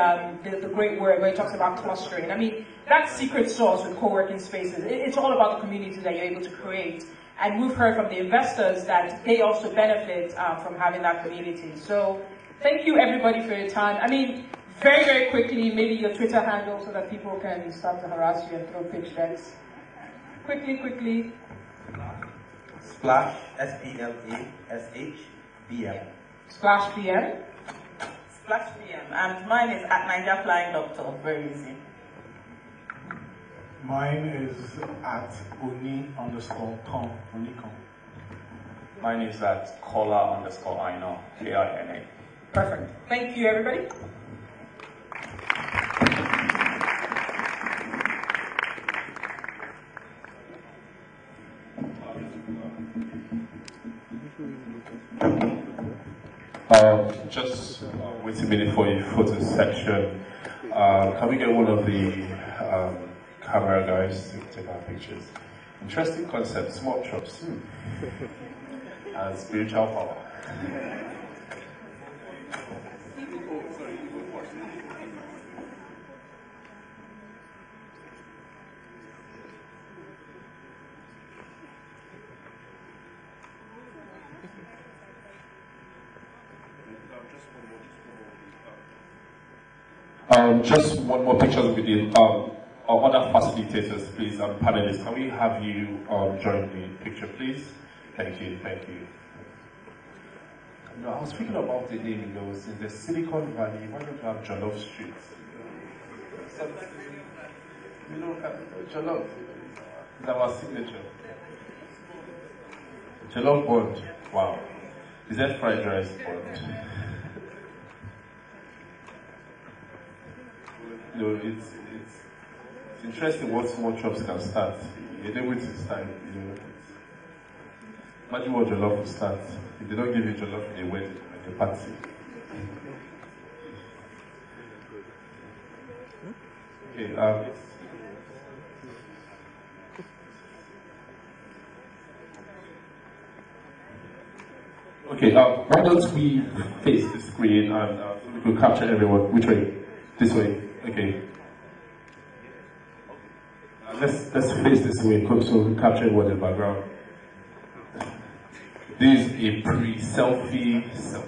the great word where he talks about clustering. That secret sauce with co-working spaces, it's all about the community that you're able to create. And we've heard from the investors that they also benefit from having that community. So thank you, everybody, for your time. Very, very quickly, maybe your Twitter handle so that people can start to harass you and throw pitch decks. Quickly. Splash, SPLASH, Splash BM. Splash BM. And mine is at Niger Flying Doctor. Very easy. Mine is at Uni_com. Mine is at Kola_Aina, KINA. Perfect. Thank you, everybody. Just wait a minute for your photo section. Can we get one of the camera guys to take our pictures? Interesting concept, small chops. And spiritual power. Just one more picture with the other facilitators, please, and panelists. Can we have you join the picture, please? Thank you, thank you. No, I was thinking about the name, you know, in the Silicon Valley, why don't you have Jollof Street? You know, Jollof is our signature. Jollof Bond, wow. Is that fried rice Bond? You know, it's interesting what small shops can start. You're able to start, you know. Imagine what jollof will start. If they don't give you jollof in a wedding, in a party. Okay, why don't we face the screen and we could capture everyone. Which way? This way. Okay. Let's face this way so we capture everyone in the background. This is a pre-selfie selfie.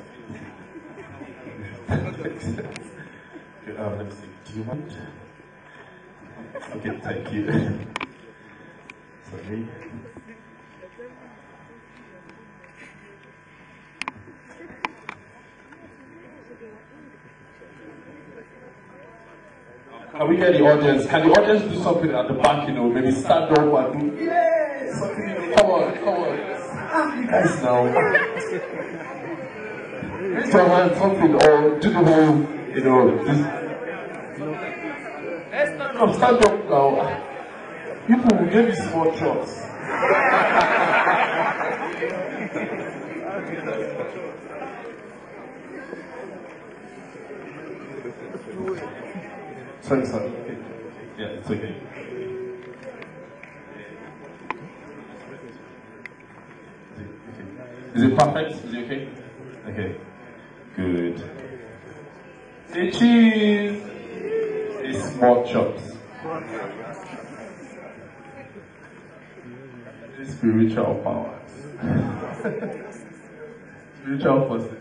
Okay, let me see. Do you want? Okay, thank you. Sorry. Can we get the audience? Can the audience do something at the back, you know, maybe stand up and do, yeah, something, come on. You guys know. Raise your hand, something, or do the whole, you know, just, stand up now. People will give you small chops. Sorry. Okay. Yeah, it's okay. Is it perfect? Is it okay? Okay. Good. Say cheese. Say small chops. Spiritual powers. Spiritual forces.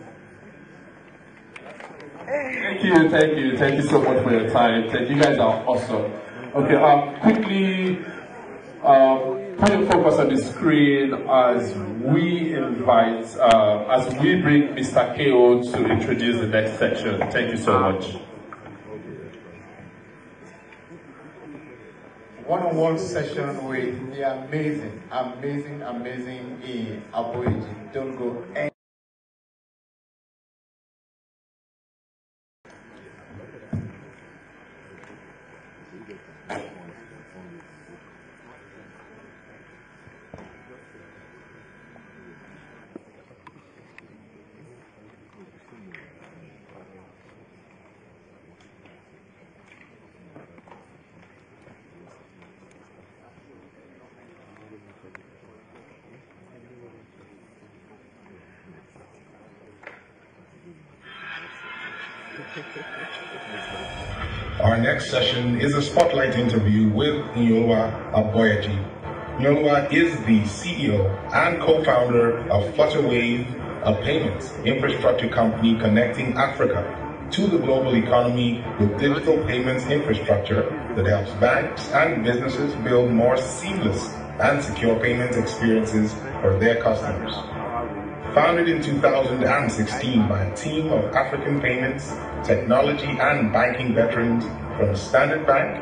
Thank you so much for your time. You guys are awesome. Okay, quickly, put your focus on the screen as we invite, as we bring Mr. KO to introduce the next section. Thank you so much. One-on-one session with the amazing Aboyeji. Don't go any. Our next session is a spotlight interview with Nyolwa Aboyeji. Nyolwa is the CEO and co-founder of Flutterwave, a payments infrastructure company connecting Africa to the global economy with digital payments infrastructure that helps banks and businesses build more seamless and secure payment experiences for their customers. Founded in 2016 by a team of African payments, technology and banking veterans from Standard Bank,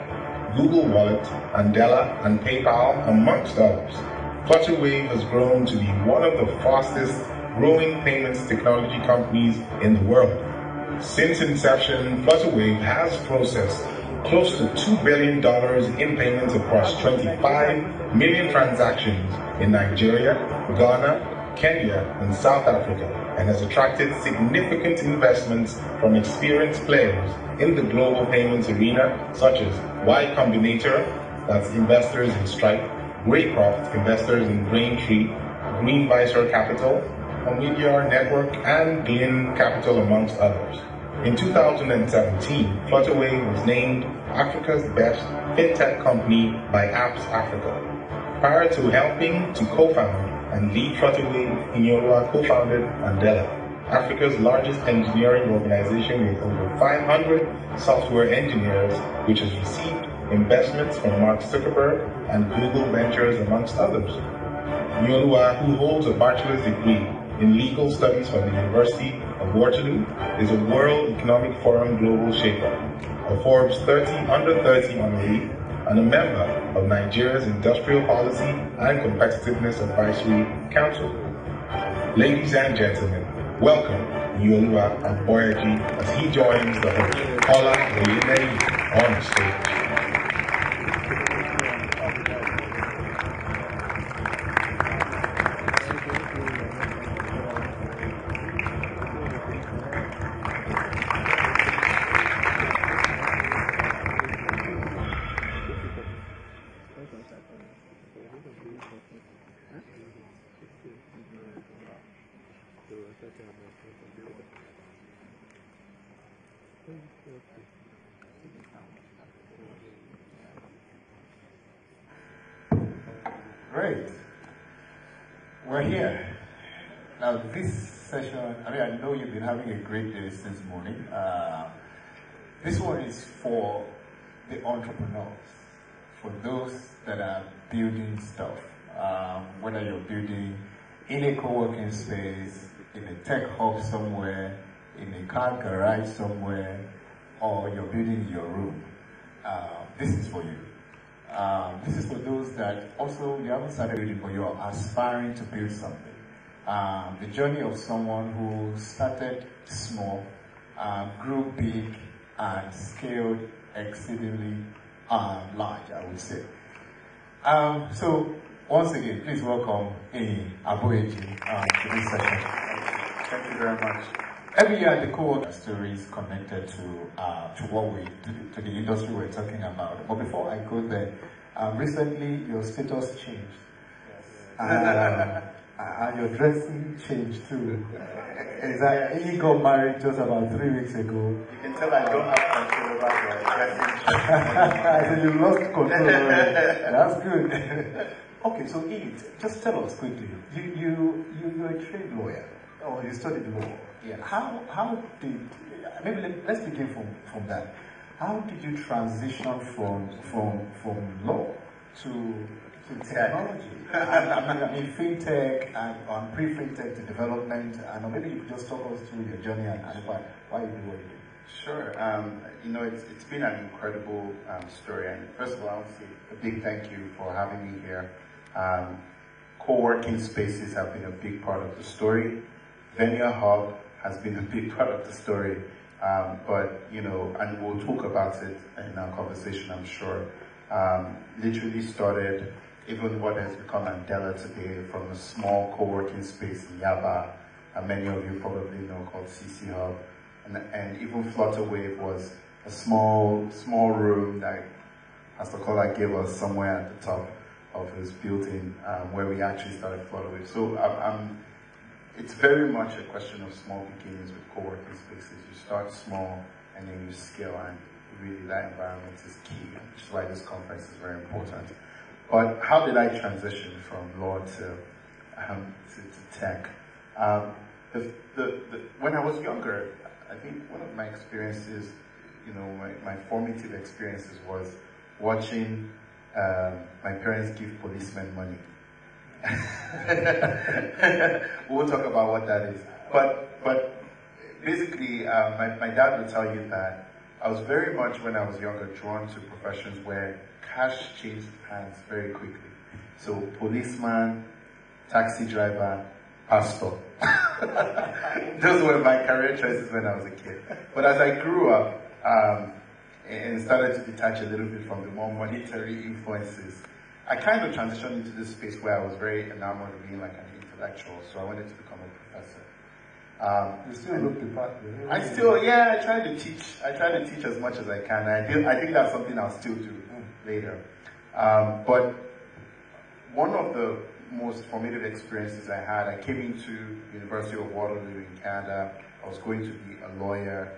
Google Wallet, Andela, and PayPal, amongst others, Flutterwave has grown to be one of the fastest growing payments technology companies in the world. Since inception, Flutterwave has processed close to $2 billion in payments across 25 million transactions in Nigeria, Ghana, Kenya, and South Africa, and has attracted significant investments from experienced players in the global payments arena, such as Y Combinator, that's investors in Stripe, Greycroft, investors in Braintree, Green Visor Capital, Omidyar Network, and Glynn Capital, amongst others. In 2017, Flutterwave was named Africa's best fintech company by Apps Africa. Prior to helping to co-found and lead Flutterwave, Inyolua co-founded Andela, Africa's largest engineering organization with over 500 software engineers, which has received investments from Mark Zuckerberg and Google Ventures, amongst others. Inyolua, who holds a bachelor's degree in legal studies from the University of Waterloo, is a World Economic Forum Global Shaper, a Forbes 30 Under 30 honoree, and a member of Nigeria's Industrial Policy and Competitiveness Advisory Council. Ladies and gentlemen, welcome Inyolua Aboyaji as he joins the host, Paula Oyinleyi, on stage. Great. We're here. Now this session, I know you've been having a great day since morning. This one is for the entrepreneurs, for those that are building stuff. Whether you're building in a co-working space, in a tech hub somewhere, in a car garage somewhere, or you're building in your room. This is for you. This is for those that also you haven't started building, but you are aspiring to build something. The journey of someone who started small, grew big, and scaled exceedingly large, I would say. So once again, please welcome Aboyaji to this session. Thank you very much. Every year, the co-working stories connected to what to the industry we're talking about. But before I go there, recently your status changed. Yes. And your dressing changed too. Is that you got married just about 3 weeks ago? You can tell I don't have control over your dressing. So you lost control. That's good. Okay, so just tell us quickly. You're a trained lawyer, or you studied law. Yeah. How did let's begin from that. How did you transition from law to technology? I mean fintech and pre-fintech to development, and maybe you could just talk us through your journey and why you do what you do. Sure. It's been an incredible story, and first of all, I want to say a big thank you for having me here. Co-working spaces have been a big part of the story. Venue Hub has been a big part of the story, and we'll talk about it in our conversation, I'm sure. Literally started even what has become Andela today from a small co-working space in Yaba, and many of you probably know, called CC Hub, and even Flutterwave was a small room that Pastor Kola gave us somewhere at the top of his building, where we actually started Flutterwave. So it's very much a question of small beginnings with co-working spaces. You start small and then you scale, and really that environment is key, which is why this conference is very important. But how did I transition from law to tech? When I was younger, I think one of my experiences, my formative experiences was watching my parents give policemen money. We'll talk about what that is. But basically, my dad would tell you that I was very much, when I was younger, drawn to professions where cash changed hands very quickly. So policeman, taxi driver, pastor. Those were my career choices when I was a kid. But as I grew up and started to detach a little bit from the more monetary influences, I kind of transitioned into this space where I was very enamored of being like an intellectual, so I wanted to become a professor. You still look the part. I try to teach. I try to teach as much as I can. I think that's something I'll still do later. But one of the most formative experiences I had, I came into University of Waterloo in Canada. I was going to be a lawyer.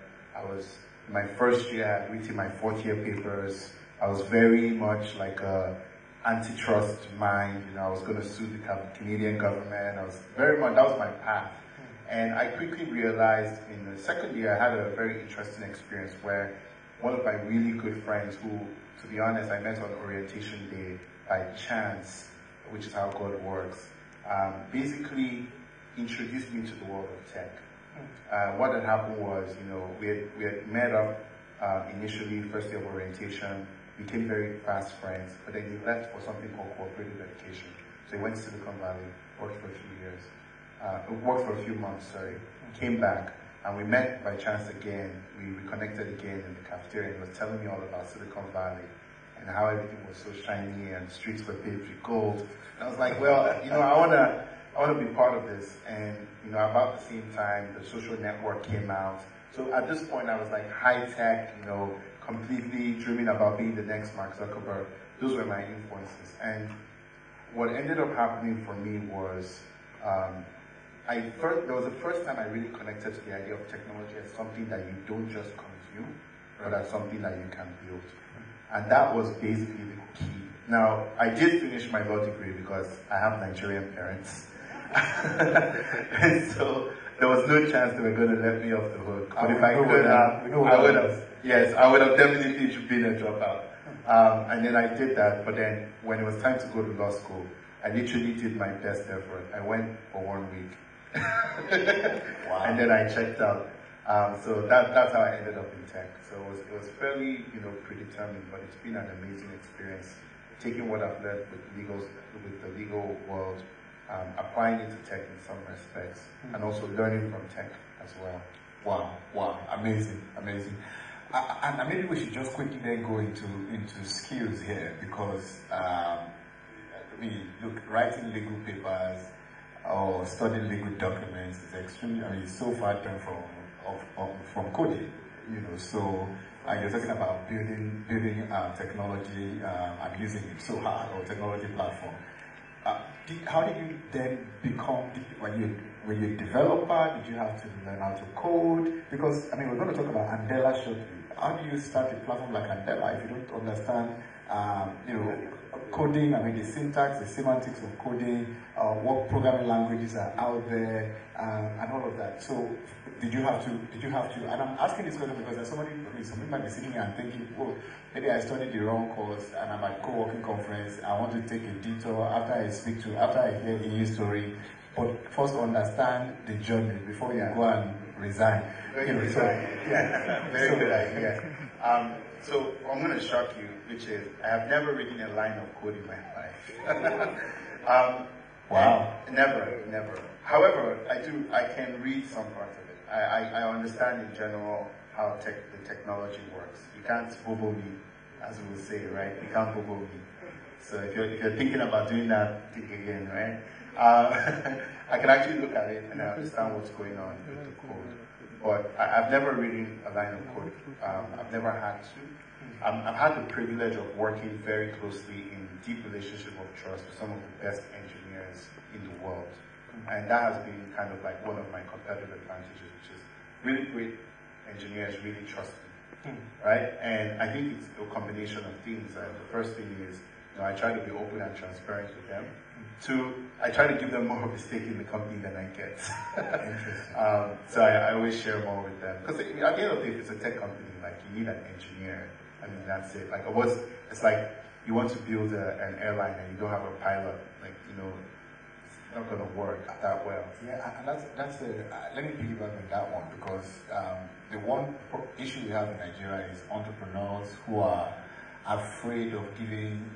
My first year, I had written my fourth year papers. I was very much like a antitrust mind. I was going to sue the Canadian government. That was my path. And I quickly realized in the second year, I had a very interesting experience where one of my really good friends who, to be honest, I met on orientation day by chance, which is how God works, basically introduced me to the world of tech. What had happened was, we had met up initially, first day of orientation, became very fast friends, but then he left for something called cooperative education. So he went to Silicon Valley, worked for a few months, came back, and we met by chance again. We reconnected again in the cafeteria, and he was telling me all about Silicon Valley and how everything was so shiny and streets were paved with gold. And I was like, well, I want to be part of this. And, about the same time, the social network came out. So at this point, I was like high tech, completely dreaming about being the next Mark Zuckerberg. Those were my influences. And what ended up happening for me was, there was the first time I really connected to the idea of technology as something that you don't just consume, but as something that you can build. And that was basically the key. Now, I did finish my law degree because I have Nigerian parents. And so there was no chance they were going to let me off the hook. But if I could have, I would have definitely been a dropout. And then I did that, but then when it was time to go to law school, I literally did my best effort. I went for 1 week. Wow. And then I checked out. So that's how I ended up in tech. So it was fairly, predetermined, but it's been an amazing experience. Taking what I've learned with the legal world, applying it to tech in some respects, and also learning from tech as well. Wow, amazing. And maybe we should just quickly then go into skills here, because writing legal papers or studying legal documents is extremely, it's so far different from coding, so you're talking about building technology and using it so hard, or technology platform. How did you then become, when you're a developer, did you have to learn how to code? Because, we're going to talk about Andela shortly. How do you start a platform like Andela if you don't understand, coding, the syntax, the semantics of coding, what programming languages are out there, and all of that. So, did you have to, and I'm asking this question because there's some people might be sitting here and thinking, oh, maybe I studied the wrong course and I'm at Coworking conference, I want to take a detour after I hear the story, but first understand the journey before you go and resign. Very good idea. So I'm going to shock you, which is I have never written a line of code in my life. Wow. Never. However, I can read some parts of it. I understand in general how the technology works. You can't bubble me, as we will say, right? You can't bubble me. So if you're thinking about doing that, think again, right? I can actually look at it and I understand what's going on with the code. But I've never written a line of code. I've never had to. I've had the privilege of working very closely in deep relationship of trust with some of the best engineers in the world. And that has been kind of like one of my competitive advantages, which is really great engineers really trust me, right? And I think it's a combination of things. The first thing is, I try to be open and transparent with them. Two, I try to give them more of a stake in the company than I get. So I always share more with them. Because at the end of the day, if it's a tech company, you need an engineer. That's it. It's like you want to build an airline and you don't have a pilot. It's not going to work that well. Yeah, and that's let me piggyback on that one, because the one issue we have in Nigeria is entrepreneurs who are afraid of giving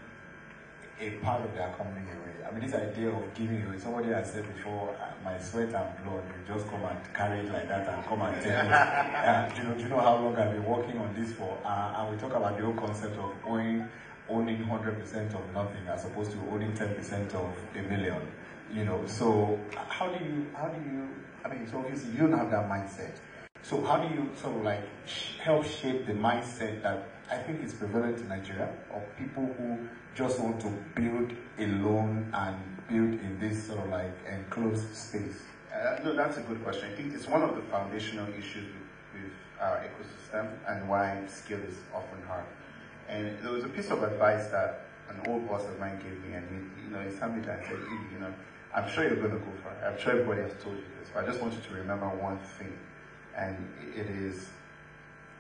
a part of their company away. This idea of giving away, somebody has said before, my sweat and blood, you just come and carry it like that and come and take it. Do you know how long I've been working on this for? And we talk about the whole concept of owning owning 100% of nothing as opposed to owning 10% of a million, you know. So how do you, I mean, so obviously you don't have that mindset. So how do you sort of like help shape the mindset that I think is prevalent in Nigeria, of people who just want to build alone and build in this sort of like enclosed space? No, that's a good question. I think it's one of the foundational issues with our ecosystem and why scale is often hard. And there was a piece of advice that an old boss of mine gave me, and he sat me down and said, I'm sure you're going to go for it. I'm sure everybody has told you this, but I just want you to remember one thing, and it is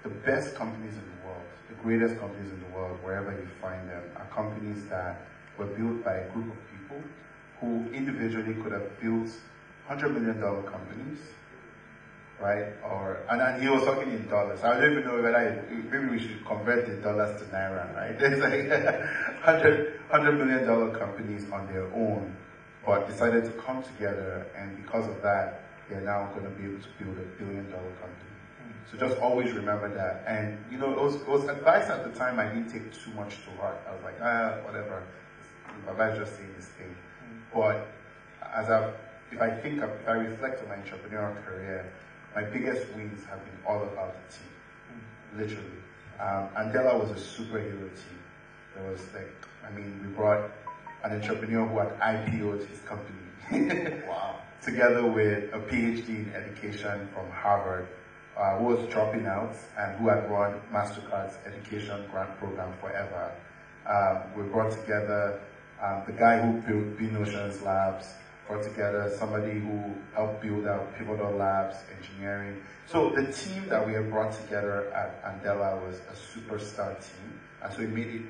the best companies in the world, the greatest companies in the world, wherever you find them, are companies that were built by a group of people who individually could have built $100 million companies, right? And he was talking in dollars. I don't even know whether maybe we should convert the dollars to naira, right? There's like $100 million companies on their own, but decided to come together, and because of that, they're now going to be able to build $1 billion company. So just always remember that. And it was advice at the time I didn't take too much to heart. I was like, whatever. Baba's just saying this thing. But if I reflect on my entrepreneurial career, my biggest wins have been all about the team, literally. Andela was a superhero team. There was we brought an entrepreneur who had IPO'd his company. Wow. Together with a PhD in education from Harvard, who was dropping out and who had run MasterCard's education grant program forever. We brought together the guy who built B-Notions Labs, brought together somebody who helped build out Pivotal Labs, engineering. So the team that we have brought together at Andela was a superstar team, and so it made it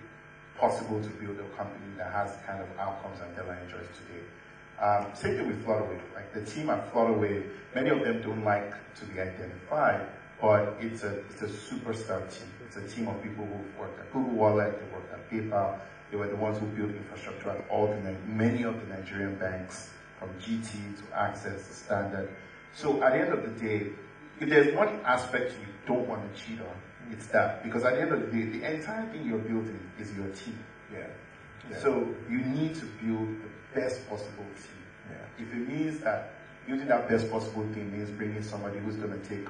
possible to build a company that has the kind of outcomes Andela enjoys today. Same thing with Flutterwave. Like the team at Flutterwave, many of them don't like to be identified, but it's a superstar team. It's a team of people who've worked at Google Wallet, they worked at PayPal, they were the ones who built infrastructure at many of the Nigerian banks, from GT to Access to Standard. So at the end of the day, if there's one aspect you don't want to cheat on, it's that. Because at the end of the day, the entire thing you're building is your team. Yeah. So you need to build the best possible team. Yeah. If it means that building that best possible thing means bringing somebody who's going to take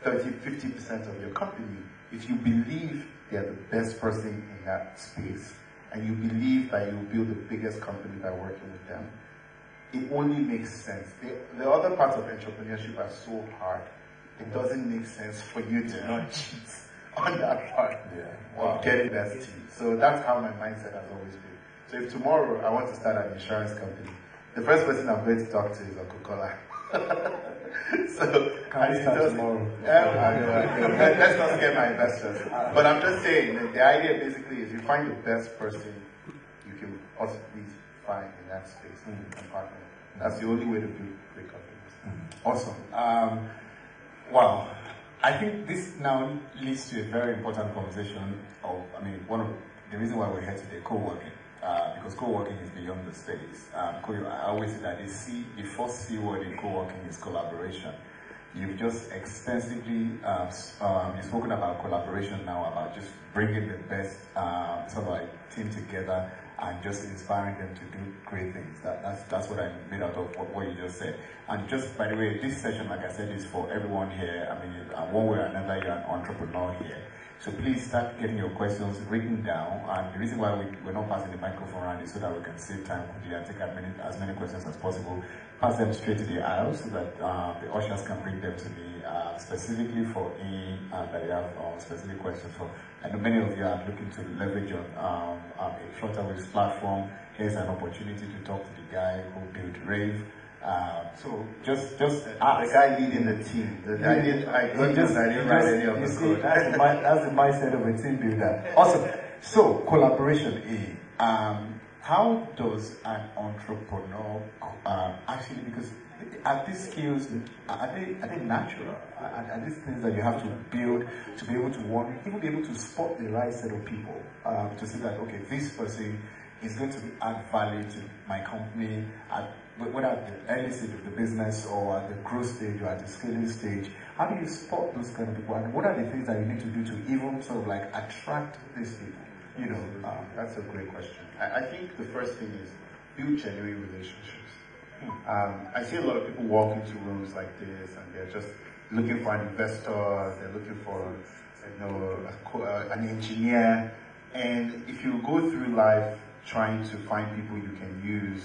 50% of your company, if you believe they're the best person in that space, and you believe that you'll build the biggest company by working with them, it only makes sense. The other parts of entrepreneurship are so hard, it doesn't make sense for you to not cheat on that part of getting that team. So that's how my mindset has always been. So if tomorrow I want to start an insurance company, the first person I'm going to talk to is Uncle Kola. So can we start tomorrow? Let's not scare my investors. But I'm just saying that the idea basically is you find the best person you can possibly find in that space and partner. That's the only way to build great companies. Awesome. Wow. I think this now leads to a very important conversation one of the reason why we're here today, co-working. Because co-working is beyond the space. I always say that the first C word in co-working is collaboration. You've just extensively you've spoken about collaboration now, about just bringing the best sort of like team together and just inspiring them to do great things. That's what I made out of what you just said. And just by the way, this session, like I said, is for everyone here. One way or another, you're an entrepreneur here. So please start getting your questions written down. And the reason why we're not passing the microphone around is so that we can save time quickly and take as many questions as possible. Pass them straight to the aisle so that the ushers can bring them to me specifically for any that you have specific questions for. I know many of you are looking to leverage on a Flutterwave's platform. Here's an opportunity to talk to the guy who built Rave. So just the guy leading the team. I didn't write any of the code. That's the mindset of a team builder. Awesome. So collaboration. How does an entrepreneur actually, because are these skills, are they natural? Are these things that you have to build to be able to even be able to spot the right set of people to see that, okay, this person is going to add value to my company whether at the early stage of the business or at the growth stage or at the scaling stage. How do you spot those kind of people? And what are the things that you need to do to even sort of like attract these people? That's a great question. I think the first thing is build genuine relationships. I see a lot of people walk into rooms like this and they're just looking for an investor, they're looking for an engineer, and if you go through life trying to find people you can use,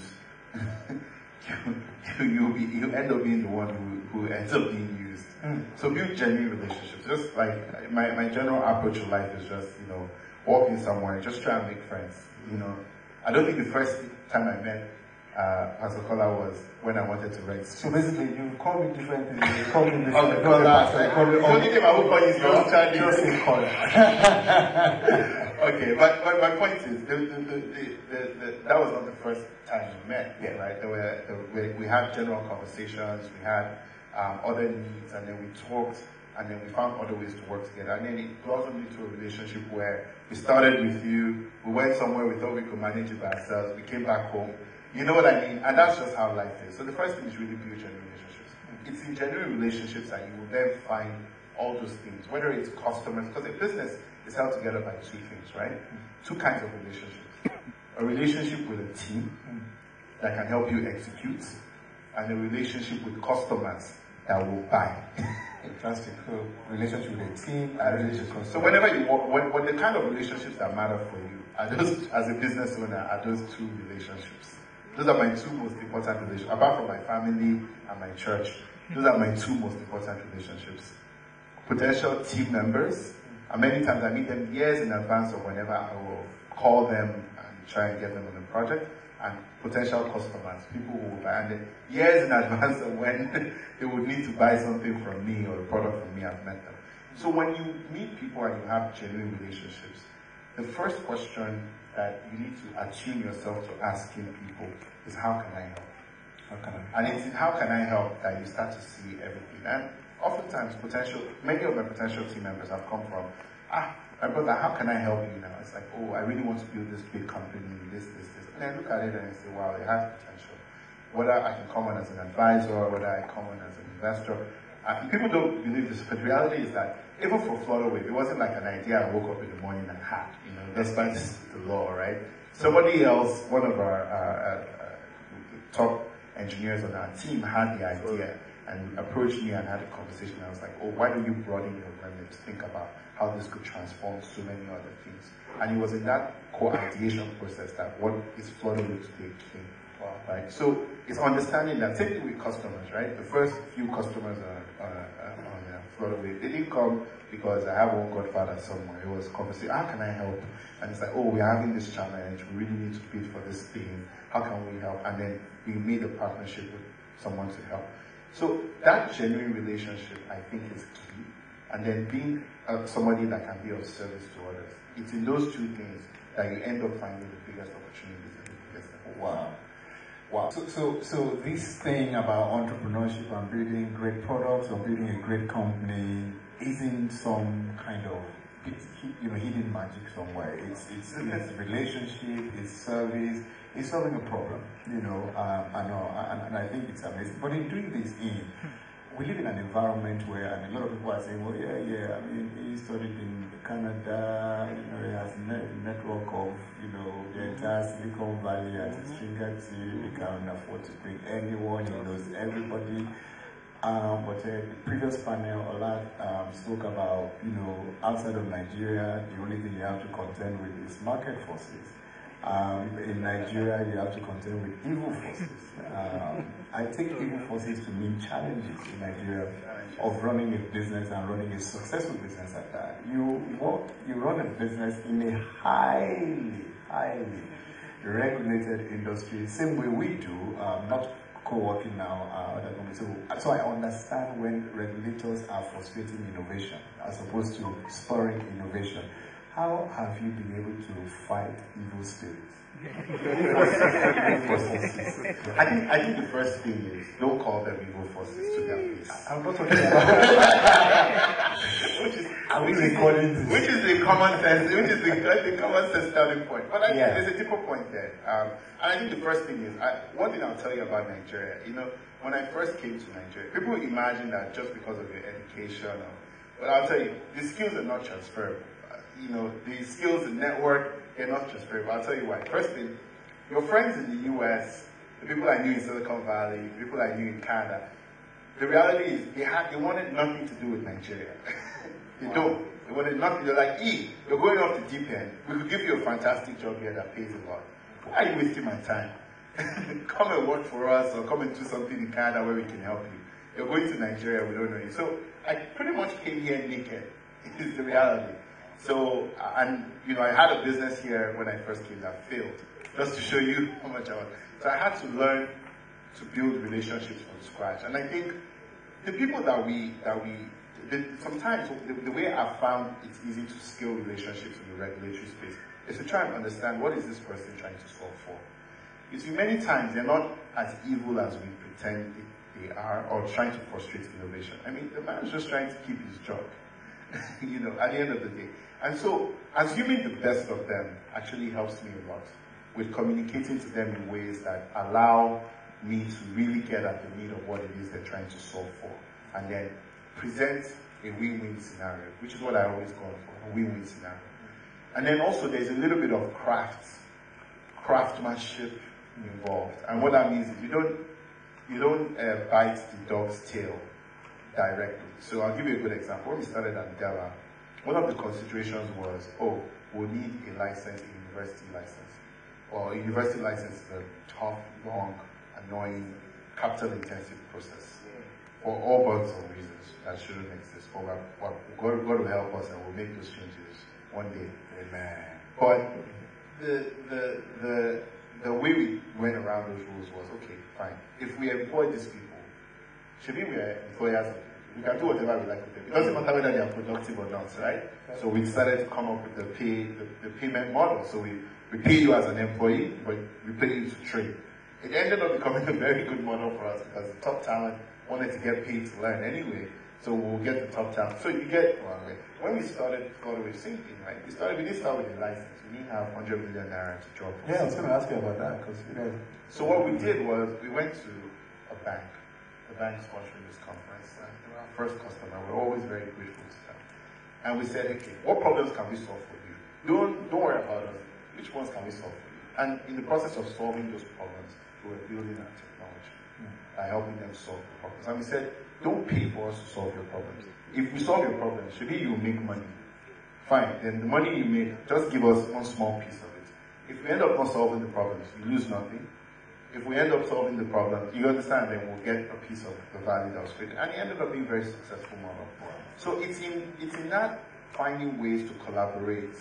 you end up being the one who ends up being used. So build genuine relationships. Just like my general approach to life is just, walking somewhere, just try and make friends. I don't think the first time I met Pastor Kola was when I wanted to rent. So basically, you call me different things. You call me different. Okay, the only name I will call you is yours, Charlie. Just say Kola. Okay, but my point is, that was not the first time we met, right? We had general conversations, we had other needs, and then we talked, and then we found other ways to work together. And then it blossomed into a relationship where we started with you, we went somewhere, we thought we could manage it by ourselves, we came back home. You know what I mean? And that's just how life is. So the first thing is really build genuine relationships. It's in genuine relationships that you will then find all those things, whether it's customers, because a business is held together by two things, right? Two kinds of relationships. A relationship with a team that can help you execute, and a relationship with customers that will buy. Fantastic. So relationship with a team and relationship with So whenever you walk, what the kind of relationships that matter for you are those, as a business owner, are those two relationships. Those are my two most important relationships. Apart from my family and my church, those are my two most important relationships. Potential team members, and many times I meet them years in advance of whenever I will call them and try and get them on a project, and potential customers, people who will buy, and then years in advance of when they would need to buy something from me or a product from me, I've met them. So when you meet people and you have genuine relationships, the first question that you need to attune yourself to asking people is, how can I help? How can I? And it's in how can I help that you start to see everything. And oftentimes many of my potential team members have come from, my brother, how can I help you now? It's like, I really want to build this big company, this. And I look at it and I say, wow, it has potential. Whether I can come on as an advisor, whether I come on as an investor. People don't believe this, but the reality is that even for Flutterwave, it wasn't like an idea I woke up in the morning and had, despite the law, right? Somebody else, one of our top engineers on our team had the idea and approached me and had a conversation. I was like, why don't you broaden your remit to think about how this could transform so many other things? And it was in that co-ideation process that what is Flutterwave today came. Right? So it's understanding that, same thing with customers, right? The first few customers on Flutterwave, they didn't come because I have one godfather somewhere. It was conversation, how can I help? And it's like, we're having this challenge, we really need to bid for this thing, how can we help? And then we made a partnership with someone to help. So that genuine relationship, I think, is key. And then being somebody that can be of service to others. It's in those two things that you end up finding the biggest opportunities and the biggest effort. Wow. So this thing about entrepreneurship and building great products or building a great company isn't some kind of hidden magic somewhere. It's relationship, it's service, it's solving a problem. And I think it's amazing. But in doing this, we live in an environment where, and a lot of people are saying, he studied in Canada, he has a network of, the entire Silicon Valley at his fingertips, he can afford to bring anyone, he knows everybody. But the previous panel, Ola spoke about, outside of Nigeria, the only thing you have to contend with is market forces. In Nigeria, you have to contend with evil forces. I take evil forces to mean challenges in Nigeria of running a business and running a successful business at that. You run a business in a highly regulated industry, same way we do, not co-working now, other companies. So I understand when regulators are frustrating innovation as opposed to spurring innovation. How have you been able to fight evil spirits? I think the first thing is, don't call them evil forces to their face. I'm not talking about which is the common sense starting point. But I think there's a deeper point there. And I think the first thing is, one thing I'll tell you about Nigeria, when I first came to Nigeria, people imagine that just because of your education, but I'll tell you, the skills are not transferable. The skills, the network, they're not transferable. I'll tell you why. First thing, your friends in the US, the people I knew in Silicon Valley, the people I knew in Canada, the reality is they wanted nothing to do with Nigeria. They don't. They wanted nothing. They're like, you're going off the deep end. We could give you a fantastic job here that pays a lot. Why are you wasting my time? Come and work for us, or come and do something in Canada where we can help you. You're going to Nigeria, we don't know you. So I pretty much came here naked, is the reality. So, and I had a business here when I first came that failed, just to show you how much I was. So I had to learn to build relationships from scratch. And I think the people sometimes the way I've found it's easy to scale relationships in the regulatory space is to try and understand what is this person trying to solve for. You see, many times they're not as evil as we pretend they are, or trying to frustrate innovation. I mean, the man's just trying to keep his job, at the end of the day. And so, assuming the best of them actually helps me a lot with communicating to them in ways that allow me to really get at the need of what it is they're trying to solve for, and then present a win-win scenario, which is what I always go for, a win-win scenario. And then also there's a little bit of craftsmanship involved. And what that means is you don't bite the dog's tail directly. So I'll give you a good example. When we started at Della, one of the considerations was, we'll need a license, a university license. Well, a university license is a tough, long, annoying, capital-intensive process for all bunch of reasons that shouldn't exist. But God will help us, and we'll make those changes one day. Amen. But the way we went around those rules was, okay, fine. If we employ these people, should we are employers? We can do whatever we like with them. It doesn't matter whether they are productive or not, right? So we decided to come up with the payment model. So we pay you as an employee, but we pay you to train. It ended up becoming a very good model for us because the top talent wanted to get paid to learn anyway. So we'll get the top talent. So you get, when we started, same thing, right? We didn't start with a license. We didn't have 100 million naira to drop. Yeah, I was going to ask you about that because So what we did was we went to a bank. The bank sponsoring this conference. And they were our first customer. We're always very grateful to them. And we said, okay, what problems can we solve for you? Don't worry about us. Which ones can we solve for you? And in the process of solving those problems, we were building our technology by helping them solve the problems. And we said, don't pay for us to solve your problems. If we solve your problems, maybe you make money. Fine, then the money you make, just give us one small piece of it. If we end up not solving the problems, you lose nothing. If we end up solving the problem, you understand, then we'll get a piece of the value that was created. And it ended up being a very successful model. So it's in that finding ways to collaborate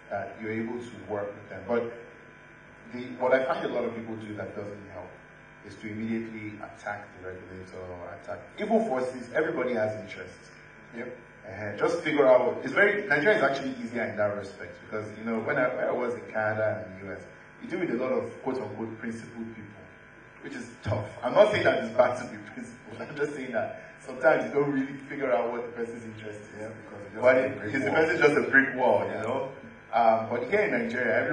that you're able to work with them. But what I find a lot of people do that doesn't help is to immediately attack the regulator or attack evil forces. Everybody has interests. Yep. Just figure out. Nigeria is actually easier in that respect because when I was in Canada and the US, you deal with a lot of quote unquote principled people, which is tough. I'm not saying that it's bad to be principled. I'm just saying that sometimes you don't really figure out what the person's interest is. Yeah, because the person's just a brick wall, But here in Nigeria,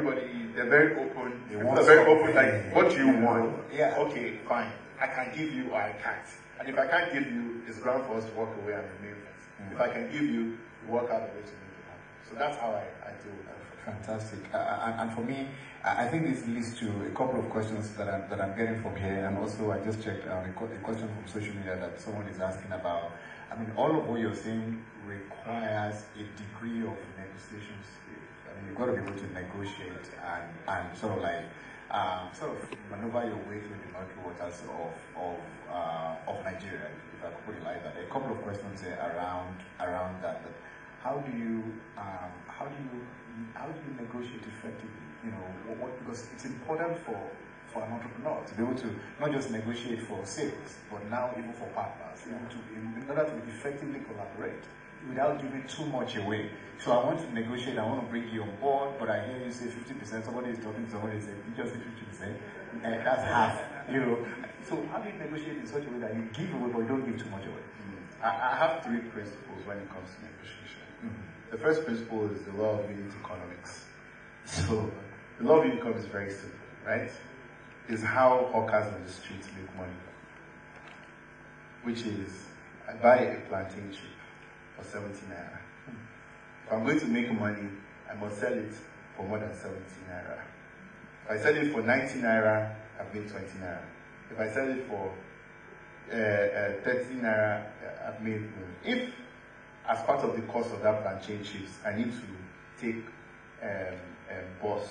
they're very open. People are very open, like, what do you want? Yeah. Okay, fine. I can give you or I can't. And if I can't give you, it's ground for us to walk away and remain friends. If I can give you, we work out a way to make it happen. So that's how I deal with that. Fantastic. And for me, I think this leads to a couple of questions that I'm getting from here. And also, I just checked a question from social media that someone is asking about. I mean, all of what you're saying requires a degree of negotiation skills. I mean, you've got to be able to negotiate and sort of maneuver your way through the murky waters of Nigeria, if I could put it like that. A couple of questions here around that. How do you negotiate effectively? Because it's important for an entrepreneur to be able to not just negotiate for sales, but now even for partners, in order to effectively collaborate without giving too much away. So I want to negotiate, I want to bring you on board, but I hear you say 50%, somebody is talking to somebody saying, you just say 50%, that's half, So how do you negotiate in such a way that you give away, but you don't give too much away? I have three principles when it comes to negotiation. The first principle is the law of unit economics. So the law of unit economics is very simple, right? Is how hawkers in the streets make money. Which is, I buy a plantain chip for 70 naira. If I'm going to make money, I must sell it for more than 70 naira. If I sell it for 90 naira, I've made 20 naira. If I sell it for 30 naira, I've made. If, as part of the cost of that plantain chips, I need to take bus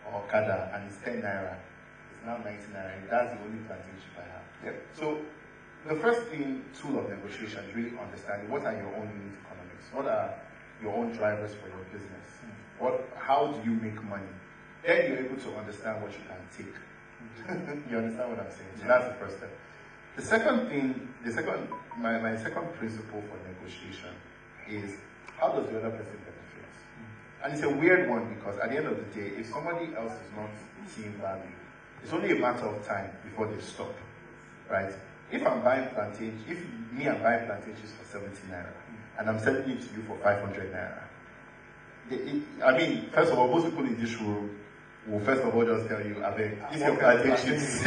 or Okada and it's 10 naira, it's now 90 naira. That's the only plantain chip I have. Yep. So the first tool of negotiation is really understanding what are your own unit economics, what are your own drivers for your business, how do you make money? Then you're able to understand what you can take. You understand what I'm saying? So that's the first step. The second thing, my second principle for negotiation is how does the other person benefit? And it's a weird one because at the end of the day, if somebody else is not seeing value, it's only a matter of time before they stop, right? If I'm buying plantain, I'm buying plantain chips for 70 naira and I'm selling it to you for 500 naira, I mean, first of all, most people in this room will first of all just tell you, I mean, if your plantain chips,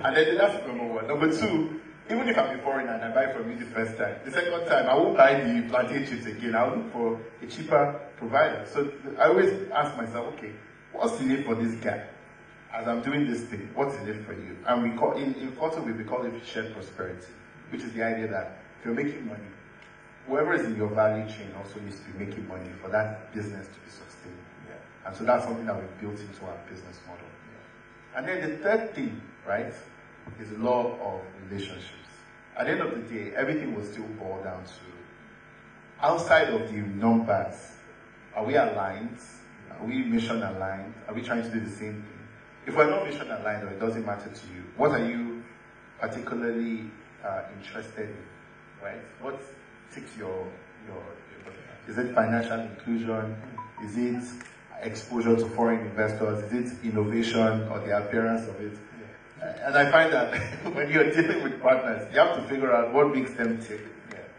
and then that's number one. Number two, even if I'm a foreigner and I buy from you the first time, the second time I won't buy the plantain chips again. I'll look for a cheaper provider. So I always ask myself, okay, what's in it for this guy? As I'm doing this thing, what's in it for you? And we call in Koto we call it shared prosperity, which is the idea that if you're making money, whoever is in your value chain also needs to be making money for that business to be sustainable. Yeah. And so that's something that we've built into our business model. Yeah. And then the third thing, right, is the law of relationships. At the end of the day, everything will still boil down to, outside of the numbers, are we aligned? Are we mission aligned? Are we trying to do the same thing? If we're not mission aligned or it doesn't matter to you, what are you particularly interested in, right? What ticks your is it financial inclusion? Is it exposure to foreign investors? Is it innovation or the appearance of it? And I find that when you're dealing with partners, you have to figure out what makes them tick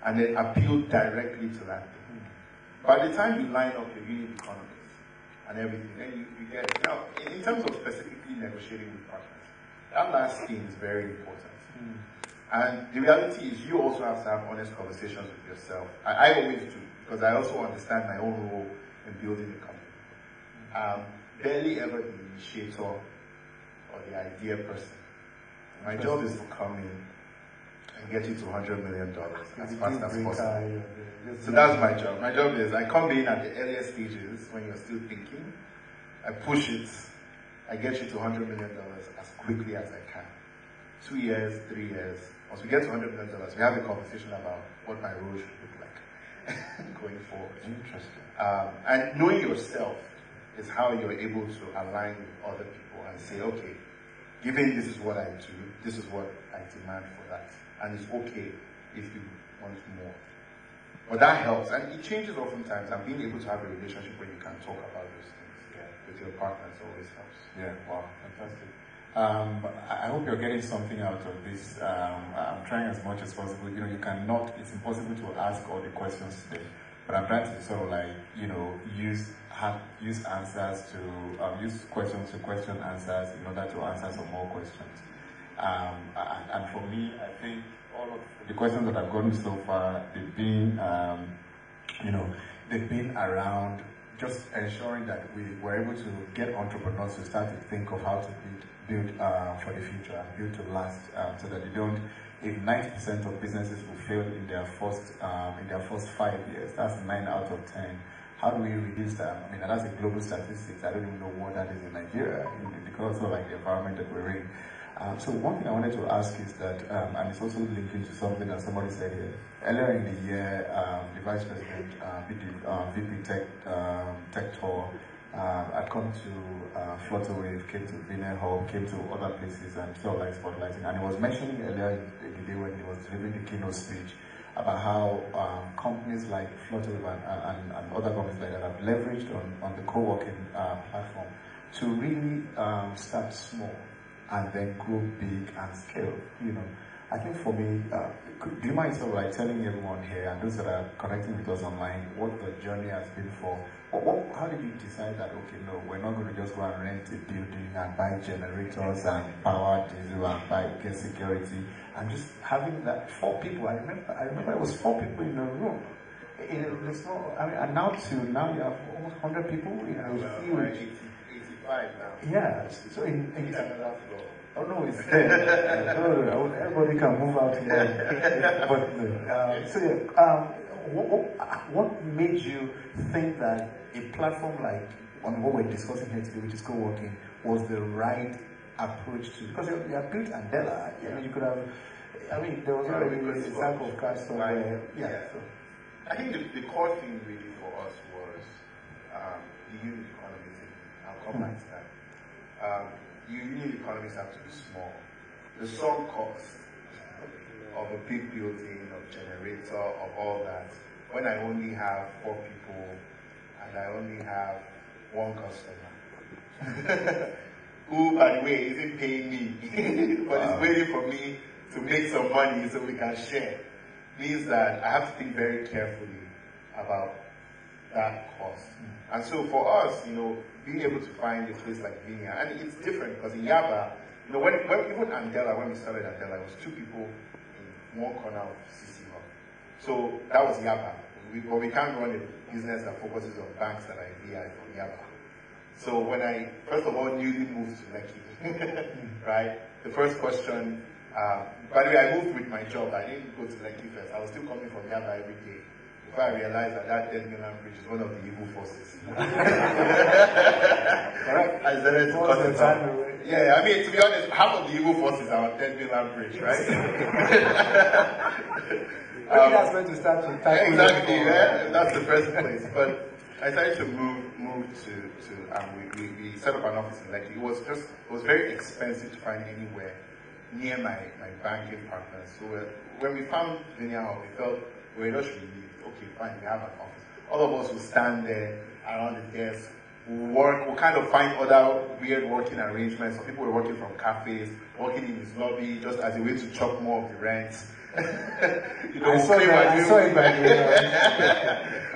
and then appeal directly to that thing. By the time you line up your unit economics and everything, then you get it. Now, in terms of specifically negotiating with partners, that last thing is very important. And the reality is you also have to have honest conversations with yourself. I always do, because I also understand my own role in building a company. Barely ever the initiator or the idea person. My job is to come in and get you to $100 million as fast as possible. So that's my job. My job is I come in at the earlier stages when you're still thinking, I push it, I get you to $100 million as quickly as I can. 2 years, 3 years. Once we get to $100 million, we have a conversation about what my role should look like going forward. Interesting. And knowing yourself is how you're able to align with other people and say, okay, given this is what I do, this is what I demand for that. And it's okay if you want more. But that helps, and it changes oftentimes, and being able to have a relationship where you can talk about those things with your partners always helps. Yeah, wow, fantastic. I hope you're getting something out of this. I'm trying as much as possible. You know, you cannot, it's impossible to ask all the questions today, but I'm trying to sort of like, you know, use answers to, use questions to question answers in order to answer some more questions. And for me, I think all of the questions that I've gotten so far, they've been, you know, they've been around just ensuring that we were able to get entrepreneurs to start to think of how to build for the future and build to last, so that they don't. If 90% of businesses will fail in their first 5 years, that's 9 out of 10. How do we reduce that? I mean, that's a global statistics. I don't even know what that is in Nigeria because of like the environment that we're in. So one thing I wanted to ask is that, and it's also linking to something that somebody said here. Earlier in the year, the Vice President, VP Tech Tour, had come to Flutterwave, came to Viner Hall, came to other places and sort of like spotlighting. And he was mentioning earlier in the day when he was delivering the keynote speech about how companies like Flutterwave and other companies like that have leveraged on the co-working platform to really start small and then grow big and scale. You know, I think for me, do you mind sort of like telling everyone here and those that are connecting with us online what the journey has been for? How did you decide that, okay, no, we're not going to just go and rent a building and buy generators and power diesel and get security and just having that 4 people. I remember it was 4 people in a room. the small, I mean, and now you have almost 100 people in a huge. 85 now. Yeah, so in another floor. Oh no, it's there. No, everybody can move out tomorrow. But so yeah, what made you think that a platform like on what we're discussing here today, which is Coworking, was the right approach to? Because you have built Andela. I mean, you could have. I mean, there was already a sample of cars somewhere. Yeah. So. I think the core thing really for us was the unit economy thing. I'll come back to that. Unit economies have to be small. The sunk cost of a big building, of generator, of all that, when I only have 4 people and I only have 1 customer, who, by the way, isn't paying me, but is waiting for me to make some money so we can share, means that I have to think very carefully about that cost. And so for us, being able to find a place like Vinia, and it's different because in Yaba, when even Andela, when we started Andela, it was 2 people in one corner of CC Hub. So that was Yaba. But we can't run a business that focuses on banks that are in VI from Yaba. So when I, first of all, newly moved to Lekki, right? The first question, by the way, I moved with my job. I didn't go to Lekki first. I was still coming from Yaba every day. Before I realized that 10 million bridge is one of the evil forces. Correct. I started to cut it off. Yeah, I mean, to be honest, half of the evil forces are on 10 million bridge, right? That's going to start to tackle. Exactly, yeah, that's the first place. But I started to move to we set up an office in Lekki. It was very expensive to find anywhere near my banking partners. So when we found Vinia Hub, we felt we were just relieved. Okay, fine, we have an office. All of us will stand there around the desk, we'll kind of find other weird working arrangements. Some people were working from cafes, working in his lobby, just as a way to chop more of the rent.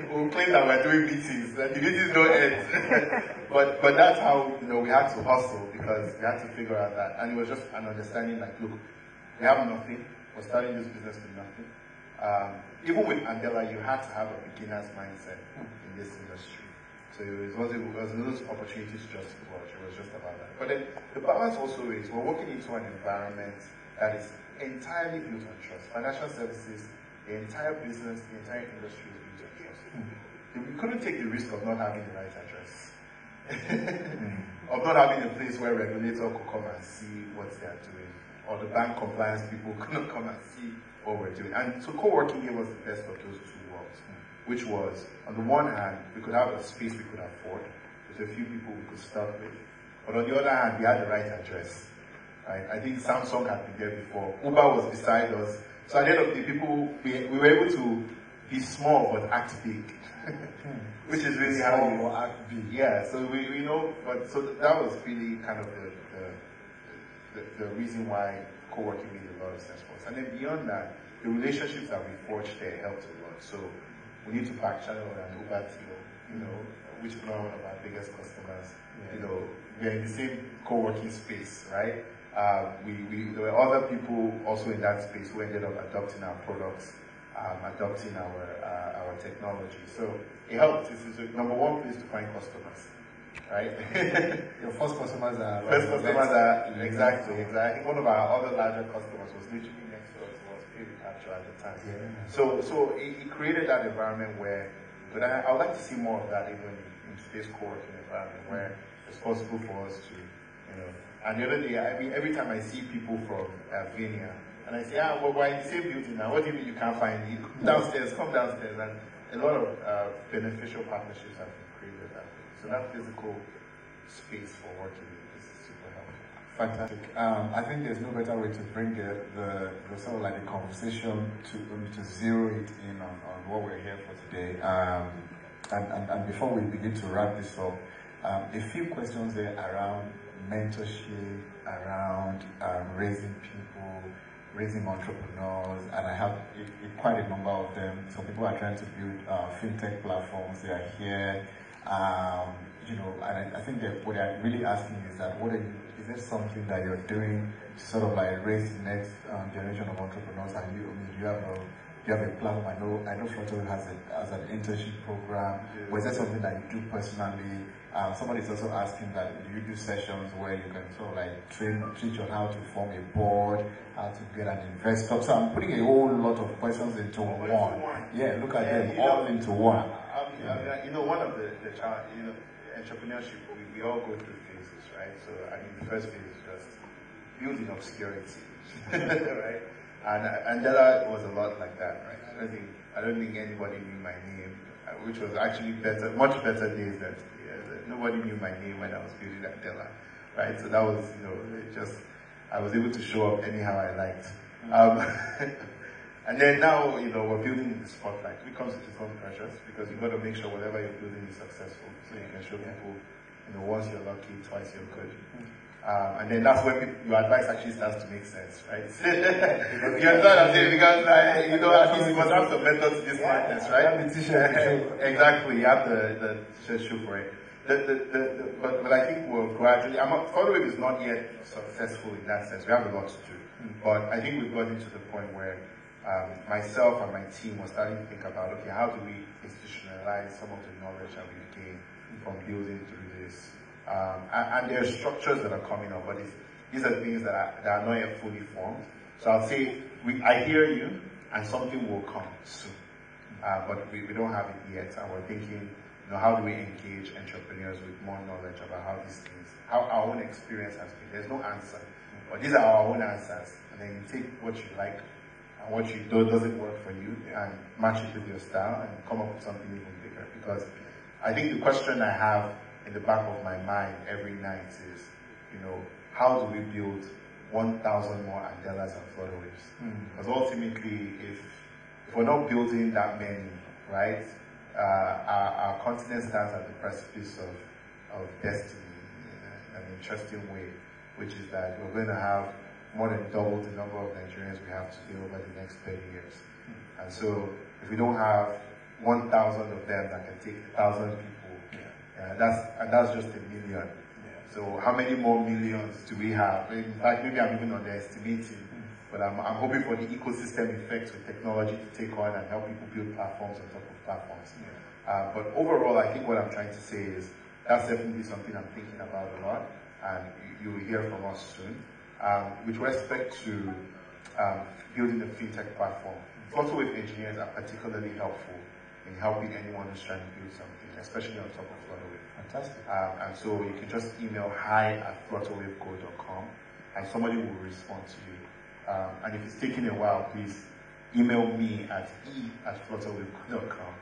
We'll claim that we're doing meetings, and the meetings don't end. but that's how we had to hustle, because we had to figure out that, and it was just an understanding like, look, we have nothing, we're starting this business with nothing. Even with Andela, you had to have a beginner's mindset in this industry. So it was those opportunities just to watch. It was just about that. But then the balance also is we're working into an environment that is entirely built on trust. Financial services, the entire business, the entire industry is built on trust. We couldn't take the risk of not having the right address. Of not having a place where a regulator could come and see what they are doing, or the bank compliance people could not come and see what we're doing. And so co-working gave us the best of those 2 worlds, which was, on the one hand, we could have a space we could afford, with a few people we could start with, but on the other hand, we had the right address. Right? I think Samsung had been there before. Uber was beside us. So at the end of the day, we were able to be small but act big, which is really how you act big. Yeah. So we know, but so that was really kind of the reason why co-working made a lot of sense for us. And then beyond that, the relationships that we forged there helped a lot. So we need to back channel and Uber Deal, which is now one of our biggest customers. Yeah. We're in the same co-working space, right? There were other people also in that space who ended up adopting our products, adopting our technology. So it helped. This is the number 1 place to find customers, right? Your first customers are... Exactly. One of our other larger customers was literally next to us. It was Pay Recapture at the time. Yeah. So it created that environment where, but I would like to see more of that even in today's co-working environment, where it's possible for us to, And the other day, every time I see people from Vinia, and I say, well, we're in the same building now. What do you mean you can't find me? Downstairs, come downstairs. And a lot of beneficial partnerships have been created that way. So that physical space for working is super helpful. Fantastic. I think there's no better way to bring the sort of like the conversation to zero it in on what we're here for today. And before we begin to wrap this up, a few questions there around mentorship, around raising people, raising entrepreneurs, and I have quite a number of them. Some people are trying to build fintech platforms. They are here, and I think that what they're really asking is that is there something that you're doing to sort of like raise the next generation of entrepreneurs? And you have you have a platform? I know Flutterwave has an internship program. Was that something that you do personally? Somebody's also asking that do you do sessions where you can sort of like teach on how to form a board, how to get an investor? So I'm putting a whole lot of questions into one. Yeah, look at them all into one. One of the challenge, entrepreneurship, we all go through phases, right? So the first phase is just building obscurity, right? And that was a lot like that, right? I don't think anybody knew my name, which was actually much better days than today. Nobody knew my name when I was building Andela, right? So that was, I was able to show up anyhow I liked. And then now, we're building the spotlight. It comes with its own pressures because you've got to make sure whatever you're building is successful, so you can show people, once you're lucky, twice you're good. And then that's when your advice actually starts to make sense, right? You understand what I'm saying? Because, at least you must have some method to this madness, right? Exactly, you have the t-shirt shoe for it. But I think we're gradually, Coworking is not yet successful in that sense. We have a lot to do. But I think we've gotten to the point where myself and my team were starting to think about, okay, how do we institutionalize some of the knowledge that we've gained from building through this? And there are structures that are coming up, but these are things that are not yet fully formed. So I'll say, I hear you, and something will come soon. But we don't have it yet, and we're thinking, how do we engage entrepreneurs with more knowledge about how these things, how our own experience has been. There's no answer, but these are our own answers. And then you take what you like and what you do doesn't work for you and match it with your style and come up with something even bigger. Because I think the question I have in the back of my mind every night is, how do we build 1,000 more Andelas and Flutterwaves? Because ultimately, if we're not building that many, right, our continent stands at the precipice of destiny in an interesting way, which is that we're going to have more than double the number of Nigerians we have today over the next 30 years. And so, if we don't have 1,000 of them that can take 1,000 people, that's just a million. So how many more millions do we have? In fact, maybe I'm even underestimating, but I'm hoping for the ecosystem effects with technology to take on and help people build platforms on top of platforms. But overall, I think what I'm trying to say is that's definitely something I'm thinking about a lot, and you will hear from us soon. With respect to building a fintech platform, Flutterwave engineers are particularly helpful in helping anyone who's trying to build something, especially on top of Flutterwave. Fantastic. And so you can just email hi@flutterwavego.com and somebody will respond to you. And if it's taking a while, please email me at e@flutterwavego.com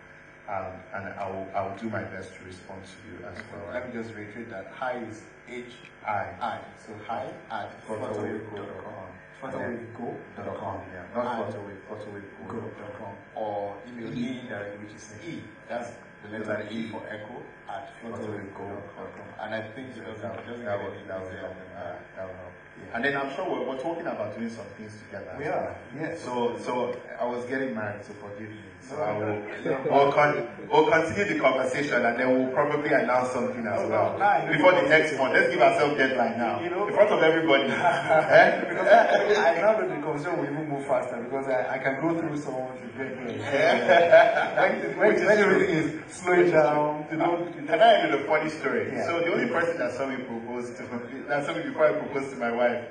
and I will do my best to respond to you as well. Let me just reiterate that hi is H-I. So hi@flutterwavego.com. Flutterwavego.com. Yeah, not flutterwavego.com. Or email me directly, which is E. That's the letter E for echo @flutterwavego.com. And I think that will help. And then I'm sure we're talking about doing some things together. We are, yes. So I was getting married, so forgive me. So we'll continue the conversation and then we'll probably announce something as well. Before the next one, let's give ourselves a deadline now. In front of everybody. Because I know that the conversation will even move faster because I can go through so much very when everything is slowing down. Can I tell you the funny story? Yeah. So the only person that saw me propose to before I proposed to my wife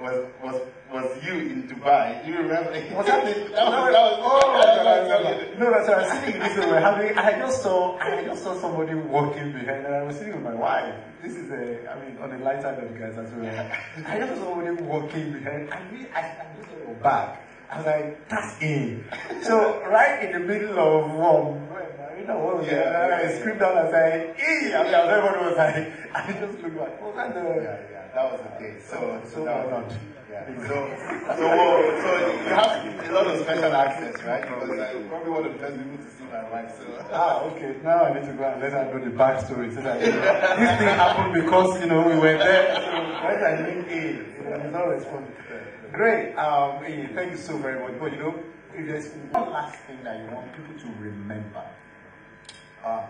was you in Dubai. Do you remember? Was that the, No, that's what I was sitting in this way. I just saw somebody walking behind, and I was sitting with my wife. This is on the light side of the guys as well. I just saw somebody walking behind, and I just saw back. I was like, that's it. So right in the middle of I screamed out and said, everybody was like, I just looked back. Was that that was the case. So that was So you have a lot of special access, right? Because I'm probably one of the first people to see my wife. So okay. Now I need to go and let her know the backstory so that this thing happened because we were there. So when I mean it's not responding. Great. Thank you so very much. But if there's one last thing that you want people to remember,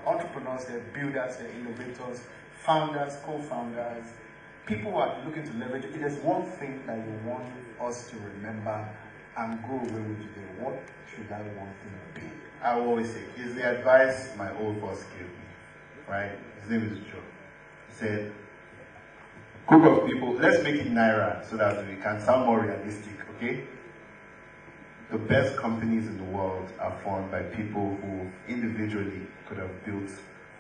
entrepreneurs, builders, innovators, founders, co-founders, people who are looking to leverage, if there's one thing that you want us to remember and go away with today, what should that one thing be? I always say, it's the advice my old boss gave me, right? His name is Joe. He said, group of people, let's make it Naira so that we can sound more realistic, okay? The best companies in the world are formed by people who individually could have built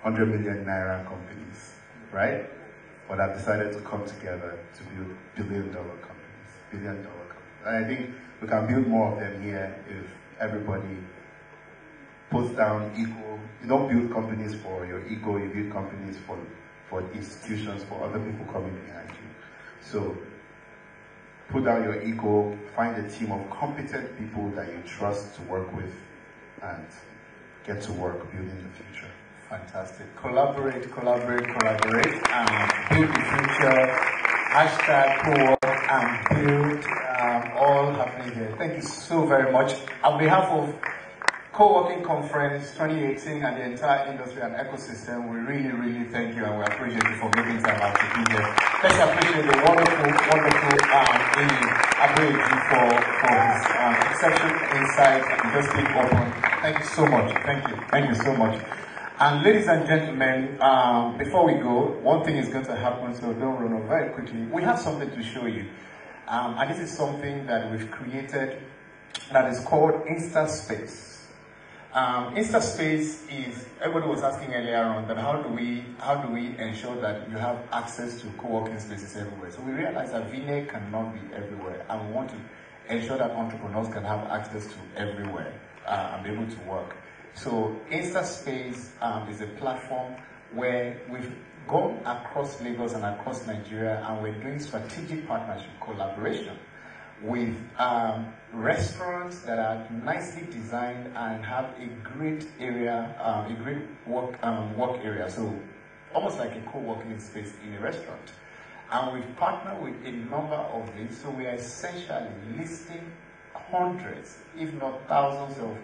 100 million Naira companies, right? But have decided to come together to build billion-dollar companies. And I think we can build more of them here if everybody puts down ego. You don't build companies for your ego, you build companies for institutions, for other people coming behind you. So put down your ego, find a team of competent people that you trust to work with, and get to work building the future. Fantastic. Collaborate, collaborate, collaborate, and build the future. Hashtag co-work and build, all happening here. Thank you so very much. On behalf of Coworking Conference 2018 and the entire industry and ecosystem, we really, really thank you and we appreciate you for making time out to be here. Let's appreciate the wonderful Abueji for his exceptional insight and just being open. Thank you so much. Thank you so much. And ladies and gentlemen, before we go, one thing is going to happen, so don't run off very quickly. We have something to show you. And this is something that we've created that is called InstaSpace. InstaSpace is, everybody was asking earlier on that how do we ensure that you have access to co-working spaces everywhere? So we realized that VNet cannot be everywhere, and we want to ensure that entrepreneurs can have access to everywhere and be able to work. So InstaSpace is a platform where we've gone across Lagos and across Nigeria, and we're doing strategic partnership collaboration with restaurants that are nicely designed and have a great area, a great work area. So almost like a co-working space in a restaurant. And we've partnered with a number of these, so we are essentially listing hundreds, if not thousands of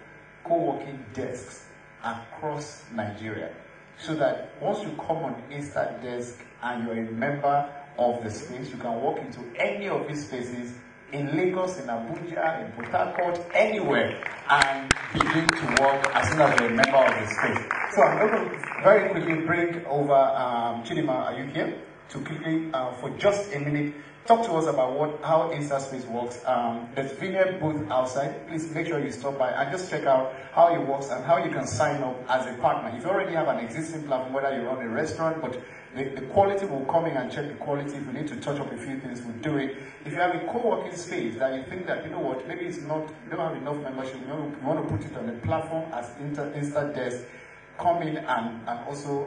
co-working desks across Nigeria. So that once you come on Insta Desk and you're a member of the space, you can walk into any of these spaces in Lagos, in Abuja, in Port Harcourt, anywhere, and begin to work as soon as you're a member of the space. So I'm going to very quickly bring over Chidima, are you here? To quickly, for just a minute, talk to us about how InstaSpace works. There's VNet booth outside. Please make sure you stop by and just check out how it works and how you can sign up as a partner. If you already have an existing platform, whether you run a restaurant, but the quality will come in and check the quality. If we need to touch up a few things, we'll do it. If you have a co-working space that you think that, you know what, maybe it's not, you don't have enough membership, you want to put it on a platform as Insta Desk, come in and also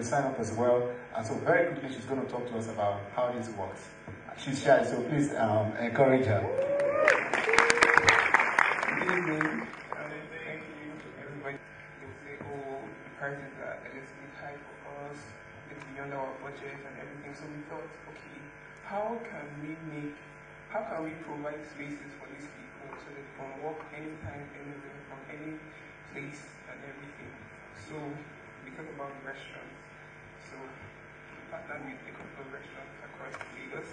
sign up as well. And so very quickly, she's going to talk to us about how this works. She's shy, so please encourage her. Good evening. Thank you, everybody. They will say, oh, the prices are a little bit high for us, it's beyond our budget and everything. So we thought, okay, how can we provide spaces for these people so they can work anytime, anywhere, from any place and everything. So we talk about restaurants. So we partnered with a couple of restaurants across Lagos.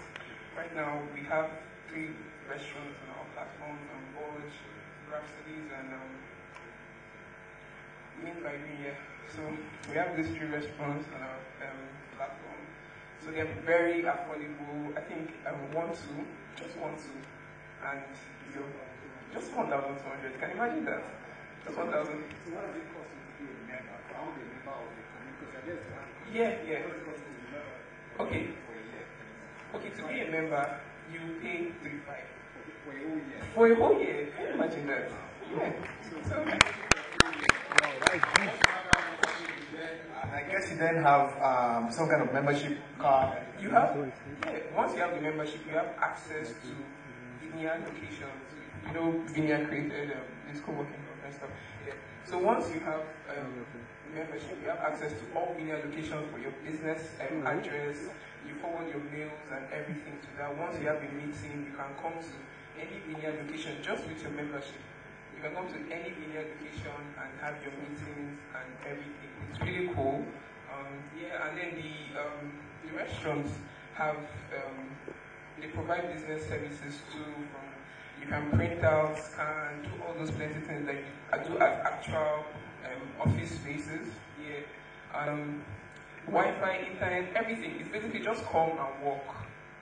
Right now we have 3 restaurants on our platforms, on Bulge, Rhapsodies, and Main by Me. So we have these 3 restaurants on our platform. So they're very affordable. I think just one, two, and just 1,200. Can you imagine that? Just 1,000. So what does it cost you to be a member? I want to be a member of the community because I guess. Yeah. Okay. Okay, to be a member, you pay 3,500. For a whole year. For a whole year. Can you imagine that? Yeah. So I guess you then have some kind of membership card. You have, once you have the membership, you have access to VNet locations. You know, VNet created this co-working and stuff. Yeah. So once you have membership, you have access to all VNet locations for your business address. You forward your mails and everything to that. Once you have a meeting, you can come to any VNet location just with your membership. You can come to any VNet location and have your meetings and everything. It's really cool. And then the restaurants have they provide business services too. From You can print out, scan, do all those plenty things like I do at actual office spaces. Yeah. Wi-Fi, internet, everything. It's basically just come and work.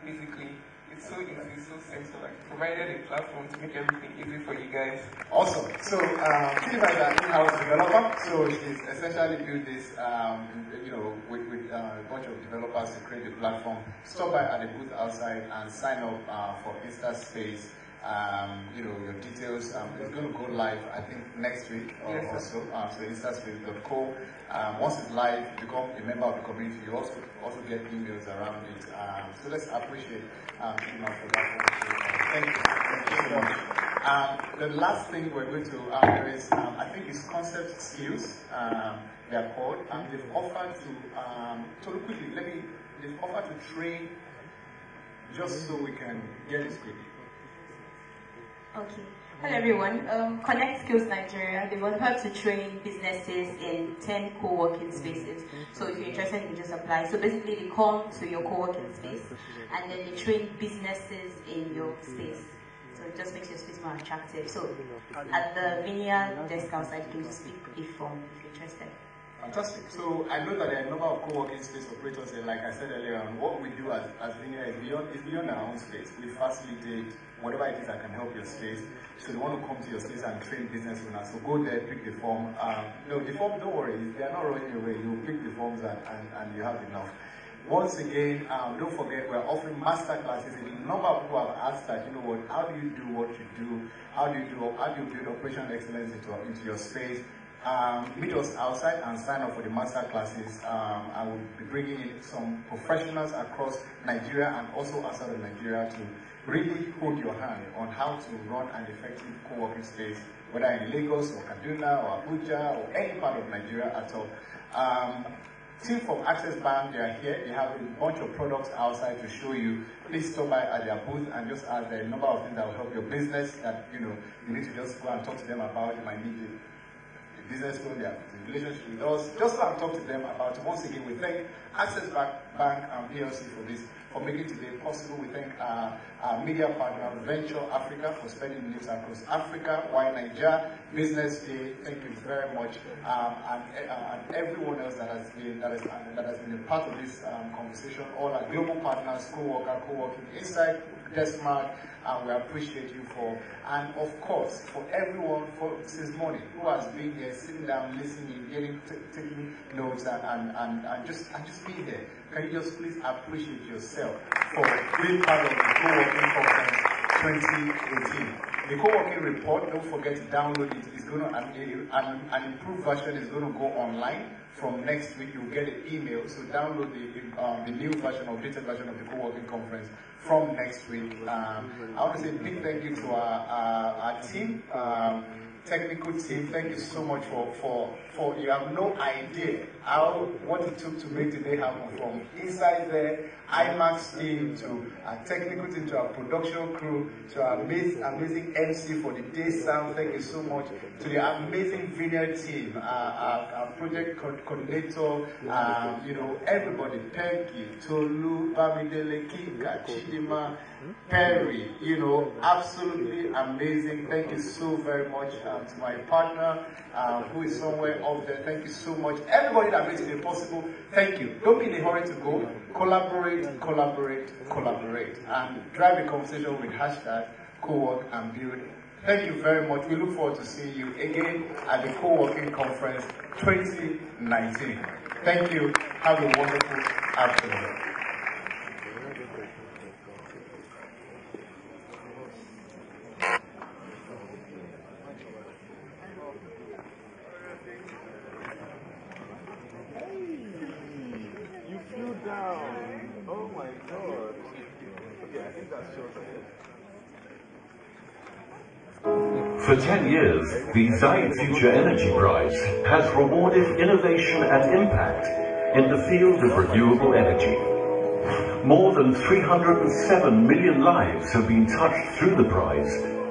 Basically, it's so easy, so simple. Like provided a platform to make everything easy for you guys. Awesome. So, Chidima is an in-house developer. So she's essentially built this, with a bunch of developers to create a platform. Stop by at the booth outside and sign up for Insta Space. Your details. It's going to go live, I think, next week or so. So instaspace.co. Once it's live, become a member of the community. You also get emails around it. So let's appreciate Chidima for that. Thank you so much. The last thing we're going to raise, I think, is concept skills. They are called, and they've offered to look quickly. They've offered to train, just so we can get this quickly. Okay. Hello everyone. Connect Skills Nigeria, they want to train businesses in 10 co-working spaces. So if you're interested, you can just apply. So basically they come to your co-working space and then they train businesses in your space. So it just makes your space more attractive. So at the Vinia desk outside, you can just pick a form if you're interested. Fantastic. So I know that there are a number of co-working space operators, and like I said earlier, what we do as Vinia is beyond our own space. We facilitate whatever it is that can help your space. So they want to come to your space and train business owners. So go there, pick the form. No, the form, don't worry, they are not running away. You pick the forms and you have enough. Once again, don't forget, we're offering master classes. A number of people have asked that, how do you do what you do? How do you build operational excellence into your space? Meet us outside and sign up for the master classes. I will be bringing in some professionals across Nigeria and also outside of Nigeria to really hold your hand on how to run an effective co-working space, whether in Lagos or Kaduna or Abuja or any part of Nigeria at all. Team from Access Bank, they are here. They have a bunch of products outside to show you. Please stop by at their booth and just ask them a number of things that will help your business that you need to just go and talk to them about. You might need a business loan, they have a relationship with us. Just go and talk to them about it. Once again, we thank Access Bank and PLC for this, for making today possible. We thank our media partner, Venture Africa, for spreading the news across Africa. Why Nigeria Business Day, thank you very much, and everyone else that has been a part of this conversation. All our global partners, co-working inside Desmart, we appreciate you for, and of course for everyone since morning who has been here, sitting down, listening, taking notes, and just being here. Can you just please appreciate yourself for being part of the Co-working Conference 2018? The Co-working report, don't forget to download it. It's going to, an improved version is going to go online from next week. You'll get an email, so download the new version, updated version of the Co-working Conference from next week. I want to say a big thank you to our team, technical team. Thank you so much for you have no idea what it took to make today happen, from inside there, IMAX team, to our technical team, to our production crew, to our amazing MC for the day sound. Thank you so much to the amazing Vineyard team, our project coordinator, everybody. Peggy, Tolu, Bamidele, Kika, Chidima, Perry, absolutely amazing. Thank you so very much to my partner who is somewhere up there. Thank you so much. Everybody that makes it possible, thank you. Don't be in a hurry to go. Collaborate, collaborate, collaborate. And drive a conversation with hashtag co-work and build. Thank you very much. We look forward to seeing you again at the Co-working Conference 2019. Thank you. Have a wonderful afternoon. Oh my God. Okay, I think that's short. For 10 years, the Zayed Future Energy Prize has rewarded innovation and impact in the field of renewable energy. More than 307 million lives have been touched through the prize,